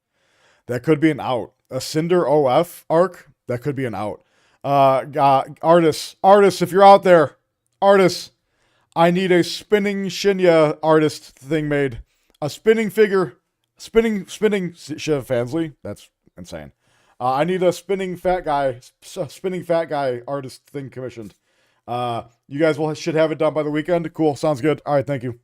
That could be an out. A Cinder OF arc. That could be an out. Artists, if you're out there, artists, I need a spinning Shinya artist thing made. A spinning figure, spinning Shiv Fansley. That's insane. I need a spinning fat guy artist thing commissioned. You guys should have it done by the weekend. Cool, sounds good. All right, thank you.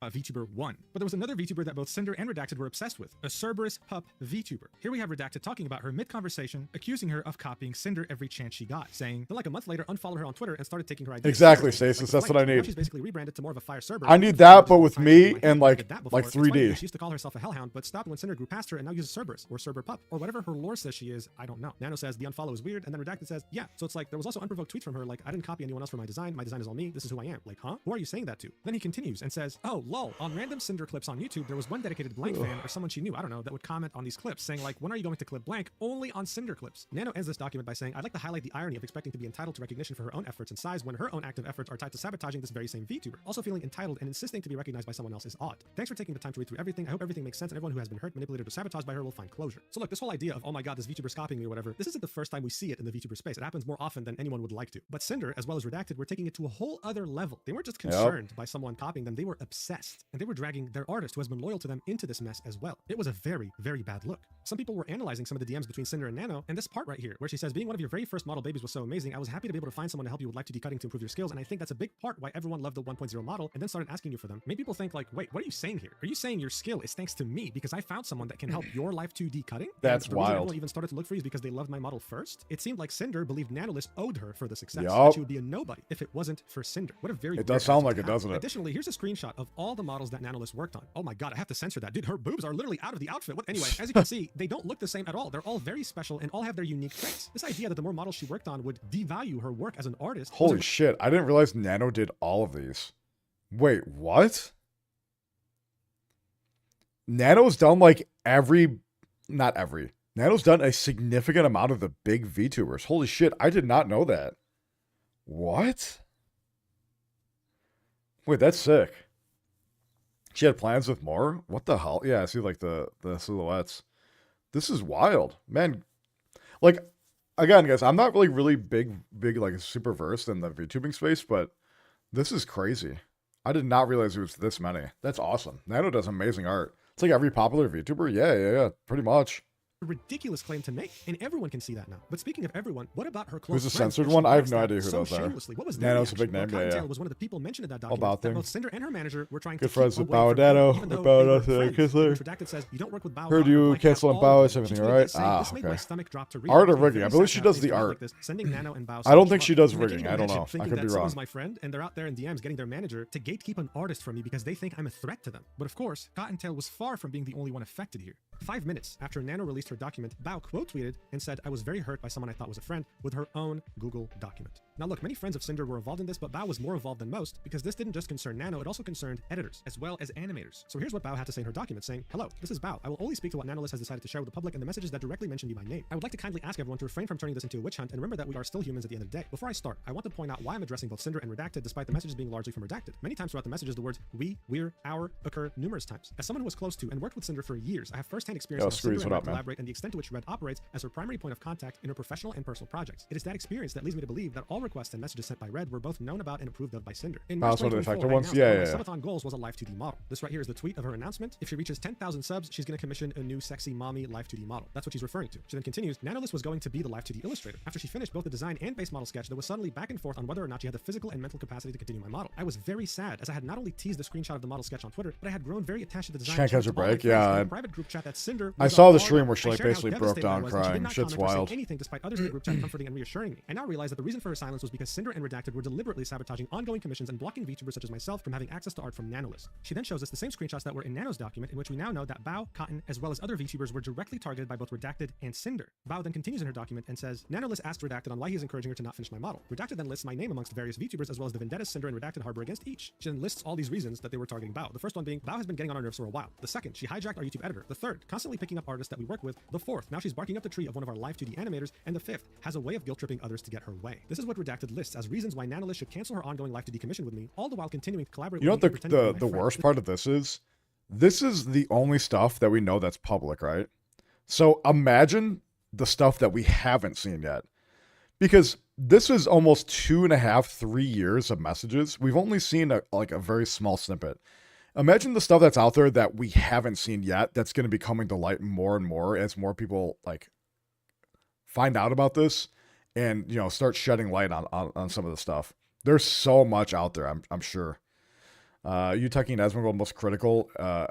VTuber 1. But there was another VTuber that both Cinder and Redacted were obsessed with, a Cerberus pup VTuber. Here we have Redacted talking about her mid-conversation, accusing her of copying Cinder every chance she got, saying, then like a month later, unfollowed her on Twitter and started taking her ideas. Exactly, Stasis, that's what I Now need. she's basically rebranded to more of a fire Cerberus. I need that, but with me and like 3D. She used to call herself a hellhound, but stopped when Cinder grew past her and now uses Cerberus or Cerber pup or whatever her lore says she is. I don't know. Nano says the unfollow is weird, and then Redacted says, yeah. So it's like there was also unprovoked tweets from her like, I didn't copy anyone else for my design. My design is all me. This is who I am. Like, huh? Who are you saying that to? Then he continues and says, oh, lol. On random Cinder clips on YouTube, there was one dedicated blank fan or someone she knew, I don't know, that would comment on these clips saying like, when are you going to clip blank? Only on Cinder clips. Nano ends this document by saying, I'd like to highlight the irony of expecting to be entitled to recognition for her own efforts and size when her own active efforts are tied to sabotaging this very same VTuber. Also feeling entitled and insisting to be recognized by someone else is odd. Thanks for taking the time to read through everything. I hope everything makes sense and everyone who has been hurt, manipulated, or sabotaged by her will find closure. So look, this whole idea of, oh my god, this VTuber's copying me or whatever, this isn't the first time we see it in the VTuber space. It happens more often than anyone would like to. But Cinder, as well as Redacted, were taking it to a whole other level. They weren't just concerned by someone copying them, they were obsessed. And they were dragging their artist who has been loyal to them into this mess as well. It was a very, very bad look. Some people were analyzing some of the DMs between Cinder and Nano, and this part right here, where she says, being one of your very first model babies was so amazing, I was happy to be able to find someone to help you with live 2D cutting to improve your skills, and I think that's a big part why everyone loved the 1.0 model and then started asking you for them. Made people think like, wait, what are you saying here? Are you saying your skill is thanks to me because I found someone that can help your live 2D cutting? That's and the wild. reason everyone even started to look for you is because they loved my model first? It seemed like Cinder believed Nanolist owed her for the success. That she would be a nobody if it wasn't for Cinder. What a very It does sound like it, doesn't it? Additionally, here's a screenshot of all the models that Nanolist worked on. Oh my god, I have to censor that. Dude, her boobs are literally out of the outfit. What? Anyway, as you can see, they don't look the same at all. They're all very special and all have their unique traits. This idea that the more models she worked on would devalue her work as an artist. Holy shit, I didn't realize Nano did all of these. Wait, what? Nano's done like not every. Nano's done a significant amount of the big VTubers. Holy shit, I did not know that. What? Wait, that's sick. She had plans with more? What the hell? Yeah, I see like the silhouettes. This is wild. Man, like, again, guys, I'm not really big, like, super versed in the VTubing space, but this is crazy. I did not realize it was this many. That's awesome. Nano does amazing art. It's like every popular VTuber. Yeah, pretty much. A ridiculous claim to make, and everyone can see that now. But speaking of everyone, what about her close Who's the friends? censored one? I have no idea who so those are. What was their Nano's a reaction? big name, Well, yeah. was one of the people mentioned in that document About that them. both Cinder and her manager were trying Good to friends keep with away Bao from them, Dano, even though Bao they were Dano, friends. Kissler. Redacted says, you don't work with Bao Heard Cotton, you like, cancel at and Bao all. is everything, She all tweeted right? this saying, Ah, this made my okay. stomach drop to read. Art or I feel rigging? I very believe sad she to does have the these people art. like this, sending Nano and Bao I don't so think much she love. does And I can't rigging. even I don't imagine know. I thinking could that be someone's wrong. my friend and they're out there in DMs getting their manager to gatekeep an artist from me because they think I'm a threat to them. But of course, Cottontail was far from being the only one affected here. 5 minutes after Nano released her document, Bao quote tweeted and said, I was very hurt by someone I thought was a friend, with her own Google document. Now look, many friends of Cinder were involved in this, but Bao was more involved than most because this didn't just concern Nano, it also concerned editors as well as animators. So here's what Bao had to say in her document, saying, hello, this is Bao. I will only speak to what Nanolist has decided to share with the public and the messages that directly mention me by name. I would like to kindly ask everyone to refrain from turning this into a witch hunt and remember that we are still humans at the end of the day. Before I start, I want to point out why I'm addressing both Cinder and Redacted despite the messages being largely from Redacted. Many times throughout the messages, the words we, we're, our occur numerous times. As someone who was close to and worked with Cinder for years, I have firsthand experience how Cinder and Red collaborate and the extent to which Red operates as her primary point of contact in her professional and personal projects. It is that experience that leads me to believe that all requests and messages sent by Red were both known about and approved of by Cinder. In March 2024, I announced that one of my subathon goals was a live 2D model. This right here is the tweet of her announcement. If she reaches 10,000 subs, she's going to commission a new sexy mommy live 2D model. That's what she's referring to. She then continues, Nanolist was going to be the live 2D illustrator. After she finished both the design and base model sketch, there was suddenly back and forth on whether or not she had the physical and mental capacity to continue my model. I was very sad as I had not only teased the screenshot of the model sketch on Twitter, but I had grown very attached to the design. Can't catch a break, yeah. Private group chat that Cinder I saw the stream where she like basically broke down crying. Shit's wild. Anything despite others in the group chat comforting and reassuring me. I now realize that the reason for her silence was because Cinder and Redacted were deliberately sabotaging ongoing commissions and blocking VTubers such as myself from having access to art from Nanolist. She then shows us the same screenshots that were in Nano's document, in which we now know that Bao, Cotton, as well as other VTubers were directly targeted by both Redacted and Cinder. Bao then continues in her document and says, Nanolist asked Redacted on why he is encouraging her to not finish my model. Redacted then lists my name amongst various VTubers as well as the vendettas Cinder and Redacted harbor against each. She then lists all these reasons that they were targeting Bao. The first one being, Bao has been getting on our nerves for a while. The second, she hijacked our YouTube editor. The third, constantly picking up artists that we work with. The fourth, now she's barking up the tree of one of our live 2D animators. And the fifth, has a way of guilt-tripping others to get her way. This is what Redacted lists as reasons why Nanolist should cancel her ongoing live 2D commission with me, all the while continuing to collaborate with me. You know what the friend. worst part of this is? This is the only stuff that we know that's public, right? So imagine the stuff that we haven't seen yet. Because this is almost 2.5, 3 years of messages. We've only seen a very small snippet. Imagine the stuff that's out there that we haven't seen yet that's going to be coming to light more and more as more people like find out about this and, you know, start shedding light on some of the stuff. There's so much out there, I'm sure. You Tucky and Esmeralda most critical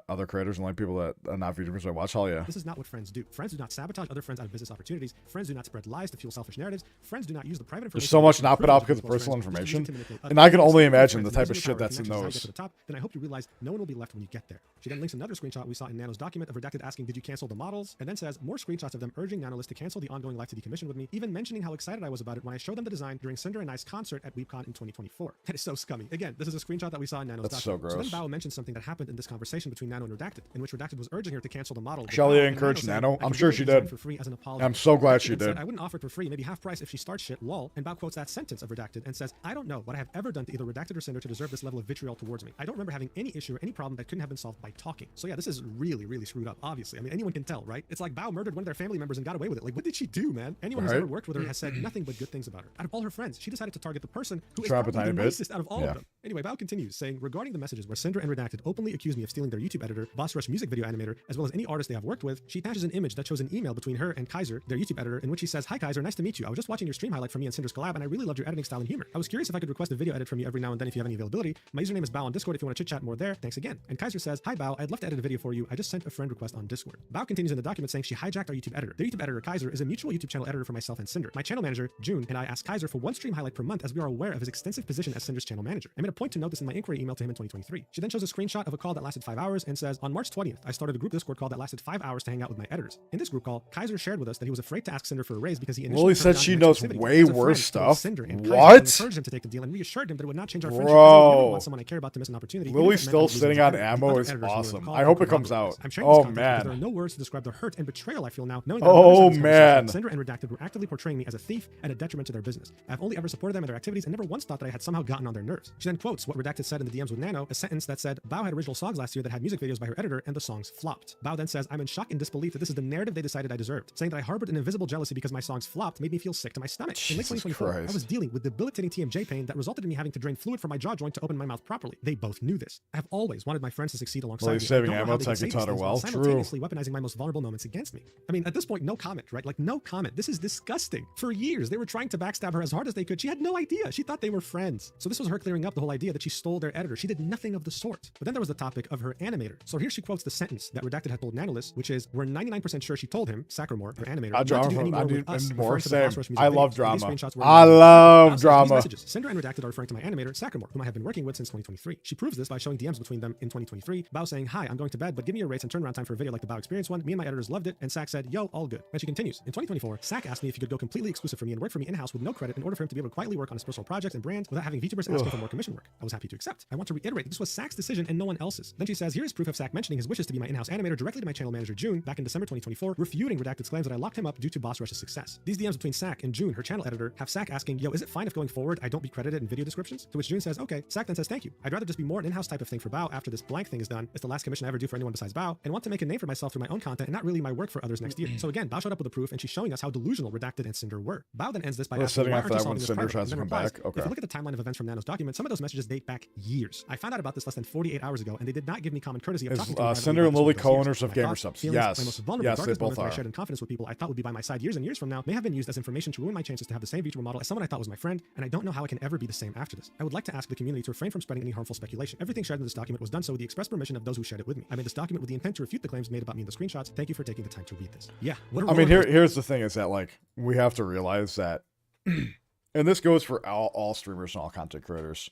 other creators and like people that are not VTubers I watch. Hell yeah. This is not what friends do. Friends do not sabotage other friends out of business opportunities. Friends do not spread lies to fuel selfish narratives. Friends do not use the private information. There's so much not put out because of personal information. And I can only imagine the type of shit that's in those. Then I hope you realize no one will be left when you get there. She then links another screenshot we saw in Nano's document of Redacted asking, did you cancel the models? And then says more screenshots of them urging Nanolist to cancel the ongoing live 2D commission with me, even mentioning how excited I was about it when I showed them the design during Cinder and I's concert at WeebCon in 2024. That is so scummy. Again, this is a screenshot that we saw in Nano's document. about so them. So then gross. Bao mentioned something that happened in this conversation between Nano and Redacted, in which Redacted was urging her to cancel the model. with Shelly Bao, and encouraged said, Nano? "I I'm can sure give she it to you did. for free as an apology." I'm so glad Redacted she then said, did. "I wouldn't offer it for free, maybe half price if she starts shit, lol." And Bao quotes that sentence of Redacted and says, "I don't know what I have ever done to either Redacted or Cinder to deserve this level of vitriol towards me. I don't remember having any issue or any problem that couldn't have been solved by talking." So yeah, this is really, really screwed up, obviously. I mean, anyone can tell, right? It's like Bao murdered one of their family members and got away with it. Like, what did she do, man? Anyone who's Right. ever worked with her has said nothing but good things about her. Out of all her friends, she decided to target the person who is Trap a probably the tiny bit. nicest out of all Yeah. of them. Anyway, Bao continues, saying, regarding the messages where Cinder and Redacted openly accuse me of stealing their YouTube editor, Boss Rush music video animator, as well as any artist they have worked with, she attaches an image that shows an email between her and Kaiser, their YouTube editor, in which he says, "Hi Kaiser, nice to meet you. I was just watching your stream highlight from me and Cinder's collab, and I really loved your editing style and humor. I was curious if I could request a video edit from you every now and then if you have any availability. My username is Bao on Discord if you want to chit chat more there. Thanks again." And Kaiser says, "Hi Bao, I'd love to edit a video for you. I just sent a friend request on Discord." Bao continues in the document saying she hijacked our YouTube editor. The YouTube editor, Kaiser, is a mutual YouTube channel editor for myself and Cinder. My channel manager, June, and I asked Kaiser for one stream highlight per month as we are aware of his extensive position as Cinder's channel manager. I made a point to note this in my inquiry email to him in 2023. She then shows a screenshot of a call that lasted 5 hours and says, "On March 20th, I started a group Discord call that lasted 5 hours to hang out with my editors. In this group call, Kaiser shared with us that he was afraid to ask Cinder for a raise because he initially Lily turned said down she an knows exclusivity. way As a worse friend, stuff. Cinder and Kaiser What? encouraged him to take the deal and reassured him that it would not change our friendship. Bro. As I would never want someone I care about to miss an opportunity. even if Lily's it meant still I was losing sitting on his credit. ammo Other is editors who were awesome. called I hope and it comes corroborated out. this. I'm sharing this Oh, content man. because there are no words to describe the hurt and betrayal I feel now, knowing that Oh, members of this man. conversation, Cinder and Redacted were actively portraying me as a thief and a detriment to their business. I've only ever supported them in their activities and never once thought that I had somehow gotten on their nerves." She then quotes what Redacted said in the DMs with Nano, a sentence that said, "Bao had original songs last year that had music videos by her editor, and the songs flopped." Bao then says, "I'm in shock and disbelief that this is the narrative they decided I deserved. Saying that I harbored an invisible jealousy because my songs flopped made me feel sick to my stomach. In late Jesus 2024, Christ. I was dealing with debilitating TMJ pain that resulted in me having to drain fluid from my jaw joint to open my mouth properly. They both knew this. I have always wanted my friends to succeed alongside Well, me. he's I saving don't know ammo, how they could Tectone say these her things well. while True. simultaneously weaponizing my most vulnerable moments against me." I mean, at this point, no comment, right? Like, no comment. This is disgusting. For years, they were trying to backstab her as hard as they could. She had no idea. She thought they were friends. So this was her clearing up the whole idea that she stole their editor. She did nothing of the sort. But then there was the topic of her animator. So here she quotes the sentence that Redacted had told Nanolis, which is, "We're 99% sure she told him, Sacramore, her animator, I not to do any more need with us, more. referring to the Same. Boss Rush music I videos. love And drama. these screenshots were I Now, love these drama. messages, Cinder and Redacted are referring to my animator, Sacramore, whom I have been working with since 2023. She proves this by showing DMs between them in 2023. Bao saying, "Hi, I'm going to bed, but give me your rates and turnaround time for a video like the Bao Experience one. Me and my editors loved it." And Sack said, "Yo, all good." And she continues. In 2024, Sack asked me if he could go completely exclusive for me and work for me in-house with no credit in order for him to be able to quietly work on his personal projects and brands without having VTubers asking for more commission work. I was happy to accept. I want to reiterate that this was Sack's decision and no one else's. Then she says, "Here is proof of Sack mentioning his wishes to be my in-house animator directly to my channel manager June back in December 2024, refuting Redacted's claims that I locked him up due to Boss Rush's success." These DMs between Sack and June, her channel editor, have Sack asking, "Yo, is it fine if going forward I don't be credited in video descriptions?" To which June says, "Okay." Sack then says, "Thank you. I'd rather just be more an in-house type of thing for Bao after this blank thing is done. It's the last commission I ever do for anyone besides Bao, and want to make a name for myself through my own content and not really my work for others next year." So again, Bao showed up with the proof, and she's showing us how delusional Redacted and Cinder were. Bao then ends this by Well, asking, setting "Why up aren't for you that solving when this Cinder privately?" tries And to then come replies, back. Okay. "If you look at the timeline of events from Nano's document, some of those messages date back years. I found out about this less than 48 hours ago, and they did not give me common courtesy of Is, talking to me privately Cinder about and this Lily over those years. co-owners of My Gamer thoughts, Subs? feelings, Yes. my most vulnerable, Yes, they darkest both moments that I are. shared in confidence with people I thought would be by my side years and years from now may have been used as information to ruin my chances to have the same VTuber model as someone I thought was my friend, and I don't know how it can ever be the same after this. I would like to ask the community to refrain from spreading any harmful speculation. Everything shared in this document was done so with the express permission of those who shared it with me. I made this document with the intent to refute the claims made about me in the screenshots. Thank you for taking the time to read this." Yeah. What a I mean, roller coaster. here's the thing: is that like we have to realize that, and this goes for all streamers and all content creators.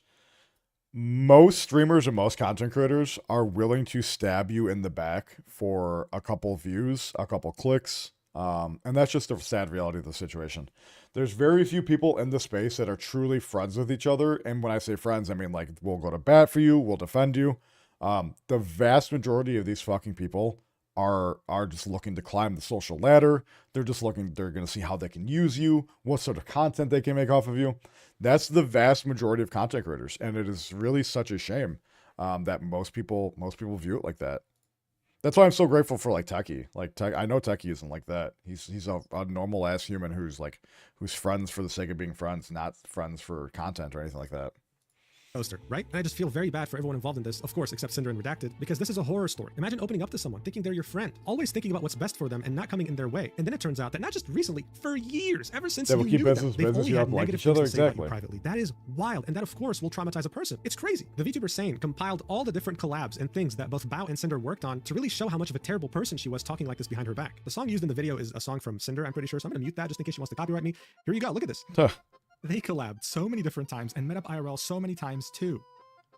Most streamers and most content creators are willing to stab you in the back for a couple views, a couple clicks, and that's just the sad reality of the situation. There's very few people in the space that are truly friends with each other, and when I say friends, I mean like we'll go to bat for you, we'll defend you. The vast majority of these fucking people are just looking to climb the social ladder. They're going to see how they can use you, what sort of content they can make off of you. That's the vast majority of content creators, and it is really such a shame that most people view it like that. That's why I'm so grateful for like Techie. I know Techie isn't like that. He's a normal ass human who's friends for the sake of being friends, not friends for content or anything like that. Poster, right? And I just feel very bad for everyone involved in this, of course, except Cinder and Redacted, because this is a horror story. Imagine opening up to someone, thinking they're your friend, always thinking about what's best for them and not coming in their way. And then it turns out that not just recently, for years, ever since They will you keep knew business them, they've only you had have like negative each other, things to say about you exactly. privately. That is wild, and that of course will traumatize a person. It's crazy. The VTuber Sane compiled all the different collabs and things that both Bao and Cinder worked on to really show how much of a terrible person she was talking like this behind her back. The song used in the video is a song from Cinder, I'm pretty sure, so I'm gonna mute that just in case she wants to copyright me. Here you go, look at this. Huh. They collabed so many different times and met up IRL so many times too.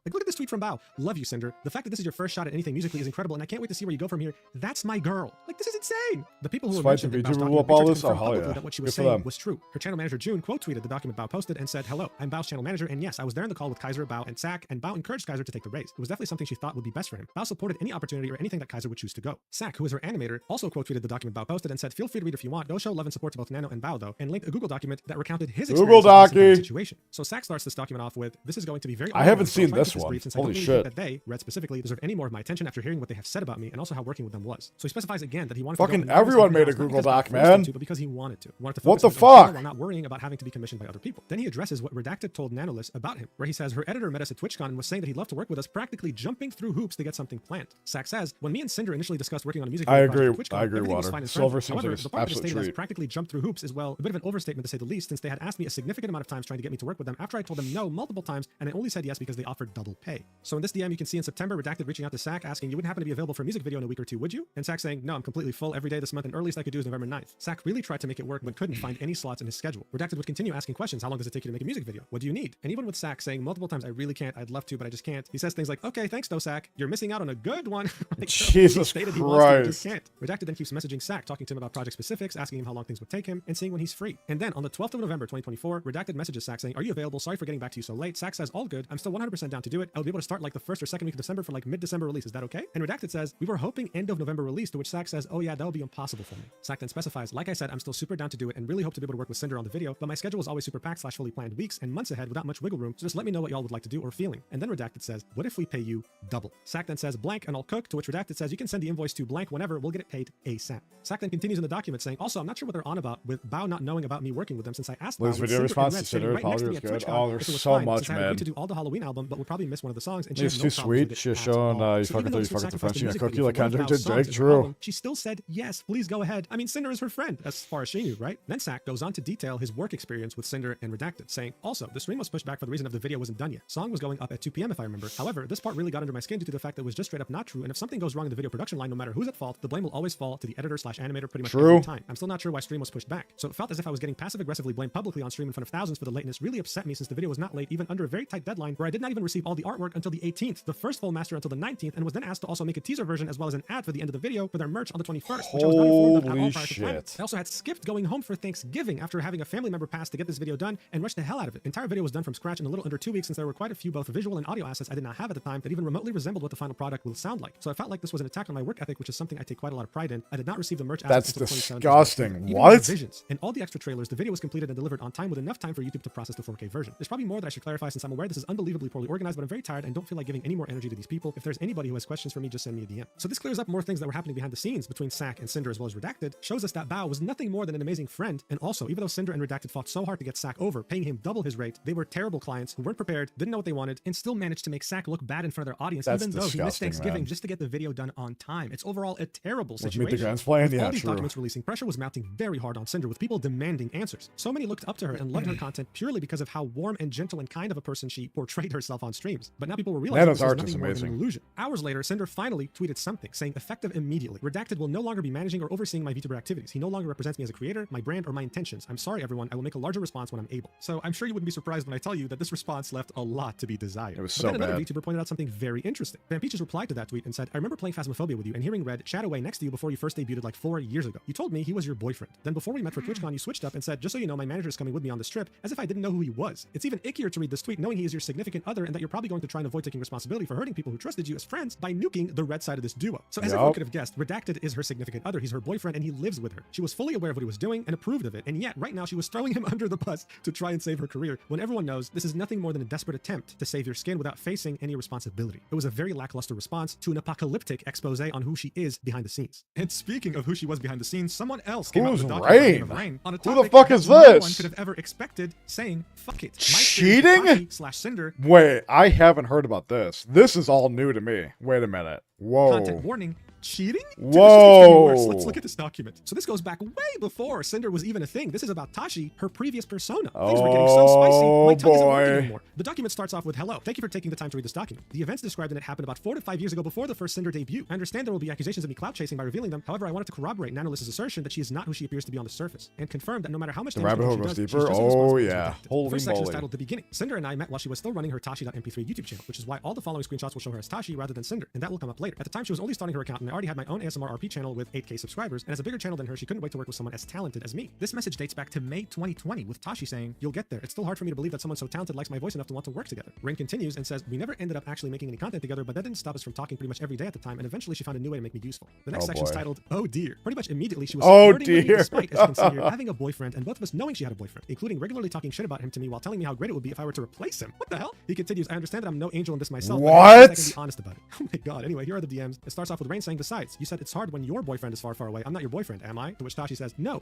Like, look at this tweet from Bao. Love you, Cinder. The fact that this is your first shot at anything musically is incredible, and I can't wait to see where you go from here. That's my girl. Like, this is insane. The people who were Despite mentioned the in Bao's VTuber document blew up all picture this? Oh, confirmed hell publicly yeah. that what she Good was for saying them. was true. Her channel manager June quote tweeted the document Bao posted and said, "Hello, I'm Bao's channel manager, and yes, I was there in the call with Kaiser, Bao, and Sak, and Bao encouraged Kaiser to take the raise. It was definitely something she thought would be best for him. Bao supported any opportunity or anything that Kaiser would choose to go." Sak, who is her animator, also quote tweeted the document Bao posted and said, "Feel free to read if you want. Go show love and support to both Nano and Bao though," and linked a Google document that recounted his Google experience in the Docky. situation. So Sak starts this document off with, "This is going to be very I haven't so I'll seen try to this keep one. brief since I Holy don't really shit. think that they, Red specifically, deserve any more of my attention after hearing what they have said about me and also how working with them was." So he specifies again that he wanted Fucking to go and everyone not made a because Google Bao Doc, forced him man. to, but because he wanted to. Wanted to What focus the on his channel fuck? while not worrying about having to be commissioned by other people. Then he addresses what Redacted told Nanolist about him, where he says her editor met us at TwitchCon and was saying that he'd love to work with us, practically jumping through hoops to get something planned. Sak says, "When me and Cinder initially discussed working on a music I video project agree. at TwitchCon, I agree, everything was Water. fine and Silver friendly. seems However, like the part that is absolute stated as treat. practically jumped through hoops is, well, a bit of an overstatement to say the least, since they had asked me a significant amount of times trying to get me to work with them after I told them no multiple times, and I only said yes because they offered double pay." So in this DM, you can see in September, Redacted reaching out to Sak asking, "You wouldn't happen to be available for a music video in a week or two, would you?" And Sak saying, "No, I'm completely full every day this month, and earliest I could do is November 9th. Sak really tried to make it work, but couldn't find any slots in his schedule. Redacted would continue asking questions. How long does it take you to make a music video? What do you need? And even with Sak saying multiple times, "I really can't, I'd love to, but I just can't," he says things like, "Okay, thanks though, Sak. You're missing out on a good one." Like, Jesus he stated he wants to, but just Christ. can't. Redacted then keeps messaging Sak, talking to him about project specifics, asking him how long things would take him, and seeing when he's free. And then on the 12th of November 2024, Redacted messages Sak saying, "Are you available? Sorry for getting back to you so late." Sak says, "All good. I'm still 100% down to do it. I'll be able to start like the first or second week of December for like mid-December release. Is that okay?" And Redacted says, "We were hoping end of November release," to which Sak says, "Oh yeah, that would be impossible for me." Sak then specifies, "Like I said, I'm still super down to do it and really hope to be able to work with Cinder on the video, but my schedule is always super packed / fully planned weeks and months ahead without much wiggle room, so just let me know what y'all would like to do or feeling." And then Redacted says, "What if we pay you double?" Sak then says, "Blank and I'll cook," to which Redacted says, "You can send the invoice to blank whenever, we'll get it paid ASAP." Sak then continues in the document saying, "Also, I'm not sure what they're on about with Bao not knowing about me working with them, since I asked Bao Liz with video Cinder response and to Red sitting Cinder right next to me apology at was good. TwitchCon Oh, there's if it was so fine, much, since I had agreed man. to do all the Halloween album, but would probably miss one of the songs, and she She's has too no problems sweet. with it She's at showing, all." you So fucking even though you she fucking sacrificed the defense, music cookie video like for one of Kendrick Bao's did, songs Jake, is true. her album, she still said, "Yes, please go ahead." I mean, Cinder is her friend, as far as she knew, right? Then Sak goes on to detail his work experience with Cinder and Redacted, saying, "Also, the stream was pushed back for the reason of the video wasn't done yet. Song was going up at 2 p.m. if I remember. However, this part really got under my skin due to the fact that it was just straight up not true, and if something goes wrong in the video production line, no matter who's at fault, the blame will always fall to the editor / animator pretty much True. every time. I'm still not sure why stream was pushed back. So it felt as if I was getting passive-aggressively blamed publicly on stream in front of thousands for the lateness really upset me, since the video was not late even under a very tight deadline where I did not even receive all the artwork until the 18th, the first full master until the 19th, and was then asked to also make a teaser version as well as an ad for the end of the video for their merch on the 21st, which I was not informed of at all Holy prior to planning. shit. I also had skipped going home for Thanksgiving after having a family member pass to get this video done and rushed the hell out of it. Entire video was done from scratch in a little under 2 weeks, since there were quite a few both visual and audio assets I did not have at the time that even remotely resembled what the final product will sound like. So I felt like this was an attack on my work ethic, which is something I take quite a lot of pride in. I did not receive the merch That's assets until the 27th. disgusting. Even What? with the visions and all the extra trailers, the video was completed and delivered on time with enough time for YouTube to process the 4K version. There's probably more that I should clarify, since I'm aware this is unbelievably poorly organized, but I'm very tired and don't feel like giving any more energy to these people. If there's anybody who has questions for me, just send me a DM. So this clears up more things that were happening behind the scenes between Sak and Cinder as well as Redacted, shows us that Bao was nothing more than an amazing friend, and also, even though Cinder and Redacted fought so hard to get Sak over, paying him double his rate, they were terrible clients who weren't prepared, didn't know what they wanted, and still managed to make Sak look bad in front of their audience, That's even though he missed disgusting, Thanksgiving man. just to get the video done on time. It's overall a terrible With Meet the situation. Grants playing? With Yeah, all these true. documents releasing, pressure was mounting very hard on Cinder, with people demanding answers. So many looked up to her and loved her content purely because of how warm and gentle and kind of a person she portrayed herself on streams. But now people were realizing Nano's this was art is nothing more than an amazing. illusion. Hours later, Cinder finally tweeted something saying, "Effective immediately. Redacted will no longer be managing or overseeing my VTuber activities. He no longer represents me as a creator, my brand, or my intentions. I'm sorry, everyone. I will make a larger response when I'm able." So I'm sure you wouldn't be surprised when I tell you that this response left a lot to be desired. It was But so then another bad. VTuber pointed out something very interesting. Van Peaches replied to that tweet and said, "I remember playing Phasmophobia with you and hearing Red chat away next to you before you first debuted like 4 years ago. You told me he was your boyfriend. Then before we met for TwitchCon, you switched up and said, 'Just so you know, my manager is coming with me on this trip,' as if I didn't know who he was. It's even ickier to read this tweet knowing he is your significant other and that you're probably going to try and avoid taking responsibility for hurting people who trusted you as friends by nuking the Red side of this duo." So as everyone could have guessed, Redacted is her significant other. He's her boyfriend and he lives with her. She was fully aware of what he was doing and approved of it, and yet right now she was throwing him under the bus to try and save her career, when everyone knows this is nothing more than a desperate attempt to save your skin without facing any responsibility. It was a very lackluster response to an apocalyptic expose on who she is behind the scenes. And speaking of who she was behind the scenes, someone else came out Who's with a document by the name of Rain? Rain on a Who the topic fuck that is no one this? could have ever expected, saying, "Fuck it. Cheating? /Cinder Wait, I haven't heard about this. This is all new to me. Wait a minute. Whoa. content warning, cheating? Whoa. Dude, this just keeps getting worse. Let's look at this document. So this goes back way before Cinder was even a thing. This is about Tashi, her previous persona. Things were getting so spicy, my tongue isn't working anymore. The document starts off with, hello, thank you for taking the time to read this document. The events described in it happened about 4 to 5 years ago before the first Cinder debut. I understand there will be accusations of me clout chasing by revealing them. However, I wanted to corroborate Nanolys's assertion that she is not who she appears to be on the surface, and confirm that no matter how much The damage rabbit hole she goes does, deeper. she's just as responsible Oh, as yeah. rejected. Holy The first section is moly. titled The Beginning. Cinder and I met while she was still running her Tashi.mp3 YouTube channel, which is why all the following screenshots will show her as Tashi rather than Cinder, and that will come up later. At the time, she was only starting her account, and I already had my own ASMR RP channel with 8K subscribers, and as a bigger channel than her, she couldn't wait to work with someone as talented as me. This message dates back to May 2020, with Tashi saying, "You'll get there. It's still hard for me to believe that someone so talented likes my voice enough to want to work together." Rain continues and says, "We never ended up actually making any content together, but that didn't stop us from talking pretty much every day at the time, and eventually she found a new way to make me useful." The next Oh, section is boy. titled, "Oh dear." Pretty much immediately, she was Oh, flirting with me dear. despite, as you can see here, having a boyfriend, and both of us knowing she had a boyfriend, including regularly talking shit about him to me while telling me how great it would be if I were to replace him. What the hell? He continues, "I understand that I'm no angel in this myself, but I What? can be honest about it." Oh my god. Anyway, here are the DMs. It starts off with Rain saying, "Besides, you said it's hard when your boyfriend is far, far away. I'm not your boyfriend, am I?" To which Tashi says, "No."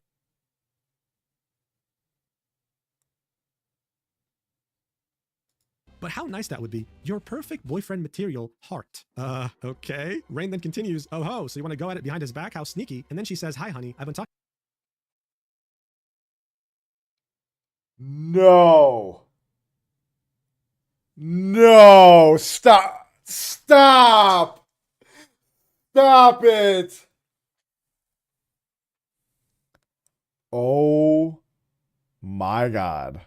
But how nice that would be. Your perfect boyfriend material, heart. Okay. Rain then continues, "Oh ho, so you want to go at it behind his back? How sneaky." And then she says, "Hi honey, I've been talking." No. No. Stop. Stop. Stop it. Oh my God.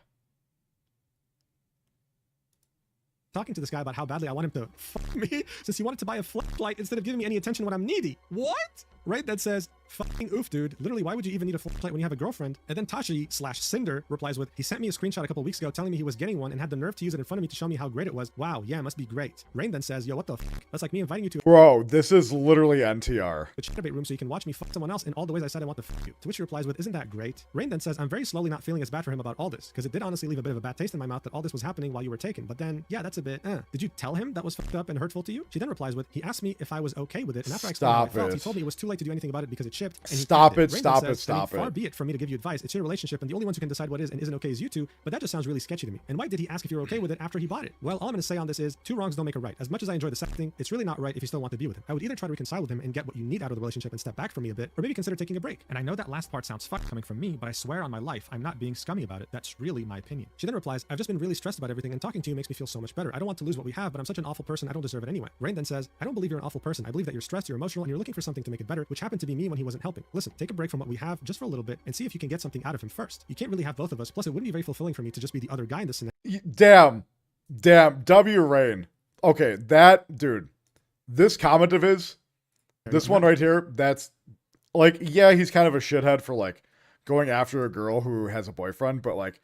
Talking to this guy about how badly I want him to fuck me since he wanted to buy a flashlight instead of giving me any attention when I'm needy. What? Right? That says, "Fucking oof, dude. Literally, why would you even need a flashlight when you have a girlfriend?" And then Tashi/Cinder replies with, "He sent me a screenshot a couple weeks ago telling me he was getting one and had the nerve to use it in front of me to show me how great it was. Wow, yeah, must be great." Rain then says, "Yo, what the fuck? That's like me inviting you to Bro, this is literally NTR. the chatterbait room so you can watch me fuck someone else in all the ways I said I want to fuck you." To which he replies with, "Isn't that great?" Rain then says, "I'm very slowly not feeling as bad for him about all this, because it did honestly leave a bit of a bad taste in my mouth that all this was happening while you were taken. But then, yeah, that's a bit, Did you tell him that was fucked up and hurtful to you?" She then replies with, "He asked me if I was okay with it, and after I explained how I Stop felt, he it. told me it was too late to do anything about it because it shipped, and he Stop kept it, Rain then stop says, it, stop Far it. be it for me to give you advice. It's your relationship, and the only ones who can decide what is and isn't okay is you two, but that just sounds really sketchy to me. And why did he ask if you're okay with it after he bought it?" Well, all I'm going to say on this is, 2 wrongs don't make a right. As much as I enjoy the sex thing, it's really not right if you still want to be with him. I would either try to reconcile with him and get what you need out of the relationship and step back from me a bit, or maybe consider taking a break. And I know that last part sounds fucked coming from me, but I swear on my life, I'm not being scummy about it. That's really my opinion. She then replies, "I've just been really stressed about everything, and talking to you makes me feel so much better. I don't want to lose what we have, but I'm such an awful person, I don't deserve it anyway." Rain then says, "I don't believe you're an awful person. I believe that you're stressed, you're emotional, and you're looking for something to make it better, which happened to be me when he wasn't helping. Listen, take a break from what we have just for a little bit and see if you can get something out of him first. You can't really have both of us. Plus, it wouldn't be very fulfilling for me to just be the other guy in this scenario." Damn. Damn. W Rain. Okay, that dude. This comment of his, this one right here, that's like, yeah, he's kind of a shithead for like going after a girl who has a boyfriend, but like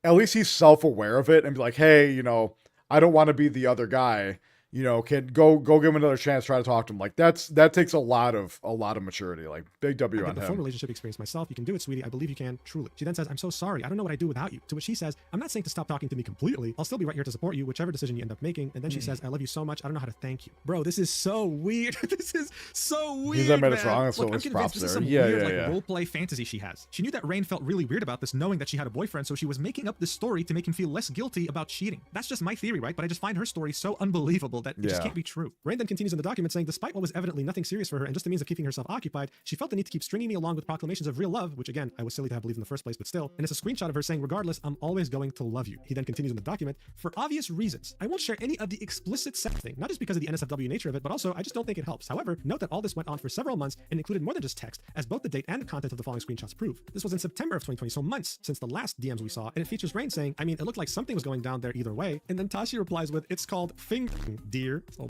at least he's self-aware of it and be like, hey, you know, I don't want to be the other guy. You know, can go give him another chance, try to talk to him. Like that takes a lot of maturity. Like big W "I've on got the full him. relationship experience myself. You can do it, sweetie. I believe you can, truly." She then says, "I'm so sorry. I don't know what I'd do without you." To which she says, "I'm not saying to stop talking to me completely. I'll still be right here to support you, whichever decision you end up making." And then she says, "I love you so much. I don't know how to thank you." Bro, this is so weird. This is so weird. He's admitted it's man. wrong, so Look, I'm it's convinced props this is there. some Yeah, weird yeah, yeah. roleplay fantasy she has. She knew that Rain felt really weird about this, knowing that she had a boyfriend, so she was making up this story to make him feel less guilty about cheating. That's just my theory, right? But I just find her story so unbelievable that it just Yeah. can't be true. Rain then continues in the document saying, "Despite what was evidently nothing serious for her and just a means of keeping herself occupied, she felt the need to keep stringing me along with proclamations of real love," which again, I was silly to have believed in the first place, but still. And it's a screenshot of her saying, "Regardless, I'm always going to love you." He then continues in the document, "For obvious reasons, I won't share any of the explicit sex thing, not just because of the NSFW nature of it, but also I just don't think it helps. However, note that all this went on for several months and included more than just text, as both the date and the content of the following screenshots prove. This was in September of 2020, so months since the last DMs we saw, and it features Rain saying, I mean, it looked like something was going down there either way." And then Tashi replies with, "It's called fingering, dear." So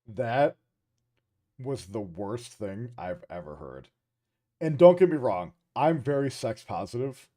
That was the worst thing I've ever heard. And don't get me wrong, I'm very sex positive,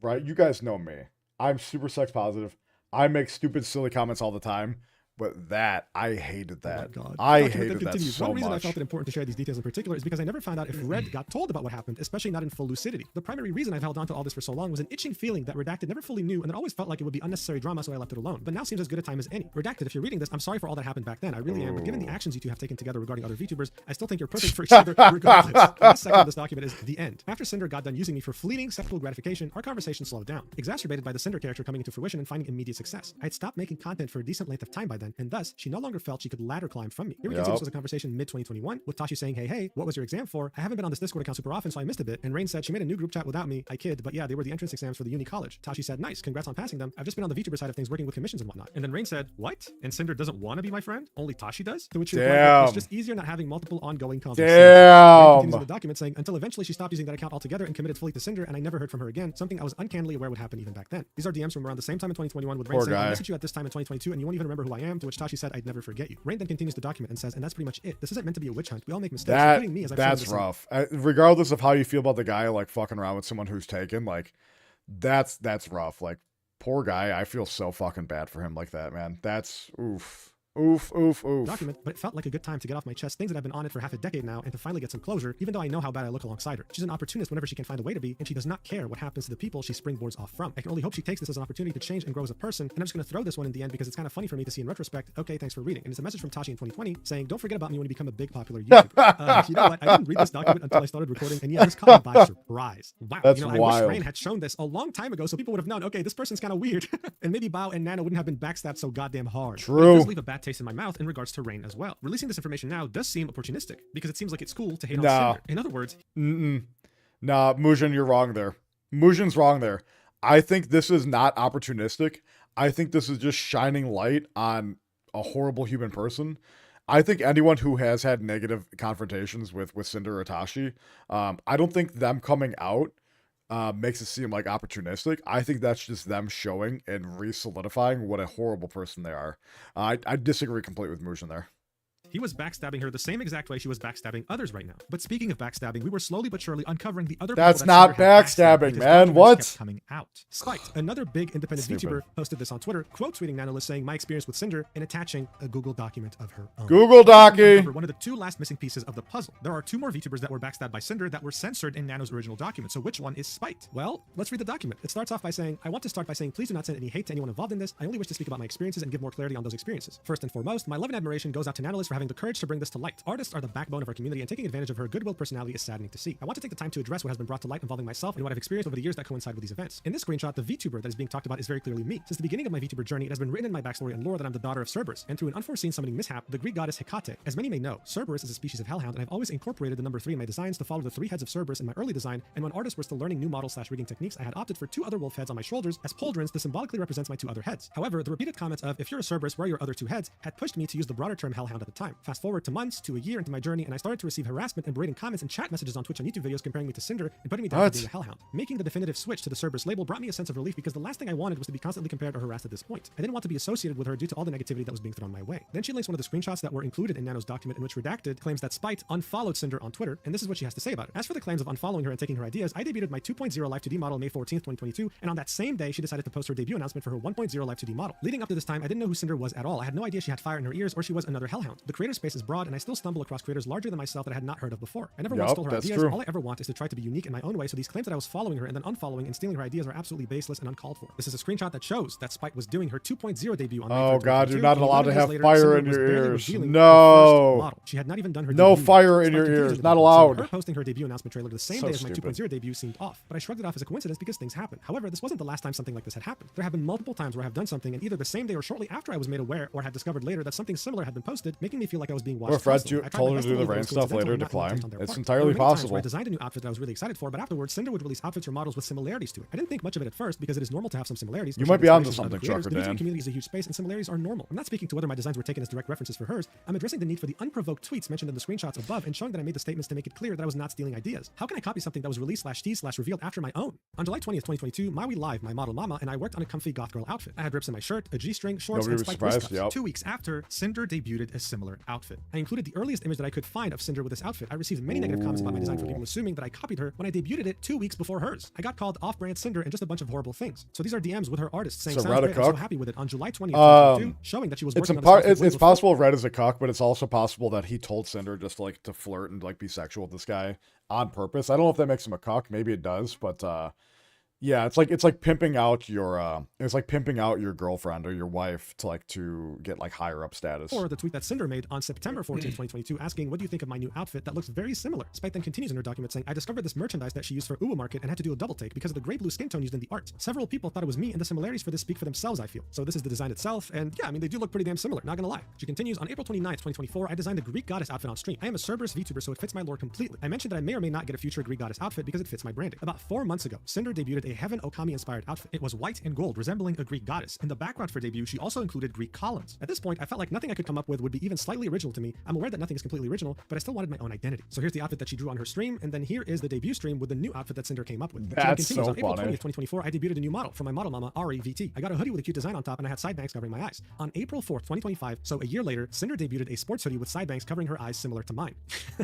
right? You guys know me. I'm super sex positive. I make stupid, silly comments all the time. But that, I hated that. Oh my God. I The document hated then that continues. so One reason I much. felt it important to share these details in particular is because I never found out if Red got told about what happened, especially not in full lucidity. The primary reason I've held on to all this for so long was an itching feeling that Redacted never fully knew, and it always felt like it would be unnecessary drama, so I left it alone. But now seems as good a time as any. Redacted, if you're reading this, I'm sorry for all that happened back then. I really am. But given the actions you two have taken together regarding other VTubers, I still think you're perfect for each other regardless. The last section of this document is the end. After Cinder got done using me for fleeting sexual gratification, our conversation slowed down, exacerbated by the Cinder character coming into fruition and finding immediate success. I had stopped making content for a decent length of time by then, and thus she no longer felt she could ladder climb from me. Here we continue. This was a conversation mid-2021 with Tashi saying, hey, what was your exam for? I haven't been on this Discord account super often, so I missed a bit. And Rain said she made a new group chat without me. I kid, but yeah, they were the entrance exams for the uni college. Tashi said, nice, congrats on passing them. I've just been on the VTuber side of things working with commissions and whatnot. And then Rain said, what? And Cinder doesn't want to be my friend? Only Tashi does? To which she replied, it's just easier not having multiple ongoing conversations. Rain continues in the document saying, until eventually she stopped using that account altogether and committed fully to Cinder, and I never heard from her again, something I was uncannily aware would happen even back then. These are DMs from around the same time in 2021 with Rain saying, I messaged you at this time in 2022 and you won't even remember who I am, to which Tashi said, I'd never forget you. Rain then continues the document and says, and that's pretty much it. This isn't meant to be a witch hunt. We all make mistakes, including me, as I've That's rough. Regardless of how you feel about the guy, like, fucking around with someone who's taken, like, that's rough. Like, poor guy. I feel so fucking bad for him like that, man. That's, oof. Document, but it felt like a good time to get off my chest things that I've been on it for half a decade now and to finally get some closure, even though I know how bad I look alongside her. She's an opportunist whenever she can find a way to be, and she does not care what happens to the people she springboards off from. I can only hope she takes this as an opportunity to change and grow as a person, and I'm just going to throw this one in the end because it's kind of funny for me to see in retrospect. Okay, thanks for reading. And it's a message from Tashi in 2020 saying, don't forget about me when you become a big popular YouTuber. You know what? I didn't read this document until I started recording, and yeah, this caught me by surprise. Wow. That's I wish Rain had shown this a long time ago so people would have known, okay, this person's kind of weird. And maybe Bao and Nana wouldn't have been backstabbed so goddamn hard. True. But it does leave a bad taste in my mouth in regards to Rain as well. Releasing this information now does seem opportunistic because it seems like it's cool to hate on Cinder. In other words, nah, Mujan, you're wrong there. Mujan's wrong there. I think this is not opportunistic. I think this is just shining light on a horrible human person. I think anyone who has had negative confrontations with Cinder or Tashi, I don't think them coming out makes it seem like opportunistic. I think that's just them showing and re-solidifying what a horrible person they are. I disagree completely with Mujan there. He was backstabbing her the same exact way she was backstabbing others right now. But speaking of backstabbing, we were slowly but surely uncovering the other That's people not that backstabbing, man. What? Kept coming out. Spiked, another big independent VTuber, posted this on Twitter, quote tweeting Nanolist saying my experience with Cinder and attaching a Google document of her own. Google Docky. One of the two last missing pieces of the puzzle. There are two more VTubers that were backstabbed by Cinder that were censored in Nano's original document. So which one is Spiked? Well, let's read the document. It starts off by saying, I want to start by saying please do not send any hate to anyone involved in this. I only wish to speak about my experiences and give more clarity on those experiences. First and foremost, my love and admiration goes out to Nanolist for having the courage to bring this to light. Artists are the backbone of our community, and taking advantage of her goodwill personality is saddening to see. I want to take the time to address what has been brought to light involving myself and what I've experienced over the years that coincide with these events. In this screenshot, the VTuber that is being talked about is very clearly me. Since the beginning of my VTuber journey, it has been written in my backstory and lore that I'm the daughter of Cerberus, and through an unforeseen summoning mishap, the Greek goddess Hecate. As many may know, Cerberus is a species of hellhound, and I've always incorporated the number 3 in my designs to follow the 3 heads of Cerberus in my early design, and when artists were still learning new model/rigging techniques, I had opted for 2 other wolf heads on my shoulders as pauldrons to symbolically represents my 2 other heads. However, the repeated comments of, if you're a Cerberus, where are your other 2 heads, had pushed me to use the broader term hellhound at the time. Fast forward to months, to a year into my journey, and I started to receive harassment and berating comments and chat messages on Twitch and YouTube videos comparing me to Cinder and putting me down for being a hellhound. Making the definitive switch to the Cerberus label brought me a sense of relief because the last thing I wanted was to be constantly compared or harassed at this point. I didn't want to be associated with her due to all the negativity that was being thrown my way. Then she links one of the screenshots that were included in Nano's document in which Redacted claims that Spite unfollowed Cinder on Twitter, and this is what she has to say about it. As for the claims of unfollowing her and taking her ideas, I debuted my 2.0 Live 2D model May 14th, 2022, and on that same day she decided to post her debut announcement for her 1.0 Live 2D model. Leading up to this time, I didn't know who Cinder was at all. I had no idea she had fire in her ears or she was another hellhound. The creator space is broad, and I still stumble across creators larger than myself that I had not heard of before. I never once stole her ideas. All I ever want is to try to be unique in my own way, so these claims that I was following her and then unfollowing and stealing her ideas are absolutely baseless and uncalled for. This is a screenshot that shows that Spike was doing her 2.0 debut on May 3rd, God, you're not allowed to have later, fire in was your barely ears. revealing No. her first model. She had not even done her No debut. fire in Spike your confused ears. the Not debut, so allowed. her posting her debut announcement trailer the same day as my 2.0 debut seemed off, but I shrugged it off as a coincidence because things happen. However, this wasn't the last time something like this had happened. There have been multiple times where I have done something and either the same day or shortly after I was made aware or had discovered later that something similar had been posted, making me feel like I was being watched. Or Fred told her to do the rain stuff later to climb. It's entirely possible. I designed a new outfit that I was really excited for, but afterwards Cinder would release outfits or models with similarities to it. I didn't think much of it at first because it is normal to have some similarities. You might be onto something, Chucker Dan. The community is a huge space and similarities are normal. I'm not speaking to whether my designs were taken as direct references for hers. I'm addressing the need for the unprovoked tweets mentioned in the screenshots above and showing that I made the statements to make it clear that I was not stealing ideas. How can I copy something that was released /teased/revealed after my own? On July 20th, 2022, Maui Live, my model Mama, and I worked on a comfy goth girl outfit. I had rips in my shirt, a G-string, shorts, and spiked wrist cuffs. 2 weeks after, Cinder debuted a similar similar outfit. I included the earliest image that I could find of Cinder with this outfit. I received many negative comments about my design from people assuming that I copied her when I debuted it 2 weeks before hers. I got called off-brand Cinder and just a bunch of horrible things. So these are DMs with her artist saying, So sounds great, I'm so Redicock? happy with it on July 20th, 2022, showing that she was working on this outfit way It's before. possible Red is a cuck, but it's also possible that he told Cinder just like to flirt and like be sexual with this guy on purpose. I don't know if that makes him a cuck. Maybe it does, but yeah, it's like pimping out your girlfriend or your wife to get like higher up status. Or the tweet that Cinder made on September 14, 2022, asking, what do you think of my new outfit that looks very similar? Spike then continues in her document saying, I discovered this merchandise that she used for Uwa Market and had to do a double take because of the gray blue skin tone used in the art. Several people thought it was me, and the similarities for this speak for themselves, I feel. So this is the design itself, and yeah, I mean, they do look pretty damn similar, not gonna lie. She continues, on April 29th, 2024, I designed the Greek goddess outfit on stream. I am a Cerberus VTuber, so it fits my lore completely. I mentioned that I may or may not get a future Greek goddess outfit because it fits my branding. About 4 months ago, Cinder debuted a Heaven Okami-inspired outfit. It was white and gold, resembling a Greek goddess. In the background for debut, she also included Greek columns. At this point, I felt like nothing I could come up with would be even slightly original to me. I'm aware that nothing is completely original, but I still wanted my own identity. So here's the outfit that she drew on her stream, and then here is the debut stream with the new outfit that Cinder came up with. That's She then continues, so on April funny. 20th, 2024, I debuted a new model from my model mama, Ari VT. I got a hoodie with a cute design on top, and I had side bangs covering my eyes. On April 4th, 2025, so a year later, Cinder debuted a sports hoodie with side bangs covering her eyes similar to mine.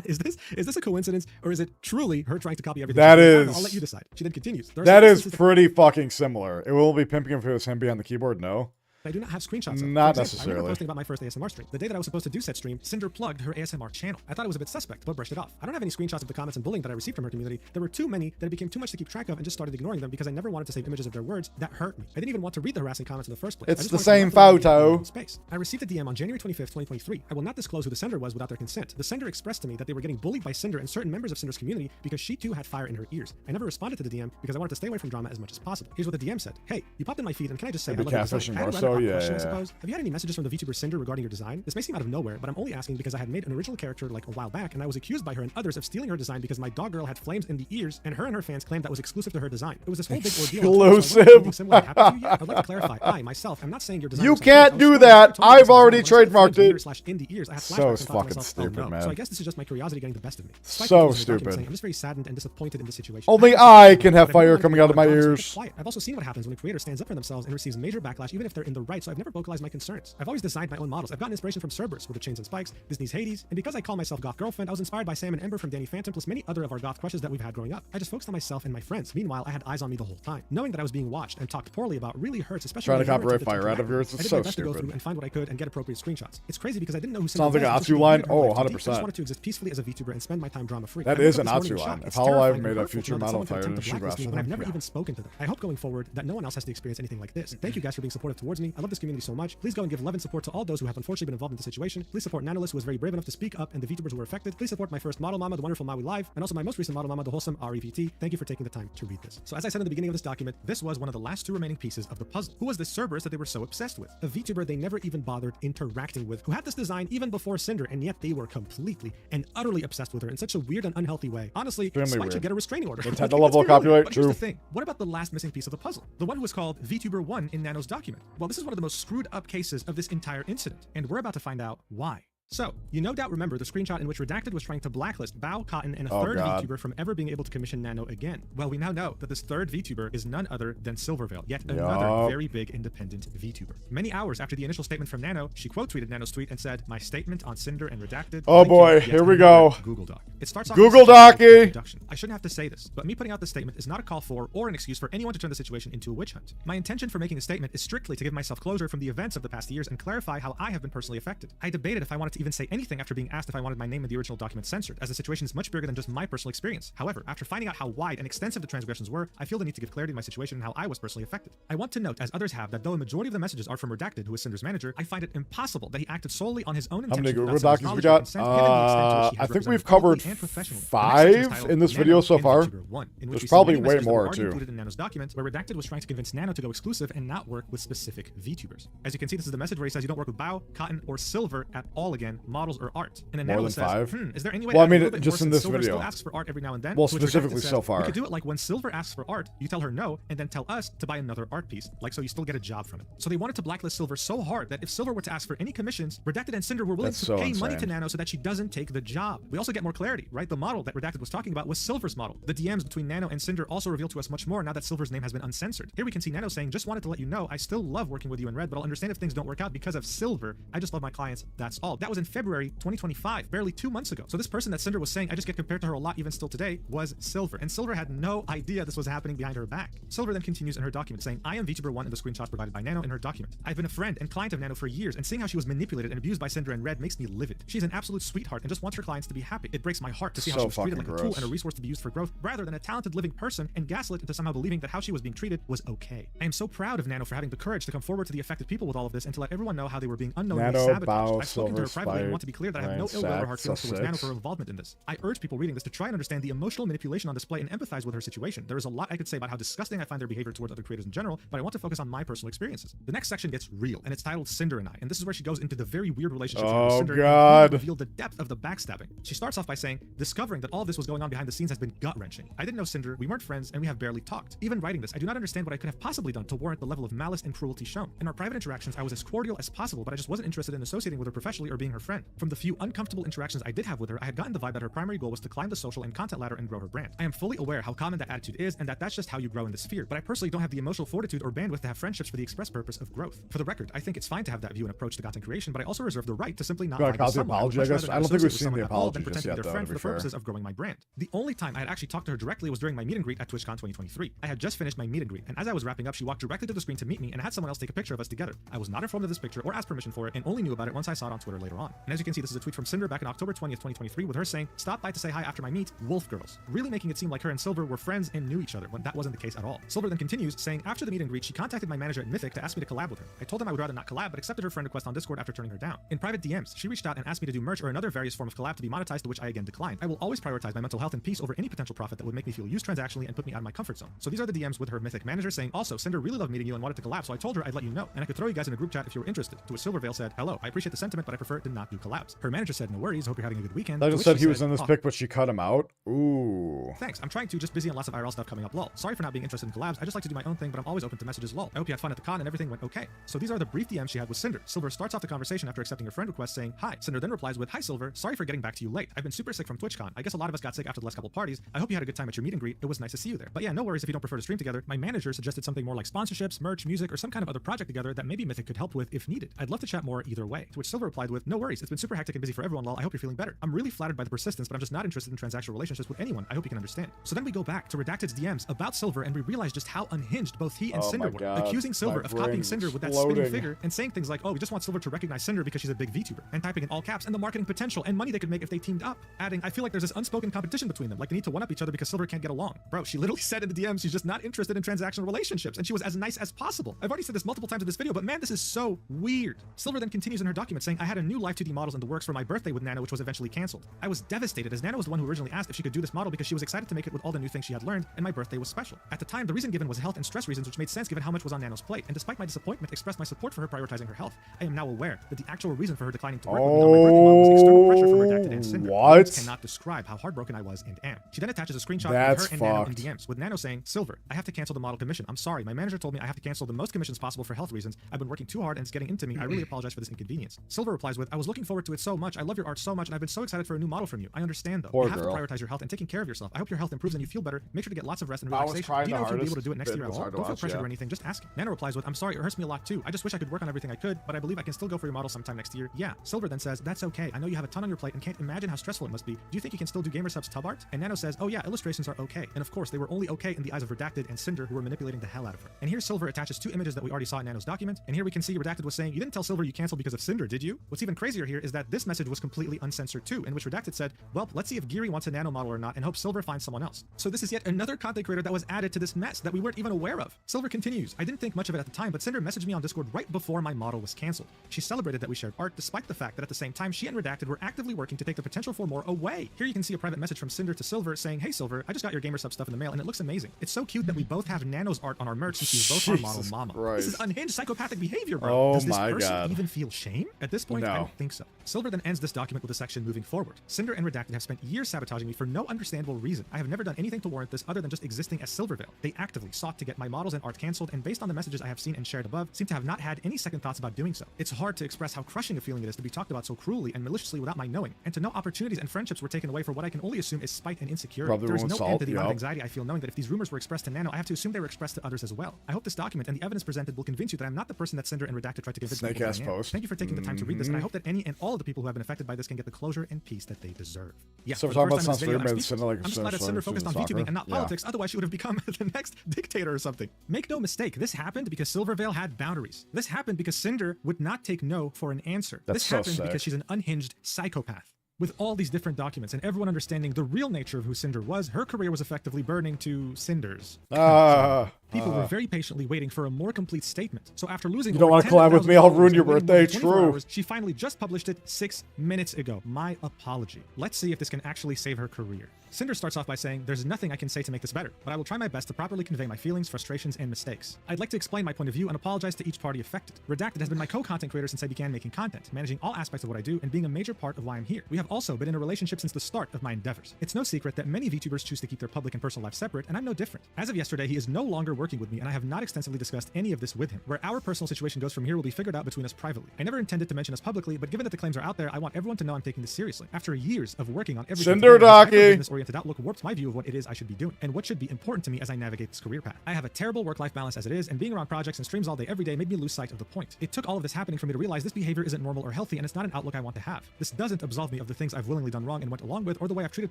Is this a coincidence, or is it truly her trying to copy everything? That she did? I don't know, is- I'll let you decide. She then continues. That is pretty fucking similar. It will be pimping if it was him behind the keyboard. No. I do not have screenshots of. Not For example, I necessarily. remember posting about my first ASMR stream. The day that I was supposed to do said stream, Cinder plugged her ASMR channel. I thought it was a bit suspect, but brushed it off. I don't have any screenshots of the comments and bullying that I received from her community. There were too many that it became too much to keep track of and just started ignoring them because I never wanted to save images of their words that hurt me. I didn't even want to read the harassing comments in the first place. It's I just the wanted to same let them know they had photo. their own Space. I received a DM on January 25th, 2023. I will not disclose who the sender was without their consent. The sender expressed to me that they were getting bullied by Cinder and certain members of Cinder's community because she too had fire in her ears. I never responded to the DM because I wanted to stay away from drama as much as possible. Here's what the DM said. Hey, you popped in my feed, and can I just say, I Maybe love your catfishing design. I had a more rather so, odd yeah, question, I yeah. suppose. Have you had any messages from the VTuber Cinder regarding your design? This may seem out of nowhere, but I'm only asking because I had made an original character like a while back, and I was accused by her and others of stealing her design because my dog girl had flames in the ears, and her fans claimed that was exclusive to her design. It was this whole big ordeal. Exclusive. Similar happened to you yet? I'd like to clarify. I myself am not saying your design. You was can't authentic. I do was that. told I've this already design when I saw trademarked flames in it. the ears /in the ears. I had So flashbacks and thought to fucking myself, stupid, oh, no. man. So I guess this is just my curiosity getting the best of me. Spike So goes in the document stupid. saying, I'm just very saddened and disappointed in this situation. Only I I can have but fire everyone coming out of my keep ears. quiet. I've also seen what happens when a creator stands up for themselves and receives major backlash, even if they're in the right. So I've never vocalized my concerns. I've always designed my own models. I've gotten inspiration from Cerberus with the chains and spikes, Disney's Hades, and because I call myself Goth Girlfriend, I was inspired by Sam and Ember from Danny Phantom, plus many other of our goth crushes that we've had growing up. I just focused on myself and my friends. Meanwhile, I had eyes on me the whole time. Knowing that I was being watched and talked poorly about really hurts, especially Trying when to I never copyright attempted to fire out interact of with yours. them. It's I did so my best to go stupid. through and find what I could and get appropriate screenshots. It's crazy because I didn't know who Sounds like Cinder an was. I just Atsu line. reviewed her life Oh, in deep. I just 100%. wanted to exist peacefully as a VTuber and spend my time drama free. That I is woke an up this morning Atsu line. shocked. If It's Hololive terrifying made and a hurtful to future know that model someone could fire, attempt to she blacklist me blasted when I've them. never Yeah. even spoken to them. I hope going forward that no one else has to experience anything like this. Thank you guys for being supportive towards me. I love this community so much. Please go and give love and support to all those who have unfortunately been involved in the situation. Please support Nanolist, who was very brave enough to speak up, and the VTubers who were affected. Please support my first model mama, the wonderful Maui Live, and also my most recent model mama, the wholesome REVT. Thank you for taking the time to read this. So as I said in the beginning of this document, this was one of the last two remaining pieces of the puzzle. Who was this Cerberus that they were so obsessed with? A VTuber they never even bothered interacting with, who had this design even before Cinder, and yet they were completely and utterly obsessed with her in such a weird and unhealthy way. Honestly, Extremely Spike weird. should get a restraining order. Nintendo Let's level be real. copyright, But here's true. the thing. What about the last missing piece of the puzzle? The one who was called VTuber 1 in Nano's document. Well, this is one of the most screwed up cases of this entire incident, and we're about to find out why. So, you no doubt remember the screenshot in which Redacted was trying to blacklist Bao, Cotton, and a Oh, third God. VTuber from ever being able to commission Nano again. Well, we now know that this third VTuber is none other than Silverveil, yet another Yup. very big independent VTuber. Many hours after the initial statement from Nano, she quote-tweeted Nano's tweet and said, "My statement on Cinder and Redacted." Oh, link in boy, yet here we another go. Google Doc. It starts off Google with a section Docy. of introduction. I shouldn't have to say this, but me putting out this statement is not a call for or an excuse for anyone to turn the situation into a witch hunt. My intention for making the statement is strictly to give myself closure from the events of the past years and clarify how I have been personally affected. I debated if I wanted to even say anything after being asked if I wanted my name in the original document censored, as the situation is much bigger than just my personal experience. However, after finding out how wide and extensive the transgressions were, I feel the need to give clarity to my situation and how I was personally affected. I want to note, as others have, that though a majority of the messages are from Redacted, who is Cinder's manager, I find it impossible that he acted solely on his own How many intention Google without Cinder's Docs we knowledge or got? consent, given the extent to which he I has think we've represented covered publicly and professionally. The next section is 5 titled in this Nano video so and far. VTuber 1, in which There's we see probably many way messages that were more, already too. included in Nano's document, where Redacted was trying to convince Nano to go exclusive and not work with specific VTubers. As you can see, this is the message where he says you don't work with Bao, Cotton, or Silver at all again, models or art. And then More Nano than says, 5? is there any way Well, to I mean, add a little bit just more in since this Silver video. still asks for art every now and then? Well, To which Redacted specifically says, so far. We could do it like when Silver asks for art, you tell her no, and then tell us to buy another art piece, like so you still get a job from it. So they wanted to blacklist Silver so hard that if Silver were to ask for any commissions, Redacted and Cinder were willing That's to so pay money to insane. Nano so that she doesn't take the job. We also get more clarity, right? The model that Redacted was talking about was Silver's model. The DMs between Nano and Cinder also reveal to us much more now that Silver's name has been uncensored. Here we can see Nano saying, just wanted to let you know, I still love working with you in Red, but I'll understand if things don't work out because of Silver. I just love my clients, that's all. That was in February 2025, barely 2 months ago. So this person that Cinder was saying I just get compared to her a lot even still today was Silver. And Silver had no idea this was happening behind her back. Silver then continues in her document saying, I am VTuber1 in the screenshots provided by Nano in her document. I've been a friend and client of Nano for years, and seeing how she was manipulated and abused by Cinder and Red makes me livid. She's an absolute sweetheart and just wants her clients to be happy. It breaks my heart to see how she was treated like a tool and a resource to be used for growth rather than a talented living person, and gaslit into somehow believing that how she was being treated was okay. I am so proud of Nano for having the courage to come forward to the affected people with all of this and to let everyone know how they were being unknowingly sabotaged. I've spoken to her privately and want to be clear that I have no ill will or hard feelings towards Nano for her involvement in this. I urge people reading this to try and understand the emotional manipulation on display and empathize with her situation. There is a lot I could say about how disgusting I find their behavior towards other creators in general, but I want to focus on my personal experiences. The next section gets real, and it's titled Cinder and I, and this is where she goes into the very weird relationship with Cinder and revealed the depth of the backstabbing. She starts off by saying, discovering that all this was going on behind the scenes has been gut-wrenching. I didn't know Cinder, we weren't friends, and we have barely talked. Even writing this, I do not understand what I could have possibly done to warrant the level of malice and cruelty shown. In our private interactions, I was as cordial as possible, but I just wasn't interested in associating with her professionally or being her friend. From the few uncomfortable interactions I did have with her, I had gotten the vibe that her primary goal was to climb the social and content ladder and grow her brand. I am fully aware how common that attitude is, and that that's just how you grow in this sphere, but I personally don't have the emotional fortitude or bandwidth to have friendships for the express purpose of growth. For the record, I think it's fine to have that view and approach to content creation, but I also reserve the right to simply not like the apology, I guess. I don't think we've seen the apology just yet, though, for the purposes of growing my brand. The only time I had actually talked to her directly was during my meet and greet at TwitchCon 2023. I had just finished my meet and greet, and as I was wrapping up, she walked directly to the screen to meet me and had someone else take a picture of us together. I was not informed of this picture or asked permission for it, and only knew about it once I saw it on Twitter later on. And as you can see, this is a tweet from Cinder back in October 20th, 2023, with her saying, "Stop by to say hi after my meet, Wolf Girls," really making it seem like her and Silver were friends and knew each other, when that wasn't the case at all. Silver then continues, saying, after the meet and greet, she contacted my manager at Mythic to ask me to collab with her. I told him I would rather not collab, but accepted her friend request on Discord after turning her down. In private DMs, she reached out and asked me to do merch or another various form of collab to be monetized, to which I again declined. I will always prioritize my mental health and peace over any potential profit that would make me feel used transactionally and put me out of my comfort zone. So these are the DMs with her Mythic manager saying, also, Cinder really loved meeting you and wanted to collab, so I told her I'd let you know, and I could throw you guys in a group chat if you were interested. To which Silverveil said, hello, I appreciate the sentiment, but I prefer to not do collabs. Her manager said, no worries, hope you're having a good weekend. I just said he was in this pic, but she cut him out. Ooh. Thanks, I'm trying to, just busy on lots of IRL stuff coming up, lol. Sorry for not being interested in collabs, I just like to do my own thing, but I'm always open to messages, lol. I hope you had fun at the con and everything went okay. So these are the brief DMs she had with Cinder. Silver starts off the conversation after accepting her friend request saying, hi. Cinder then replies with, hi Silver, sorry for getting back to you late. I've been super sick from TwitchCon. I guess a lot of us got sick after the last couple parties. I hope you had a good time at your meet and greet. It was nice to see you there. But yeah, no worries if you don't prefer to stream together. My manager suggested something more like sponsorships, merch, music, or some kind of other project together that maybe Mythic could help with if needed. I'd love to chat more either way. To which Silver replied with, no worries, it's been super hectic and busy for everyone, lol. I hope you're feeling better. I'm really flattered by the persistence, but I'm just not interested in transactional relationships with anyone. I hope you can understand. So then we go back to Redacted's DMs about Silver, and we realize just how unhinged both he and Cinder were, accusing Silver of copying Cinder with that spinning figure and saying things like, oh, we just want Silver to recognize Cinder because she's a big VTuber, and typing in all caps, and the marketing potential and money they could make if they teamed up, adding, I feel like there's this unspoken competition between them, like they need to one-up each other because Silver can't get along. Bro, she literally said in the DM she's just not interested in transactional relationships, and she was as nice as possible. I've already said this multiple times in this video, but man, this is so weird. Silver then continues in her document saying, I had a new Live 2D models in the works for my birthday with Nano, which was eventually canceled. I was devastated, as Nano was the one who originally asked if she could do this model because she was excited to make it with all the new things she had learned, and my birthday was special. At the time, the reason given was health and stress reasons, which made sense given how much was on Nano's plate, and despite my disappointment, expressed my support for her prioritizing her health. I am now aware that the actual reason for her declining to work with me on my birthday model was external pressure from Redacted and Cinder. Words cannot describe how heartbroken I was and am. She then attaches a screenshot of her and Nano in DMs, with Nano saying, Silver, I have to cancel the model commission. I'm sorry, my manager told me I have to cancel the most commissions possible for health reasons. I've been working too hard and it's getting into me. I really apologize for this inconvenience. Silver replies with, I was looking forward to it so much. I love your art so much, and I've been so excited for a new model from you. I understand though. You have to prioritize your health and taking care of yourself. I hope your health improves and you feel better. Make sure to get lots of rest and relaxation. Do you know if you'll be able to do it next year at all? Don't feel pressured or anything, just ask. Nano replies with, I'm sorry, it hurts me a lot too. I just wish I could work on everything I could, but I believe I can still go for your model sometime next year. Yeah. Silver then says, that's okay. I know you have a ton on your plate and can't imagine how stressful it must be. Do you think you can still do GamerSub's tub art? And Nano says, oh yeah, illustrations are okay. And of course, they were only okay in the eyes of Redacted and Cinder, who were manipulating the hell out of her. And here Silver attaches two images that we already saw in Nano's document, and here we can see Redacted was saying, you didn't tell Silver you canceled because of Cinder, did you? What's even crazier here is that this message was completely uncensored too, in which Redacted said, well, let's see if Geary wants a Nano model or not, and hope Silver finds someone else. So this is yet another content creator that was added to this mess that we weren't even aware of. Silver continues, I didn't think much of it at the time, but Cinder messaged me on Discord right before my model was canceled. She celebrated that we shared art, despite the fact that at the same time she and Redacted were actively working to take the potential for more away. Here you can see a private message from Cinder to Silver saying, hey Silver, I just got your GamerSub stuff in the mail and it looks amazing. It's so cute that we both have Nano's art on our merch since she's both our model mama. Christ. This is unhinged psychopathic behavior, bro. Does this person God. even feel shame? At this point, I don't think so. Silver then ends this document with a section moving forward. Cinder and Redacted have spent years sabotaging me for no understandable reason. I have never done anything to warrant this other than just existing as Silverveil. They actively sought to get my models and art canceled, and based on the messages I have seen and shared above, seem to have not had any second thoughts about doing so. It's hard to express how crushing a feeling it is to be talked about so cruelly and maliciously without my knowing, and to know opportunities and friendships were taken away for what I can only assume is spite and insecurity. There is no end to the amount of anxiety I feel knowing that if these rumors were expressed to Nano, I have to assume they were expressed to others as well. I hope this document and the evidence presented will convince you that I'm not the person that Cinder and Redacted tried to convince me. Thank you for taking the time to read this, and I hope that that any and all of the people who have been affected by this can get the closure and peace that they deserve. Yeah, So for we're the talking first time in about this video, I'm just glad that Cinder focused on VTubing and not politics, otherwise she would have become the next dictator or something. Make no mistake, this happened because Silvervale had boundaries. This happened because Cinder would not take no for an answer. That's this so happened sick. because she's an unhinged psychopath. With all these different documents and everyone understanding the real nature of who Cinder was, her career was effectively burning to cinders. People were very patiently waiting for a more complete statement. So after losing, you don't want to collab with me, I'll ruin your birthday. True. Hours, she finally just published it 6 minutes ago. My apology. Let's see if this can actually save her career. Cinder starts off by saying, "There's nothing I can say to make this better, but I will try my best to properly convey my feelings, frustrations, and mistakes. I'd like to explain my point of view and apologize to each party affected. Redacted has been my co-content creator since I began making content, managing all aspects of what I do and being a major part of why I'm here. We have also been in a relationship since the start of my endeavors. It's no secret that many VTubers choose to keep their public and personal lives separate, and I'm no different. As of yesterday, he is no longer working with me, and I have not extensively discussed any of this with him. Where our personal situation goes from here will be figured out between us privately. I never intended to mention us publicly, but given that the claims are out there, I want everyone to know I'm taking this seriously. After years of working on everything, Cinder Docky, business-oriented outlook warped my view of what it is I should be doing and what should be important to me as I navigate this career path. I have a terrible work-life balance as it is, and being around projects and streams all day every day made me lose sight of the point. It took all of this happening for me to realize this behavior isn't normal or healthy, and it's not an outlook I want to have. This doesn't absolve me of the things I've willingly done wrong and went along with, or the way I've treated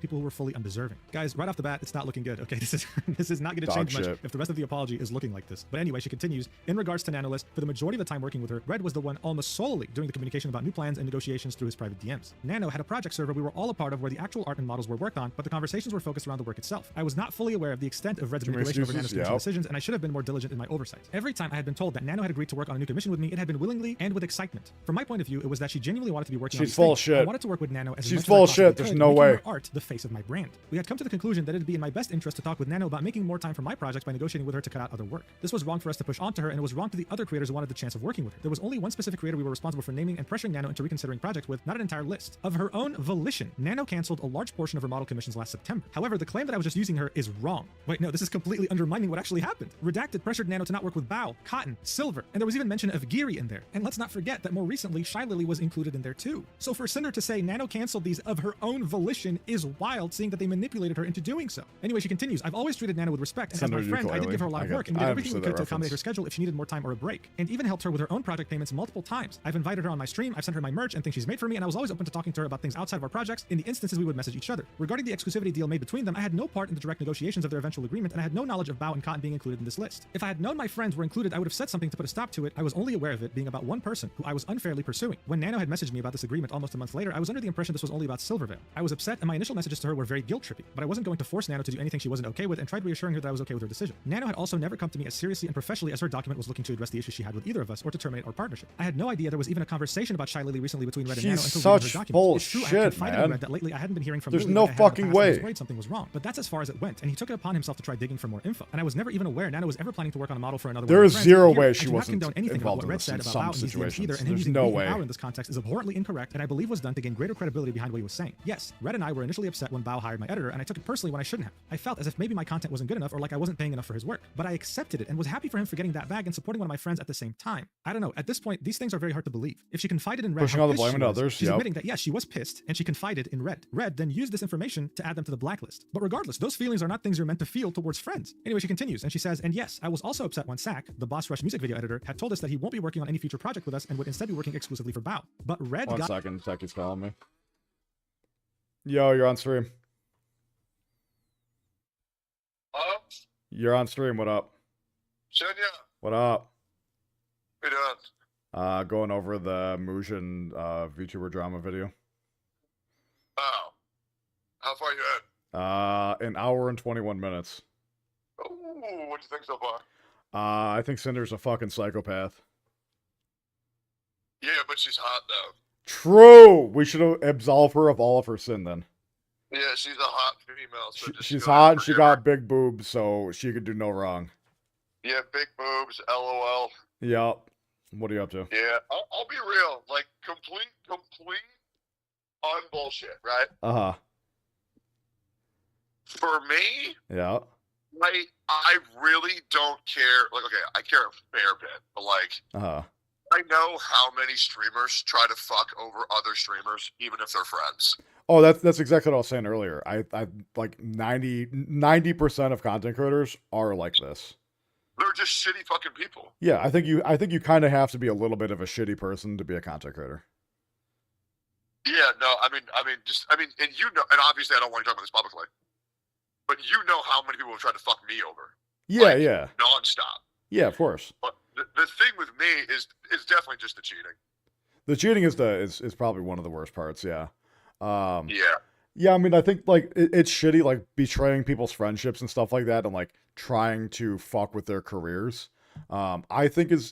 people who were fully undeserving. Guys, right off the bat, it's not looking good. Okay, this is not going to change much if the rest of the apology is looking like this. But anyway, she continues, in regards to NanoList, for the majority of the time working with her, Red was the one almost solely doing the communication about new plans and negotiations through his private DMs. Nano had a project server we were all a part of where the actual art and models were worked on, but the conversations were focused around the work itself. I was not fully aware of the extent of Red's manipulation over Nano's commission decisions, and I should have been more diligent in my oversight. Every time I had been told that Nano had agreed to work on a new commission with me, it had been willingly and with excitement. From my point of view, it was that she genuinely wanted to be working on these things. I wanted to work with Nano as She's much full as I shit. possibly There's could, no making way. her art the face of my brand. We had come to the conclusion that it'd be in my best interest to talk with Nano about making more time for my projects by negotiating with her to cut out other work. This was wrong for us to push onto her, and it was wrong to the other creators who wanted the chance of working with her. There was only one specific creator we were responsible for naming and pressuring Nano into reconsidering projects with, not an entire list. Of her own volition, Nano canceled a large portion of her model commissions last September. However, the claim that I was just using her is wrong. Wait, no, this is completely undermining what actually happened. Redacted pressured Nano to not work with Bao, Cotton, Silver, and there was even mention of Geary in there. And let's not forget that more recently, Shy Lily was included in there too. So for Cinder to say Nano canceled these of her own volition is wild, seeing that they manipulated her into doing so. Anyway, she continues, I've always treated Nano with respect, and as my friend, I did give her a lot of work, and we did everything we could to accommodate her schedule if she needed more time or a break, and even helped her with her own project payments multiple times. I've invited her on my stream, I've sent her my merch and things she's made for me, and I was always open to talking to her about things outside of our projects in the instances we would message each other. Regarding the exclusivity deal made between them, I had no part in the direct negotiations of their eventual agreement, and I had no knowledge of Bao and Cotton being included in this list. If I had known my friends were included, I would have said something to put a stop to it. I was only aware of it being about one person who I was unfairly pursuing. When Nano had messaged me about this agreement almost a month later, I was under the impression this was only about Silvervale. I was upset, and my initial messages to her were very guilt-trippy, but I wasn't going to force Nano to do anything she wasn't okay with, and tried reassuring her that I was okay with her decision. Nano had also never come to me as seriously and professionally as her document was looking to address the issues she had with either of us or to terminate our partnership. I had no idea there was even a conversation about Shy Lily recently between Red and Nano until reading her documents. It's true, I had confided in Red that lately I hadn't been hearing from There's Lily no like I had in the fucking past, and I was way. worried something was wrong, but that's as far as it went, and he took it upon himself to try digging for more info. And I was never even aware Nano was ever planning to work on a model for another. There is zero way she I do not wasn't condone anything about involved what in Red this said in about some Bao in these DMs situations. either, and him There's using no me and way. Bao in this context is abhorrently incorrect, and I believe was done to gain greater credibility behind what he was saying. Yes, Red and I were initially upset when Bao hired my editor, and I took it personally when I shouldn't have. I felt as if maybe my content wasn't good enough or like I wasn't paying enough for his work, but I accepted it and was happy for him for getting that bag and supporting one of my friends at the same time. I don't know, at this point, these things are very hard to believe. If she confided in Red, Pushing how all the pissed blame she on was, others, she's yep. admitting that yes, she was pissed, and she confided in Red. Red then used this information to add them to the blacklist. But regardless, those feelings are not things you're meant to feel towards friends. Anyway, she continues, and she says, and yes, I was also upset when Sack, the Boss Rush music video editor, had told us that he won't be working on any future project with us and would instead be working exclusively for Bao. But Red One got second, Techie's calling me. Yo, you're on stream. Hello? You're on stream, what up? Shinya, What up? what you doing? Going over the Mujan VTuber drama video. Oh. How far you in? An hour and 21 minutes. Ooh, what'd you think so far? I think Cinder's a fucking psychopath. Yeah, but she's hot, though. True! We should absolve her of all of her sin then. Yeah, she's a hot female. So just She's go hot ahead and she forgive got her. big boobs, so she could do no wrong. Yeah, big boobs, LOL. Yup. What are you up to? Yeah, I'll be real. Like, complete unbullshit, right? Uh-huh. For me, Yeah. I really don't care. Like, okay, I care a fair bit, but, like, Uh-huh. I know how many streamers try to fuck over other streamers, even if they're friends. Oh, that's exactly what I was saying earlier. I like 90% of content creators are like this. They're just shitty fucking people. Yeah, I think you kind of have to be a little bit of a shitty person to be a content creator. Yeah, no, I mean, and you know, and obviously I don't want to talk about this publicly, but you know how many people have tried to fuck me over. Yeah, like, yeah. nonstop. Yeah, of course. But the thing with me is definitely just the cheating. The cheating is probably one of the worst parts, yeah. Yeah. Yeah, I mean, I think, like, it's shitty, like, betraying people's friendships and stuff like that and, like, trying to fuck with their careers. I think is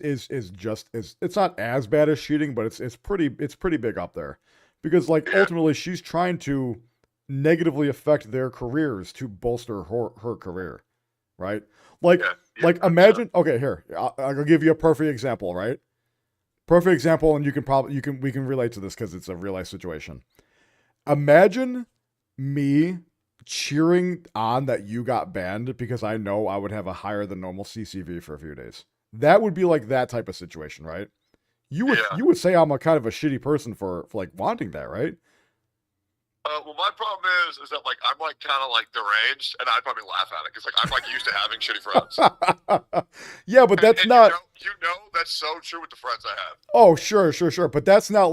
just, it's not as bad as cheating, but it's pretty big up there. Because, like, ultimately, she's trying to negatively affect their careers to bolster her career, right? Like, imagine, okay, here, I'll give you a perfect example, right? Perfect example, and we can relate to this because it's a real life situation. Imagine me cheering on that you got banned because I know I would have a higher than normal CCV for a few days. That would be like that type of situation, right? You would say I'm a kind of a shitty person for like wanting that, right? Well, my problem is that like I'm like kind of like deranged, and I'd probably laugh at it because like I'm like used to having shitty friends. Yeah, but that's not. You know that's so true with the friends I have. Oh, sure. But that's not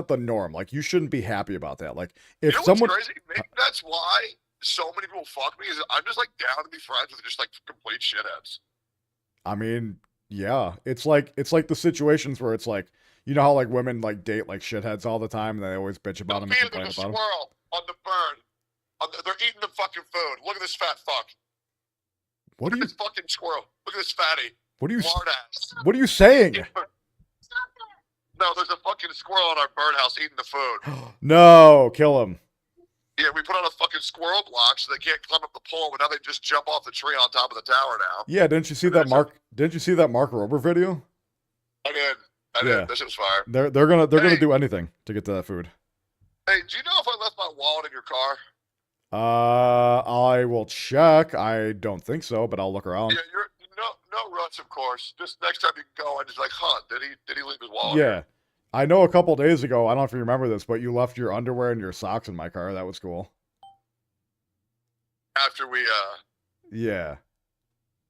the norm. Like you shouldn't be happy about that. Like if you know someone. What's crazy? Maybe that's why so many people fuck me. Is I'm just like down to be friends with just like complete shitheads. I mean, yeah, it's like the situations where it's like. You know how like women like date like shitheads all the time and they always bitch about them and complain about them? Squirrel on the bird. They're eating the fucking food. Look at this fat fuck. Look at this fucking squirrel. Look at this fatty. What are you What are you saying? No, there's a fucking squirrel on our birdhouse eating the food. No, kill him. Yeah, we put on a fucking squirrel block so they can't climb up the pole, but now they just jump off the tree on top of the tower now. Yeah, didn't you see that Mark Rober video? I did. That shit was fire. They're gonna do anything to get to that food. Hey, do you know if I left my wallet in your car? I will check. I don't think so, but I'll look around. Yeah, no rush, of course. Just next time you can go, I just like, did he leave his wallet? Yeah, here? I know. A couple days ago, I don't know if you remember this, but you left your underwear and your socks in my car. That was cool. After we Yeah.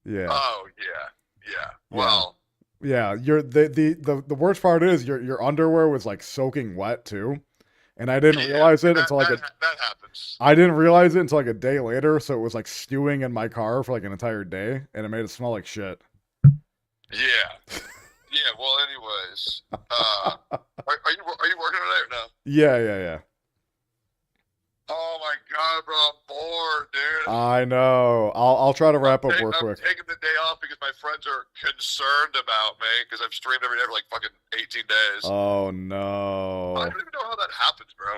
Oh yeah. Well. Yeah, the worst part is your underwear was like soaking wet too, and I didn't realize it until like that happens. I didn't realize it until like a day later, so it was like stewing in my car for like an entire day, and it made it smell like shit. Yeah. Well, anyways, are you working today or no? Yeah. Oh my god, bro, I'm bored, dude. I know. I'll try to wrap up work quick. I'm taking the day off because my friends are concerned about me because I've streamed every day for like fucking 18 days. Oh no. I don't even know how that happens, bro.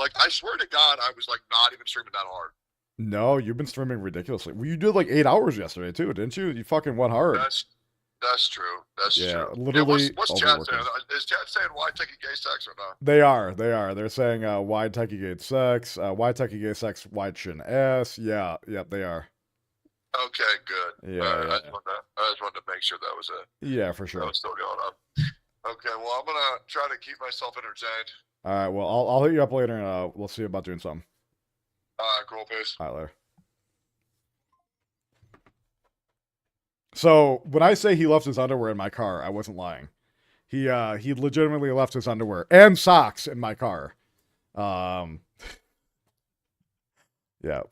Like, I swear to God, I was like not even streaming that hard. No, you've been streaming ridiculously. Well, you did like 8 hours yesterday too, didn't you? You fucking went hard. That's true. That's true. Literally. What's chat saying? Is chat saying why techie gay sex or not? They are. They're saying why techie gay sex, why techie gay sex, why chin ass. Yeah, they are. Okay, good. Yeah, I just wanted to make sure that was it. Yeah, for sure. That was still going on. Okay, well, I'm gonna try to keep myself entertained. All right, well, I'll hit you up later and we'll see about doing something. All right, cool, peace. All right, later. So when I say he left his underwear in my car, I wasn't lying. He legitimately left his underwear and socks in my car. Yeah,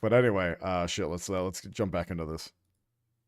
but anyway, shit. Let's jump back into this.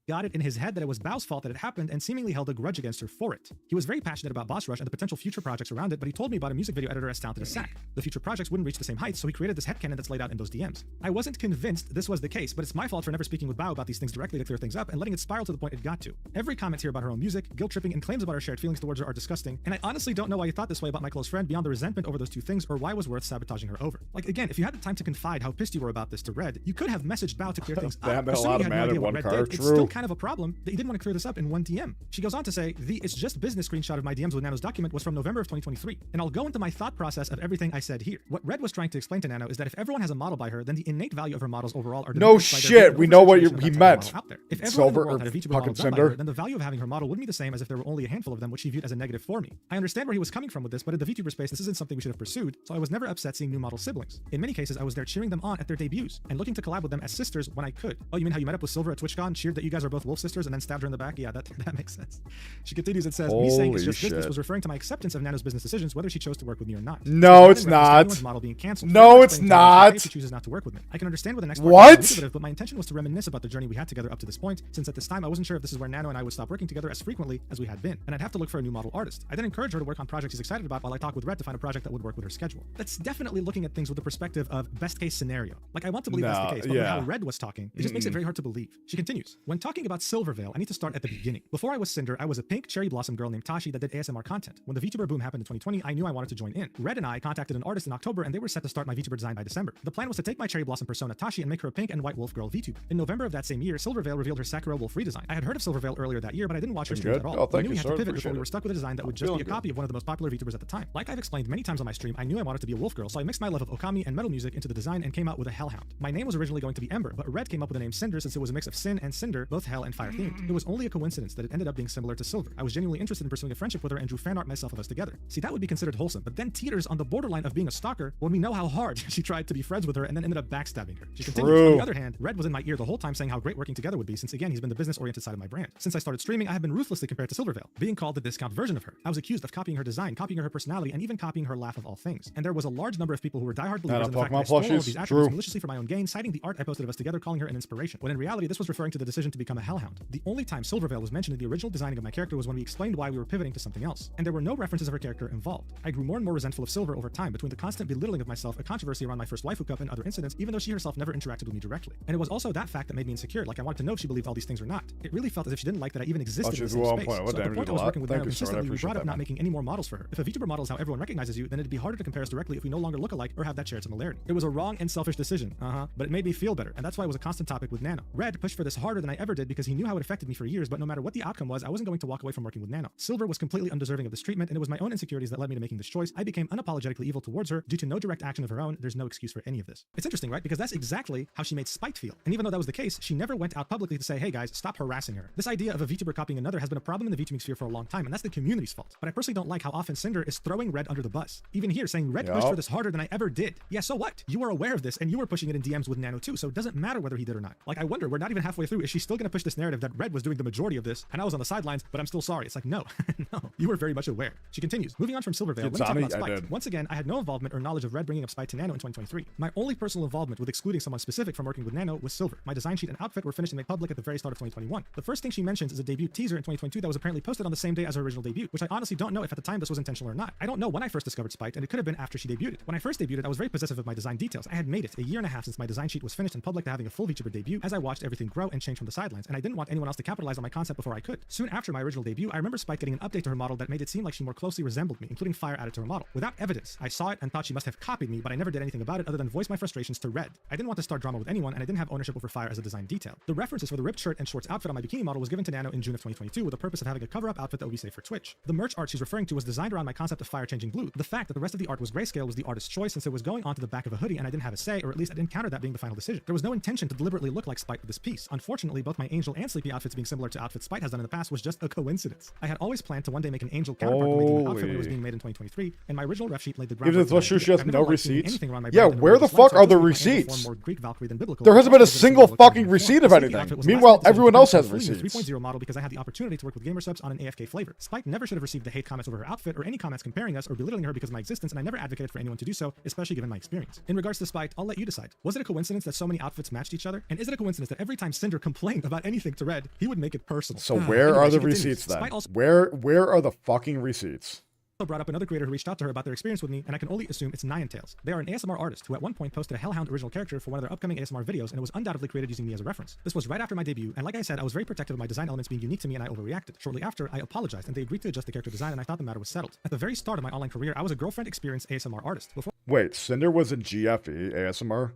Got it in his head that it was Bao's fault that it happened and seemingly held a grudge against her for it. He was very passionate about Boss Rush and the potential future projects around it, but he told me about a music video editor as talented as Sack. The future projects wouldn't reach the same heights, so he created this headcanon that's laid out in those DMs. I wasn't convinced this was the case, but it's my fault for never speaking with Bao about these things directly to clear things up and letting it spiral to the point it got to. Every comment here about her own music, guilt-tripping, and claims about our shared feelings towards her are disgusting, and I honestly don't know why you thought this way about my close friend beyond the resentment over those two things or why it was worth sabotaging her over. Like, again, if you had the time to confide how pissed you were about this to Red, you could have messaged Bao to clear things up. A lot of mad in one car. It's still kind of a problem that you didn't want to clear this up in one DM. She goes on to say, the it's just business screenshot of my DMs with Nano's document was from November of 2023, and I'll go into my thought process of everything I said here. What Red was trying to explain to Nano is that if everyone has a model by her, then the innate value of her models overall are no shit. We know what he meant. If everyone in the world had a VTuber model done by her, then the value of having her model would be the same as if there were only a handful of them, which he viewed as a negative for me. I understand where he was coming from with this, but in the VTuber space, this isn't something we should have pursued, so I was never upset seeing new model siblings. In many cases, I was there cheering them on at their debuts and looking to collab with them as sisters when I could. Oh, you mean how you met up with Silver at TwitchCon, cheered that you guys are both wolf sisters, and then stabbed her in the back. Yeah, that makes sense. She continues and says, me saying it's just business was referring to my acceptance of Nano's business decisions, whether she chose to work with me or not. No, it's not. Model being canceled. No, it's not. She chooses not to work with me. I can understand where the next what? But my intention was to reminisce about the journey we had together up to this point, since at this time I wasn't sure if this is where Nano and I would stop working together as frequently as we had been, and I'd have to look for a new model artist. I then encouraged her to work on projects she's excited about while I talk with Red to find a project that would work with her schedule. That's definitely looking at things with the perspective of best case scenario. Like, I want to believe that's the case, but how Red was talking, it just makes it very hard to believe. She continues, when talking about Silvervale, I need to start at the beginning. Before I was Cinder, I was a pink cherry blossom girl named Tashi that did ASMR content. When the VTuber boom happened in 2020, I knew I wanted to join in. Red and I contacted an artist in October, and they were set to start my VTuber design by December. The plan was to take my cherry blossom persona Tashi and make her a pink and white wolf girl VTuber. In November of that same year, Silvervale revealed her Sakura wolf redesign. I had heard of Silvervale earlier that year, but I didn't watch her streams at all. Oh, I knew we had to pivot before we were stuck with a design that would just be a copy of one of the most popular VTubers at the time. Like I've explained many times on my stream, I knew I wanted to be a wolf girl, so I mixed my love of Okami and metal music into the design and came out with a Hellhound. My name was originally going to be Ember, but Red came up with the name Cinder since it was a mix of Sin and Cinder, both hell and fire themed. It was only a coincidence that it ended up being similar to Silver. I was genuinely interested in pursuing a friendship with her and drew fan art myself of us together. See, that would be considered wholesome, but then teeters on the borderline of being a stalker when we know how hard she tried to be friends with her and then ended up backstabbing her. She continues. On the other hand, Red was in my ear the whole time saying how great working together would be, since again he's been the business-oriented side of my brand. Since I started streaming, I have been ruthlessly compared to Silvervale, being called the discount version of her. I was accused of copying her design, copying her personality, and even copying her laugh of all things. And there was a large number of people who were diehard believers in the fact that I stole all of these attributes maliciously for my own gain, citing the art I posted of us together, calling her an inspiration. When in reality, this was referring to the decision to become a Hellhound. The only time Silvervale was mentioned in the original designing of my character was when we explained why we were pivoting to something else, and there were no references of her character involved. I grew more and more resentful of Silver over time between the constant belittling of myself, a controversy around my first waifu cup, and other incidents, even though she herself never interacted with me directly. And it was also that fact that made me insecure, like I wanted to know if she believed all these things or not. It really felt as if she didn't like that I even existed in the same space. So at the point I was working with Nano consistently, we brought up not making any more models for her. If a VTuber model is how everyone recognizes you, then it'd be harder to compare us directly if we no longer look alike or have that shared similarity. It was a wrong and selfish decision, but it made me feel better, and that's why it was a constant topic with Nano. Red pushed for this harder than I ever did because he knew how it affected me for years, but no matter what the outcome was, I wasn't going to walk away from working with Nano. Silver was completely undeserving of this treatment, and it was my own insecurities that led me to making this choice. I became unapologetically evil towards her due to no direct action of her own. There's no excuse for any of this. It's interesting, right? Because that's exactly how she made Spite feel. And even though that was the case, she never went out publicly to say, hey guys, stop harassing her. This idea of a VTuber copying another has been a problem in the VTubing sphere for a long time, and that's the community's fault. But I personally don't like how often Cinder is throwing Red under the bus. Even here, saying Red pushed for this harder than I ever did. Yeah, so what? You were aware of this, and you were pushing it in DMs with Nano too, so it doesn't matter whether he did or not. Like, I wonder, we're not even halfway through. Is she still gonna push this narrative that Red was doing the majority of this, and I was on the sidelines, but I'm still sorry? It's like, no, no, you were very much aware. She continues. Moving on from Silvervale, let me talk about Spite. Once again, I had no involvement or knowledge of Red bringing up Spite to Nano in 2023. My only personal involvement with excluding someone specific from working with Nano was Silver. My design sheet and outfit were finished and made public at the very start of 2021. The first thing she mentions is a debut teaser in 2022 that was apparently posted on the same day as her original debut, which I honestly don't know if at the time this was intentional or not. I don't know when I first discovered Spite, and it could have been after she debuted. When I first debuted, I was very possessive of my design details. I had made it a year and a half since my design sheet was finished and public to having a full VTuber debut as I watched everything grow and change from the sidelines, and I didn't want anyone else to capitalize on my concept before I could. Soon after my original debut, I remember Spite getting an update to her model that made it seem like she more closely resembled me, including fire added to her model. Without evidence, I saw it and thought she must have copied me, but I never did anything about it other than voice my frustrations to Red. I didn't want to start drama with anyone, and I didn't have ownership over fire as a design detail. The references for the ripped shirt and shorts outfit on my bikini model was given to Nano in June of 2022 with the purpose of having a cover-up outfit that would be safe for Twitch. The merch art she's referring to was designed around my concept of fire changing blue. The fact that the rest of the art was grayscale was the artist's choice since it was going onto the back of a hoodie and I didn't have a say, or at least I didn't counter that being the final decision. There was no intention to deliberately look like Spite with this piece. Unfortunately, both my Angel and Sleepy outfits being similar to outfits Spite has done in the past was just a coincidence. I had always planned to one day make an Angel counterpart to making an outfit when it was being made in 2023, and my original ref sheet laid the groundwork. Even though she has no receipts. Yeah, where the fuck are the receipts? There hasn't been a single fucking receipt of anything. Meanwhile, everyone else has receipts. 3.0 model because I had the opportunity to work with gamer subs on an AFK flavor. Spite never should have received the hate comments over her outfit or any comments comparing us or belittling her because of my existence, and I never advocated for anyone to do so, especially given my experience. In regards to Spite, I'll let you decide. Was it a coincidence that so many outfits matched each other? And is it a coincidence that every time Cinder complained about anything to Red, he would make it personal? So where are the receipts then? Where are the fucking receipts? Also brought up another creator who reached out to her about their experience with me, and I can only assume it's Niantails. They are an ASMR artist who at one point posted a Hellhound original character for one of their upcoming ASMR videos, and it was undoubtedly created using me as a reference. This was right after my debut, and like I said, I was very protective of my design elements being unique to me, and I overreacted. Shortly after, I apologized, and they agreed to adjust the character design, and I thought the matter was settled. At the very start of my online career, I was a girlfriend experienced ASMR artist. Wait, Cinder was in GFE ASMR?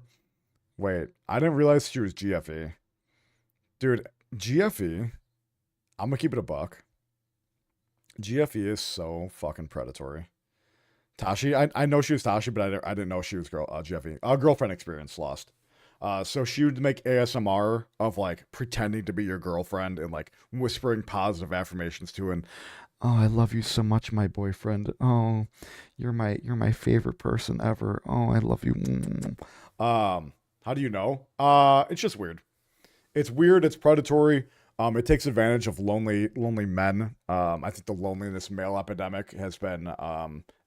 Wait, I didn't realize she was GFE. Dude, GFE, I'm gonna keep it a buck. GFE is so fucking predatory. Tashi, I know she was Tashi, but I didn't know she was GFE. Girlfriend experience lost. So she would make ASMR of like pretending to be your girlfriend and like whispering positive affirmations to and oh, I love you so much, my boyfriend. Oh, you're my favorite person ever. Oh, I love you. How do you know? It's just weird. It's weird. It's predatory. It takes advantage of lonely men. I think the loneliness male epidemic has been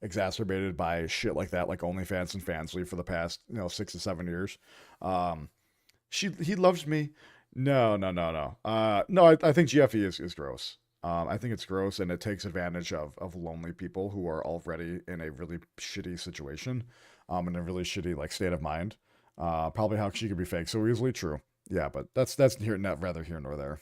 exacerbated by shit like that, like OnlyFans and Fansly for the past 6 to 7 years. He loves me. No. No, I think GFE is gross. I think it's gross, and it takes advantage of lonely people who are already in a really shitty situation, in a really shitty like state of mind. Probably how she could be fake so easily. True. Yeah, but that's rather here nor there.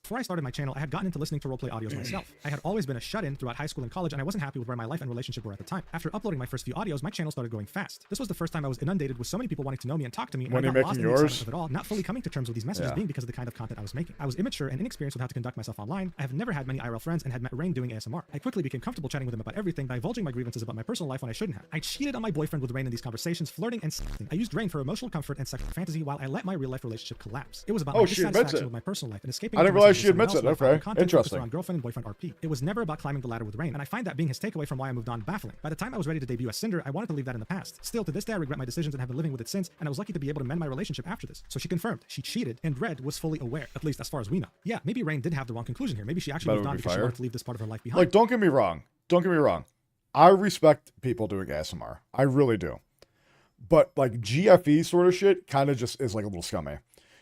Before I started my channel, I had gotten into listening to roleplay audios myself. I had always been a shut-in throughout high school and college, and I wasn't happy with where my life and relationship were at the time. After uploading my first few audios, my channel started going fast. This was the first time I was inundated with so many people wanting to know me and talk to me, and When I you're got lost making in the yours? excitement of it all, not fully coming to terms with these messages Yeah. being because of the kind of content I was making. I was immature and inexperienced with how to conduct myself online. I have never had many IRL friends and had met Rain doing ASMR. I quickly became comfortable chatting with him about everything, divulging my grievances about my personal life when I shouldn't have. I cheated on my boyfriend with Rain in these conversations, flirting and sexting. I used Rain for emotional comfort and sexual fantasy while I let my real-life relationship collapse. It was about Oh, my she admits dissatisfaction it. with my personal life and escaping. I didn't into realize messages she with someone admits else it. where I found Okay, content focused interesting. around girlfriend and boyfriend RP. It was never about climbing the ladder with Rain, and I find that being his takeaway from why I moved on baffling. By the time I was ready to debut as Cinder, I wanted to leave that in the past. Still, to this day, I regret my decisions and have been living with it since, and I was lucky to be able to mend my relationship after this. So she confirmed, she cheated, and Red was fully aware, at least as far as we know. Yeah, maybe Rain did have the wrong conclusion here. Maybe she actually That moved would on be because she fire. wanted to leave this part of her life behind. Like, don't get me wrong. I respect people doing ASMR. I really do. But like GFE sort of shit kind of just is like a little scummy.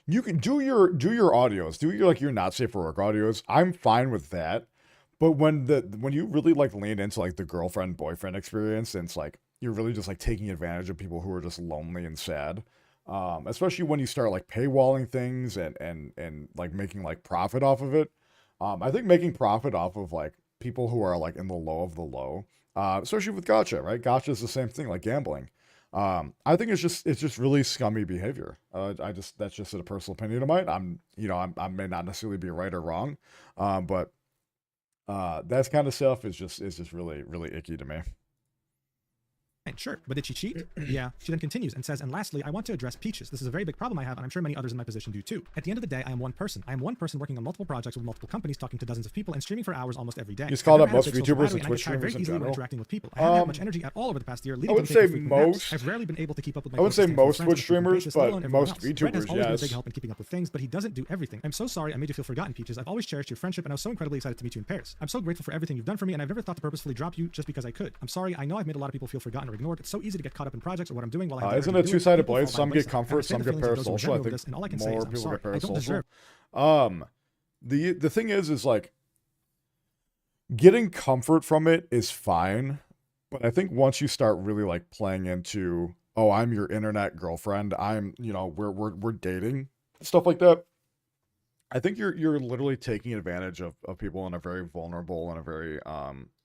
You can do your audios, do your not safe for work audios. I'm fine with that. But when you really like lean into like the girlfriend boyfriend experience, and it's like you're really just like taking advantage of people who are just lonely and sad. Especially when you start like paywalling things and like making like profit off of it. I think making profit off of like people who are like in the low of the low, especially with gacha, right? Gacha is the same thing, like gambling. I think it's just really scummy behavior. That's just a personal opinion of mine. I may not necessarily be right or wrong, but that kind of stuff is just really, really icky to me. Sure, but did she cheat? Yeah. She then continues and says, and lastly, I want to address Peaches. This is a very big problem I have, and I'm sure many others in my position do too. At the end of the day, I am one person. I am one person working on multiple projects with multiple companies, talking to dozens of people, and streaming for hours almost every day. You just called I've up never most had a big social VTubers battery, and I Twitch get tired very streamers in easily when general. interacting with people. I haven't had much energy at all over the past year, leading would to say taking frequent naps. most. I've rarely been able to keep up with my I would say focus and most friends Twitch on a frequent streamers, basis, let but alone everyone most else. Brett has VTubers, always been a big yes. help in keeping up with things, but he doesn't do everything. I'm so sorry I made you feel forgotten, Peaches. I've always cherished your friendship, and I was so incredibly excited to meet you in Paris. I'm so grateful for everything you've done for me, and I've never thought to purposefully drop you just because I could. I'm sorry, I know I've made a lot of people feel forgotten or ignored. It's so easy to get caught up in projects or what I'm doing while I have Isn't the it energy to do two-sided People blade? fall by Some the get wayside. comfort, I some understand get the feelings of those who parasocial. I resonate with think this, and all I can say more is I'm people sorry. get I don't deserve parasocial. The thing is like getting comfort from it is fine, but I think once you start really like playing into, oh, I'm your internet girlfriend, I'm, we're dating, stuff like that, I think you're literally taking advantage of people in a very vulnerable and a very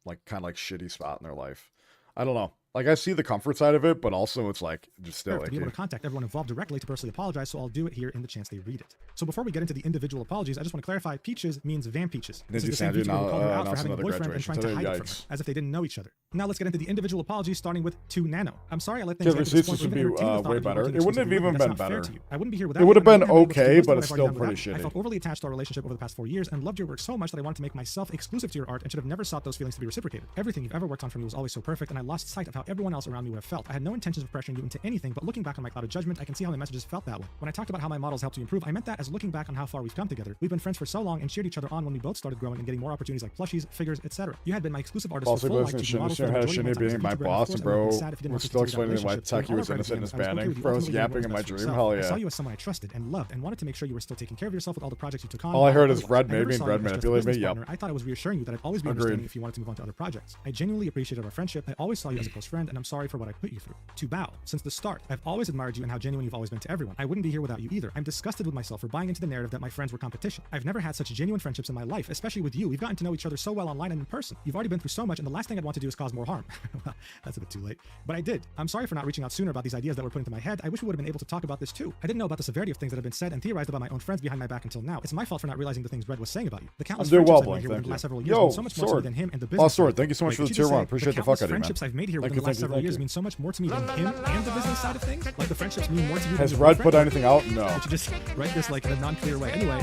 like kind of like shitty spot in their life. I don't know. Like, I see the comfort side of it, but also it's like just still to be able to contact everyone involved directly to personally apologize, so I'll do it here in the chance they read it. So before we get into the individual apologies, I just want to clarify, Peaches means Van Peaches. This is the same VTuber who called her out for having a boyfriend and trying to hide it from her, as if they didn't know each other. Now let's get into the individual apologies, starting with 2 Nano. I'm sorry I let things get to this point, would but be even entertaining the thought way of you better. working It wouldn't have exclusively with even me, been that's not fair better. to you. I wouldn't be here without It would you, have and been I wouldn't be able to okay, do most but of it's what I've already still done pretty without you. I shitty. felt overly attached to our relationship over the past 4 years and loved your work so much that I wanted to make myself exclusive to your art and should have never sought those feelings to be reciprocated. Everything you've ever worked on for me was always so perfect, and I lost sight of how everyone else around me would have felt. I had no intentions of pressuring you into anything, but looking back on my clouded judgment, I can see how my messages felt that way. When I talked about how my models helped you improve, I meant that as looking back on how far we've come together. We've been friends for so long and cheered each other on when we both started growing and getting more opportunities like plushies, figures, etc. You had been my exclusive artist Also, for full life listening to to be models for Shinya the had majority of my Shinya time being as a my VTuber, and of boss, course, and I would have bro been sad if you didn't was want to still continue that explaining why relationship. So Taki all was our innocent in his gratitude, I'm so banning. okay with you Bro was ultimately doing yapping in what's my best for dream. yourself. Hell I saw yeah. you as someone I trusted and loved and wanted to make sure you were still taking care of yourself with all the projects you took on. All I heard while is otherwise. Red I never maybe and saw you Red as just a manipulate me. business Yep. partner. I thought it was reassuring you that I'd always be Agreed. understanding if you wanted to move on to other projects. I genuinely appreciated our friendship. I always saw you as a close friend, and I'm sorry for what I put you through. To Bao, since the start, I've always admired you and how genuine you've always been to everyone. I wouldn't be here without you either. I'm disgusted with myself for buying into the narrative that my friends were competition. I've never had such genuine friendships in my life, especially with you. We've gotten to know each other so well online and in person. You've already been through so much, and the last thing I'd want to do is cause more harm. Well, that's a bit too late. But I did. I'm sorry for not reaching out sooner about these ideas that were put into my head. I wish we would have been able to talk about this too. I didn't know about the severity of things that have been said and theorized about my own friends behind my back until now. It's my fault for not realizing the things Red was saying about you. The countless I'm doing friendships well, I've made here Blake, within the last thank several you. years Yo, mean so much more to me Sword. than him and the Oh, business. Sword, side. thank you so much Wait, for the did tier you one. say Appreciate the countless fuck out of you, man. friendships I've made here Thank within you, the last thank you, several thank years you. mean so much more to me than him and the business side of things? Like the friendships mean more to you than Has your Red boyfriend? put anything out? No. Did you just write this like in a non-clear way? Anyway,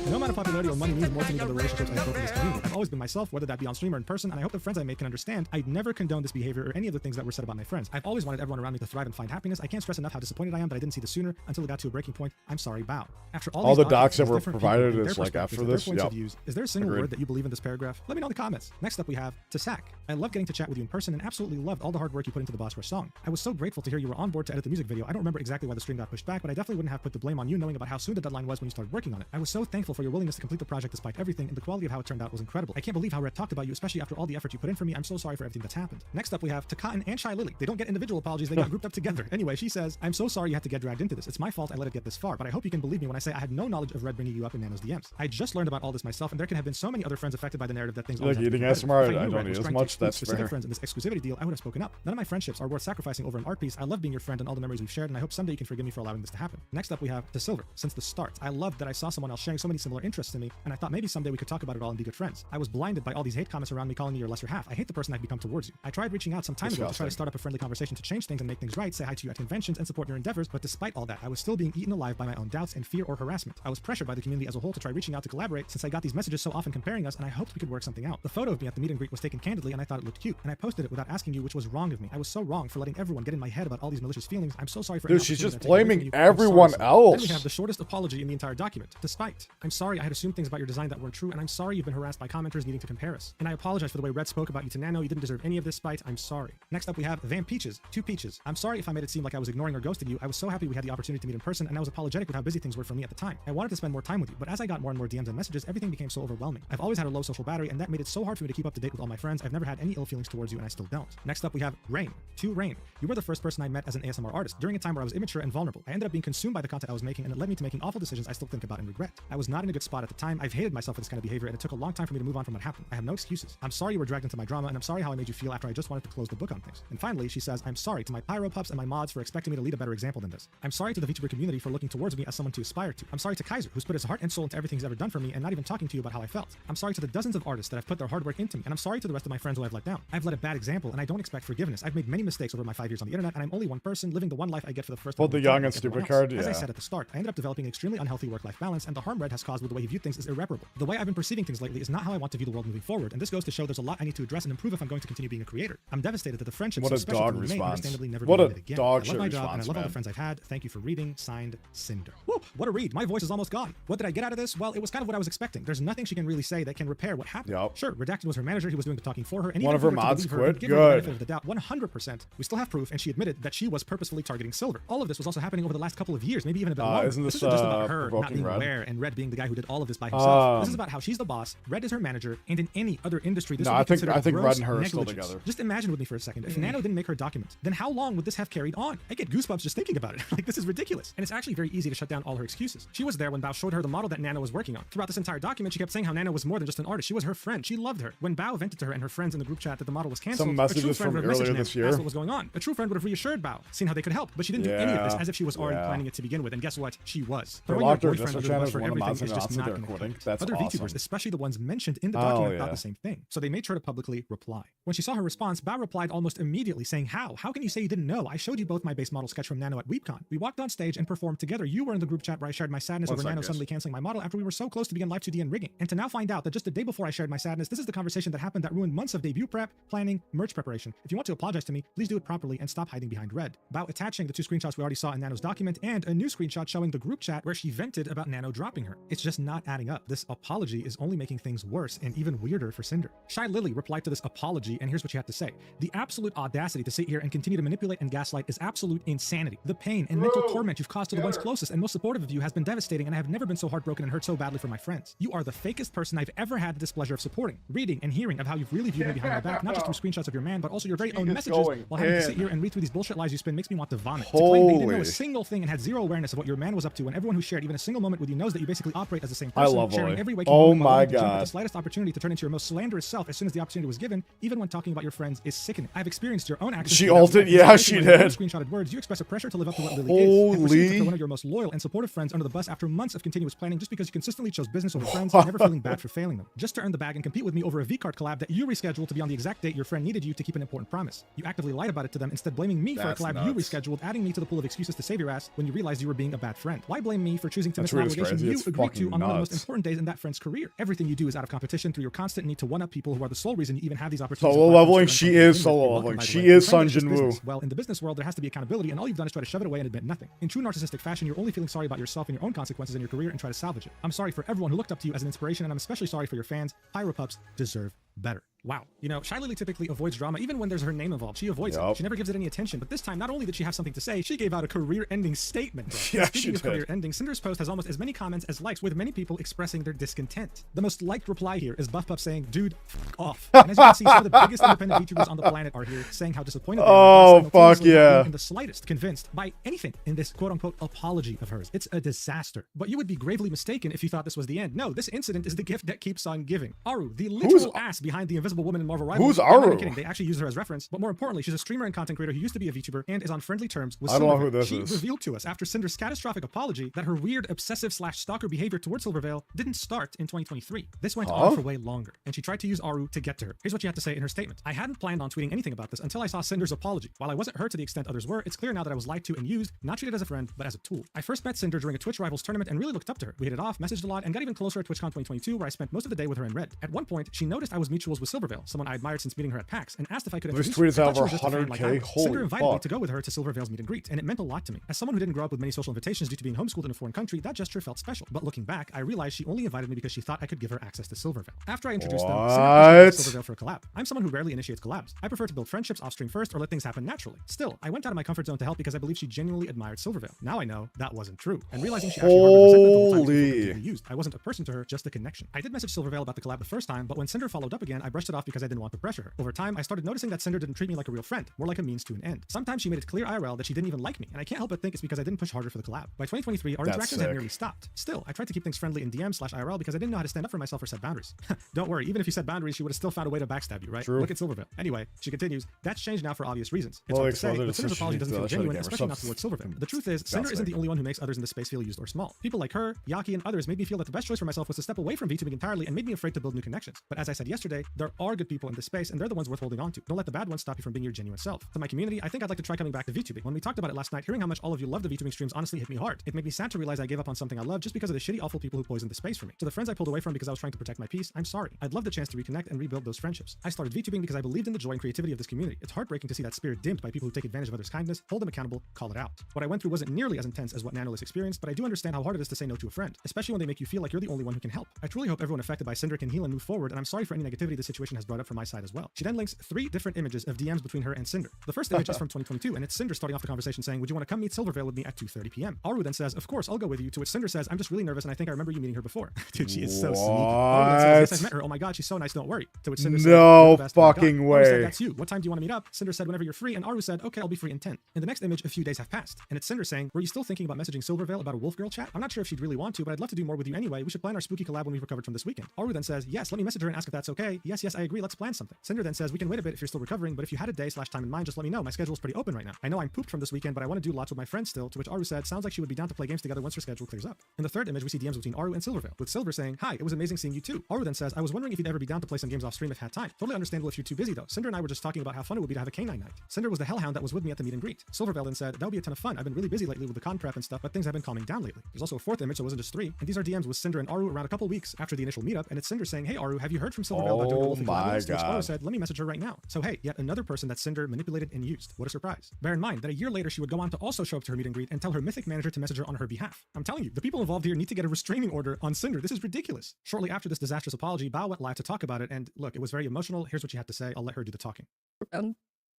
No amount of popularity or money means more to me than the relationships I've built in this community. I've always been myself, whether that be on stream or in person, and I hope the friends I make can understand I'd never condone this behavior or any of the things that were said about my friends. I've always wanted everyone around me to thrive and find happiness. I can't stress enough how disappointed I am that I didn't see this sooner until it got to a breaking point. I'm sorry, Bao. After all the these docs that documents, were different provided people, is their like after perspectives, this. their points Yep. of views. Is there a single Agreed. word that you believe in this paragraph? Let me know in the comments. Next up we have Tasak. I love getting to chat with you in person and absolutely loved all the hard work you put into the Boss Rush song. I was so grateful to hear you were on board to edit the music video. I don't remember exactly why the stream got pushed back, but I definitely wouldn't have put the blame on you knowing about how soon the deadline was when you started working on it. I was so thankful for your willingness to complete the project despite everything, and the quality of how it turned out was incredible. I can't believe how Red talked about you, especially after all the effort you put in for me. I'm so sorry for everything that's happened. Next up we have Tectone and Shy Lily. They don't get individual apologies, they got grouped up together. Anyway, she says, I'm so sorry you had to get dragged into this. It's my fault I let it get this far, but I hope you can believe me when I say I had no knowledge of Red bringing you up in Nano's DMs. I just learned about all this myself, and there could have been so many other friends affected by the narrative that things Like always have to be eating competitive. ASMR, If I knew don't Red eat was as trying to much, exclude that's specific fair. friends in this exclusivity deal, I would have spoken up. None of my friendships are worth sacrificing over an art piece. I love being your friend and all the memories we've shared, and I hope someday you can forgive me for allowing this to happen. Next up we have The Silver. Since the start, I loved that I saw someone else sharing so many similar interests to me, and I thought maybe someday we could talk about it all and be good friends. I was blinded by all these hate comments around me calling me your lesser half. I hate the person I've become towards you. I tried reaching out some time ago to try to Disgusting. start up a friendly conversation to change things and make things right, say hi to you at conventions and support your endeavors, but despite all that, I was still being eaten alive by my own doubts and fear or harassment. I was pressured by the community as a whole to try reaching out to collaborate since I got these messages so often comparing us, and I hoped we could work something out. The photo of me at the meet and greet was taken candidly, and I thought it looked cute, and I posted it without asking you, which was wrong of me. I was so wrong for letting everyone get in my head about all these malicious feelings. I'm so sorry for Dude, any she's opportunity just I've taken away blaming from you. I'm sorry, everyone Sinder. else. Then we have the shortest apology in the entire document. Despite, I'm sorry I had assumed things about your design that weren't true, and I'm sorry you've been harassed by commenters needing to compare us. And I apologize for the way Red spoke about you to Nano. You didn't deserve any of this spite. I'm sorry. Next up we have Van Peaches. Two Peaches. I'm sorry if I made it seem like I was ignoring or ghosting you. I was so happy we had the opportunity to meet in person, and I was apologetic with how busy things were for me at the time. I wanted to spend more time with you, but as I got more and more DMs and messages, everything became so overwhelming. I've always had a low social battery, and that made it so hard for me to keep up to date with all my friends. I've never had any ill feelings towards you, and I still don't. Next up we have Rain. To Rain. You were the first person I met as an ASMR artist during a time where I was immature and vulnerable. I ended up being consumed by the content I was making, and it led me to making awful decisions I still think about and regret. I was not in a good spot at the time. I've hated myself for this kind of behavior, and it took a long time for me to move on from what happened. I have no excuses. I'm sorry you were dragged into my drama, and I'm sorry how I made you feel after I just wanted to close the book on things. And finally, she says, I'm sorry to my Pyro Pups and my mods for expecting me to lead a better example than this. I'm sorry to the VTuber community for looking towards me as someone to aspire to. I'm sorry to Kaiser, who's put his heart and soul into everything he's ever done for me and not even talking to you about how I felt. I'm sorry to the dozens of artists that have put their hard work into me, and I'm sorry to the rest of my friends who I've let down. I've led a bad example, and I don't expect forgiveness. I've made many mistakes over my 5 years on the internet, and I'm only one person living the one life I get for the first time. Well, the young and stupid card, As I yeah. said at the start, I ended up developing an extremely unhealthy work-life balance, and the harm Red has caused with the way he viewed things is irreparable. The way I've been perceiving things lately is not how I want to view the world moving forward, and this goes to show there's a lot I need to address and improve if I'm going to continue being a creator. I'm devastated that the friendship What so a special dog to me may response. understandably never What be a made again. dog I love shit my job, and I response, love all the man. friends I've had. Thank you for reading. Signed, Cinder. Woo, what a read. My voice is almost gone. What did I get out of this? Well, it was kind of what I was expecting. There's nothing she can really say that can repair what happened. Yup. Sure, Redacted was her manager. He was doing the talking for her. And One even of her for to mods believe her and quit? give her the Good. benefit of the doubt, 100%. We still have proof, and she admitted that she was purposefully targeting Silver. All of this was also happening over the last couple of years, maybe even a bit longer. Isn't this, isn't just about her not provoking being Red? aware and Red being the guy who did all of this by himself. This is Um, about how she's the boss, Red is her manager, and in any other industry, this No, would be I think considered Red gross and her are still negligence. together. Just imagine with me for a second. If Nano didn't make her document, then how long would this have carried on? I get goosebumps just thinking about it. Like, this is ridiculous. And it's actually very easy to shut down all her excuses. She was there when Bao showed her the model that Nano was working on. Throughout this entire document, she kept saying how Nano was more than just an artist. She was her friend. She loved her. When Bao vented to her and her friends in the group chat that the model was canceled, Some a true messages friend from would have messaged earlier Nano, this year. asked what was going on. A true friend would have reassured Bao, seen how they could help, but she didn't do any of this Yeah, as if she was already yeah. planning it to begin with. And guess what? She was. They Throwing locked your her boyfriend Discord under the bus channel for as one of the everything mods is just announced that not they're gonna quitting. cut it. That's Other awesome. VTubers, especially the ones mentioned in the Oh, document, thought yeah. the same thing. So they made sure to publicly reply. When she saw her response, Bao replied almost immediately saying, How can you say you didn't know? I showed you both my base model sketch from Nano at WeebCon. We walked on stage and performed together. You were in the group chat where I shared my sadness One over sec, Nano guys. suddenly canceling my model after we were so close to begin Live 2D and rigging. And to now find out that just the day before I shared my sadness, this is the conversation that happened that ruined months of debut prep, planning, merch preparation. If you want to apologize to me, please do it properly and stop hiding behind Red. Bao attaching the two screenshots we already saw in Nano's document and a new screenshot showing the group chat where she vented about Nano dropping her. It's just not adding up. This apology is only making things worse and even weirder for Cinder. Shy Lily replied to this apology, and here's what she had to say. The absolute audacity to sit here and continue to manipulate and gaslight is absolute insanity. The pain and mental torment you've caused to the ones closest and most supportive of you has been devastating, and I have never been so heartbroken and hurt so badly for my friends. You are the fakest person I've ever had the displeasure of supporting, reading, and hearing of how you've really viewed me behind my back, not just through screenshots of your man, but also your very own is messages, going while having to in. sit here and read through these bullshit lies you spin makes me want to vomit. To claim they didn't know Holy. a single thing and had zero awareness of what your man was up to, and everyone who shared even a single moment with you knows that you basically operate as the same I person, love sharing Lily. every waking Oh moment while my willing to jump at God. the slightest opportunity to turn into your most slanderous self as soon as the opportunity was given, even when talking about your friends is sickening. I've experienced your own actions. She without ulted? reference, Yeah, especially she when in did. Screenshotted words, you express a pressure to live up to what Lily is, and proceed to Holy. throw one of your most loyal and supportive supportive friends under the bus after months of continuous planning just because you consistently chose business over friends and never feeling bad for failing them. Just to earn the bag and compete with me over a V-Card collab that you rescheduled to be on the exact date your friend needed you to keep an important promise. You actively lied about it to them, instead blaming me for a collab you rescheduled, adding me to the pool of excuses to save your ass when you realized you were being a bad friend. Why blame me for choosing to miss an obligation you agreed to on one of the most important days in that friend's career? Everything you do is out of competition through your constant need to one-up people who are the sole reason you even have these opportunities. Solo leveling, she is solo leveling. She is Sun Jin Woo. Well, in the business world, there has to be accountability, and all you've done is try to shove it away and admit nothing. In true narcissistic fashion, you're only feeling sorry about yourself and your own consequences in your career and try to salvage it. I'm sorry for everyone who looked up to you as an inspiration, and I'm especially sorry for your fans. Pyropups deserve better. Wow. You know, Shy Lily typically avoids drama even when there's her name involved. She avoids it. She never gives it any attention. But this time, not only did she have something to say, she gave out a career-ending statement. Yeah, Speaking of career-ending, Cinder's post has almost as many comments as likes, with many people expressing their discontent. The most liked reply here is Buff Pup saying, "Dude, f off." And as you can see, some of the biggest independent VTubers on the planet are here saying how disappointed they are. Fuck yeah. In the slightest convinced by anything in this quote-unquote apology of hers. It's a disaster. But you would be gravely mistaken if you thought this was the end. No, this incident is the gift that keeps on giving. Aru, the literal ass behind the Invisible Woman in Marvel Rivals. Who's Aru? I'm not kidding. They actually use her as reference, but more importantly, she's a streamer and content creator who used to be a VTuber and is on friendly terms with Silverveil. I don't know who this is. She is. revealed to us after Cinder's catastrophic apology that her weird obsessive/stalker behavior towards Silverveil didn't start in 2023. This went on for way longer, and she tried to use Aru to get to her. Here's what she had to say in her statement. I hadn't planned on tweeting anything about this until I saw Cinder's apology. While I wasn't hurt to the extent others were, it's clear now that I was lied to and used, not treated as a friend, but as a tool. I first met Cinder during a Twitch Rivals tournament and really looked up to her. We hit it off, messaged a lot, and got even closer at TwitchCon 2022, where I spent most of the day with her in red. At one point, she noticed I was mutuals with Silverveil, someone I admired since meeting her at PAX, and asked if I could introduce her. This tweet is over 100K. Cinder invited me fuck. to go with her to Silverveil's meet and greet, and it meant a lot to me. As someone who didn't grow up with many social invitations due to being homeschooled in a foreign country, that gesture felt special. But looking back, I realized she only invited me because she thought I could give her access to Silverveil. After I introduced them, Cinder pushed Silverveil for a collab. I'm someone who rarely initiates collabs. I prefer to build friendships off stream first or let things happen naturally. Still, I went out of my comfort zone to help because I believe she genuinely admired Silverveil. Now I know that wasn't true, and realizing she actually harbored resentment the whole time she was used. I wasn't a person to her, just a connection. I did message Silverveil about the collab the first time, but when Cinder followed up again, I brushed it off because I didn't want to pressure her. Over time, I started noticing that Cinder didn't treat me like a real friend, more like a means to an end. Sometimes she made it clear IRL that she didn't even like me, and I can't help but think it's because I didn't push harder for the collab. By 2023, our interactions had nearly stopped. Still, I tried to keep things friendly in DM/IRL because I didn't know how to stand up for myself or set boundaries. Don't worry, even if you set boundaries, she would have still found a way to backstab you, right? True. Look at Silverveil. Anyway, she continues, that's changed now for obvious reasons. It's hard to say, but Cinder's apology doesn't feel genuine, especially not towards Silverveil. The truth is, Cinder isn't the only one who makes others in the space feel used or small. People like her, Yaki, and others made me feel that the best choice for myself was to step away from VTubing entirely and made me afraid to build new connections. But as I said yesterday, there are good people in this space, and they're the ones worth holding on to. Don't let the bad ones stop you from being your genuine self. To my community, I think I'd like to try coming back to VTubing. When we talked about it last night, hearing how much all of you love the VTubing streams honestly hit me hard. It made me sad to realize I gave up on something I love just because of the shitty, awful people who poisoned the space for me. To the friends I pulled away from because I was trying to protect my peace, I'm sorry. I'd love the chance to reconnect and rebuild those friendships. I started VTubing because I believed in the joy and creativity of this community. It's heartbreaking to see that spirit dimmed by people who take advantage of others' kindness, hold them accountable, call it out. What I went through wasn't nearly as intense as what Nanolist experienced, but I do understand how hard it is to say no to a friend, especially when they make you feel like you're the only one who can help. I truly hope everyone affected by Cinder can heal and move forward, and I'm sorry for any negativity this situation has brought up from my side as well. She then links 3 different images of DMs between her and Cinder. The first image is from 2022, and it's Cinder starting off the conversation saying, would you want to come meet Silverveil with me at 2:30 p.m? Aru then says, of course, I'll go with you, to which Cinder says, I'm just really nervous and I think I remember you meeting her before. Dude, she is so sneaky. Aru then says, yes, I've met her. Oh my god, she's so nice, don't worry. To which Cinder said, no fucking way. Aru said, that's you. What time do you want to meet up? Cinder said, whenever you're free, and Aru said, okay, I'll be free in 10. In the next image, a few days have passed, and it's Cinder saying, were you still thinking about messaging Silverveil about a wolf girl chat? I'm not sure if she'd really want to, but I'd love to do more with you anyway. We should plan our spooky collab when we've recovered from this weekend. Aru then says, yes, let me message her and ask if that's okay. Yes, I agree, let's plan something. Cinder then says, we can wait a bit if you're still recovering, but if you had a day/time in mind, just let me know. My schedule's pretty open right now. I know I'm pooped from this weekend, but I want to do lots with my friends still, to which Aru said, sounds like she would be down to play games together once her schedule clears up. In the third image, we see DMs between Aru and Silverveil, with Silver saying, hi, it was amazing seeing you too. Aru then says, I was wondering if you'd ever be down to play some games off stream if had time. Totally understandable if you're too busy though. Cinder and I were just talking about how fun it would be to have a canine night. Cinder was the hellhound that was with me at the meet and greet. Silverveil then said, that would be a ton of fun. I've been really busy lately with the con prep and stuff, but things have been calming down lately. There's also a fourth image, so it wasn't just 3, and these are DMs with Cinder and Aru around a couple weeks after the initial meetup, and it's Cinder saying, hey Aru, have you heard from Silverveil about doing a wolfing collab? Which Aru said, let me message her right now. So hey, yet another person that Cinder manipulated and used. What a surprise. Bear in mind that a year later she would go on to also show up to her meet and greet and tell her mythic manager to message her on her behalf. I'm telling you, the people involved here need to get a restraining order on Cinder. This is ridiculous. Shortly after this disastrous apology, Bao went live to talk about it, and look, it was very emotional. Here's what she had to say. I'll let her do the talking.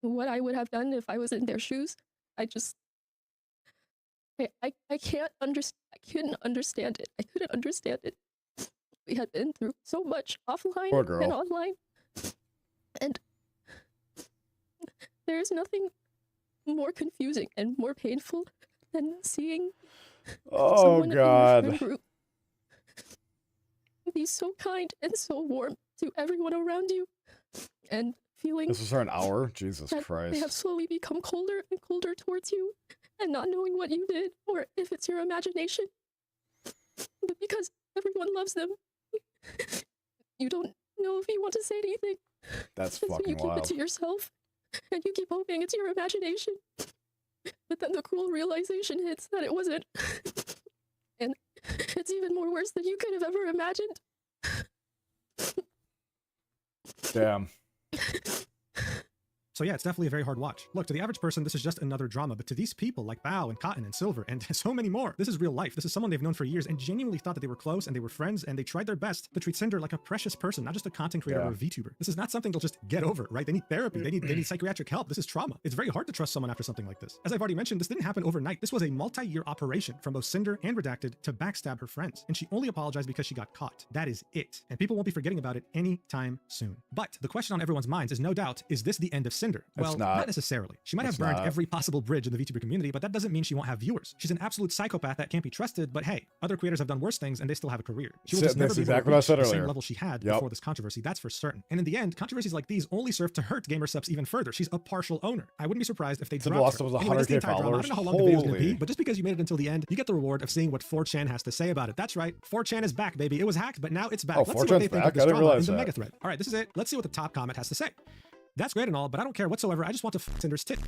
What I would have done if I was in their shoes, I can't understand. I couldn't understand it. I couldn't understand it. We had been through so much offline and online, and there's nothing more confusing and more painful than seeing someone in your friend group be so kind and so warm to everyone around you, and feeling this was for an hour. Jesus Christ! They have slowly become colder and colder towards you, and not knowing what you did or if it's your imagination. But because everyone loves them, you don't know if you want to say anything. That's and so fucking you keep wild. it to yourself, and you keep hoping it's your imagination. But then the cruel realization hits that it wasn't. And it's even more worse than you could have ever imagined. Damn. So yeah, it's definitely a very hard watch. Look, to the average person, this is just another drama, but to these people like Bao and Cotton and Silver and so many more, this is real life. This is someone they've known for years and genuinely thought that they were close and they were friends and they tried their best to treat Cinder like a precious person, not just a content creator or a VTuber. This is not something they'll just get over, right? They need therapy. They need psychiatric help. This is trauma. It's very hard to trust someone after something like this. As I've already mentioned, this didn't happen overnight. This was a multi-year operation from both Cinder and Redacted to backstab her friends. And she only apologized because she got caught. That is it. And people won't be forgetting about it anytime soon. But the question on everyone's minds is no doubt, is this the end of Cinder? Well, not necessarily. She might have burned every possible bridge in the VTuber community, but that doesn't mean she won't have viewers. She's an absolute psychopath that can't be trusted, but hey, other creators have done worse things and they still have a career. She will just never be able to reach the same level she had before this controversy, that's for certain. And in the end, controversies like these only serve to hurt gamer subs even further. She's a partial owner. I wouldn't be surprised if they dropped her. Anyway, that's the entire drama. I don't know how long the video's gonna be, but just because you made it until the end, you get the reward of seeing what 4chan has to say about it. That's right, 4chan is back, baby. It was hacked, but now it's back. Let's see what they think of this drama in the mega thread. All right, this is it. Let's see what the top comment has to say. That's great and all, but I don't care whatsoever. I just want to f Cinder's tit.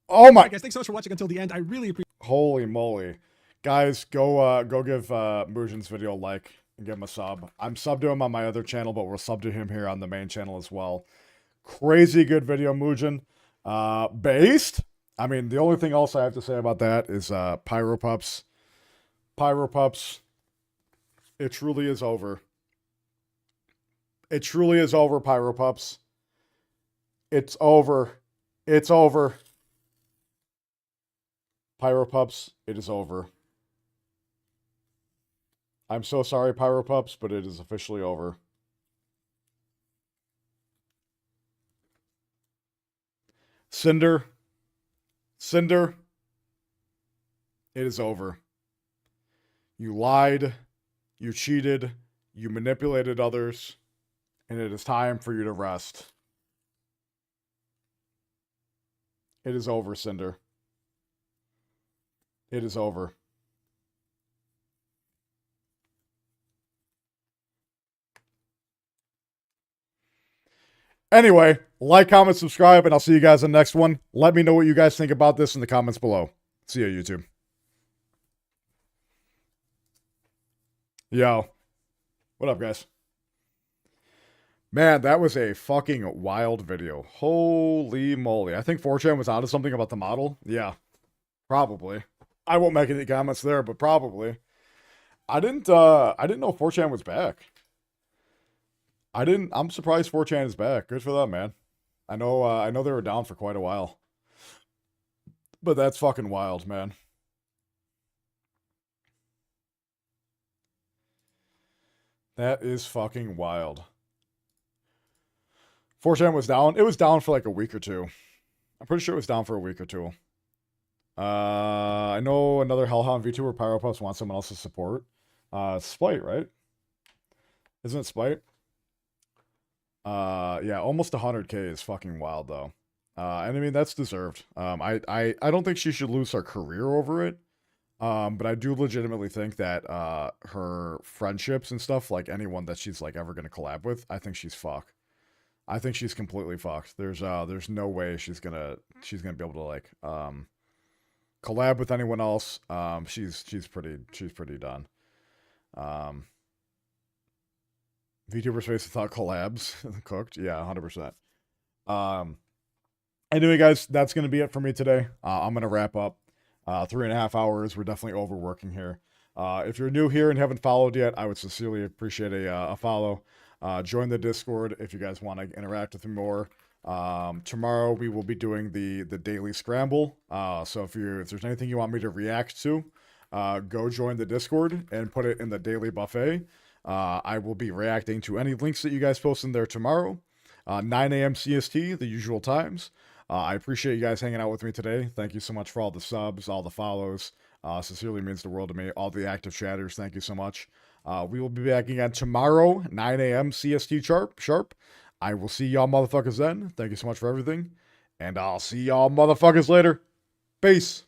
Oh my! Right, guys, thanks so much for watching until the end. I really appreciate. Holy moly, guys, go give Mujan's video a like and give him a sub. I'm sub to him on my other channel, but we'll sub to him here on the main channel as well. Crazy good video, Mujan. Based. I mean, the only thing else I have to say about that is Pyropups. Pyropups. It truly is over. It truly is over, Pyropups. It's over. It's over. Pyropups, it is over. I'm so sorry, Pyropups, but it is officially over. Cinder. Cinder. It is over. You lied. You cheated. You manipulated others. And it is time for you to rest. It is over, Cinder. It is over. Anyway, like, comment, subscribe, and I'll see you guys in the next one. Let me know what you guys think about this in the comments below. See ya, YouTube. Yo. What up, guys? Man, that was a fucking wild video. Holy moly. I think 4chan was onto something about the model. Yeah. Probably. I won't make any comments there, but probably. I didn't know 4chan was back. I'm surprised 4chan is back. Good for them, man. I know they were down for quite a while. But that's fucking wild, man. That is fucking wild. 4chan was down. It was down for like a week or two. I'm pretty sure it was down for a week or two. I know another Hellhound VTuber, Pyropups, wants someone else's support. Spite, right? Isn't it Spite? Yeah, almost 100K is fucking wild, though. And I mean, that's deserved. I don't think she should lose her career over it. But I do legitimately think that, her friendships and stuff, like anyone that she's like ever going to collab with, I think she's fucked. I think she's completely fucked. There's no way she's gonna be able to like, collab with anyone else. She's pretty done. VTuber space without collabs cooked. Yeah, 100%. Anyway, guys, that's gonna be it for me today. I'm gonna wrap up. 3.5 hours. We're definitely overworking here. If you're new here and haven't followed yet, I would sincerely appreciate a follow. Join the Discord if you guys want to interact with me more. Tomorrow we will be doing the daily scramble. So if there's anything you want me to react to, go join the Discord and put it in the daily buffet. I will be reacting to any links that you guys post in there tomorrow. 9 a.m. CST, the usual times. I appreciate you guys hanging out with me today. Thank you so much for all the subs, all the follows. Sincerely means the world to me. All the active chatters, thank you so much. We will be back again tomorrow, 9 a.m. CST sharp. I will see y'all motherfuckers then. Thank you so much for everything. And I'll see y'all motherfuckers later. Peace.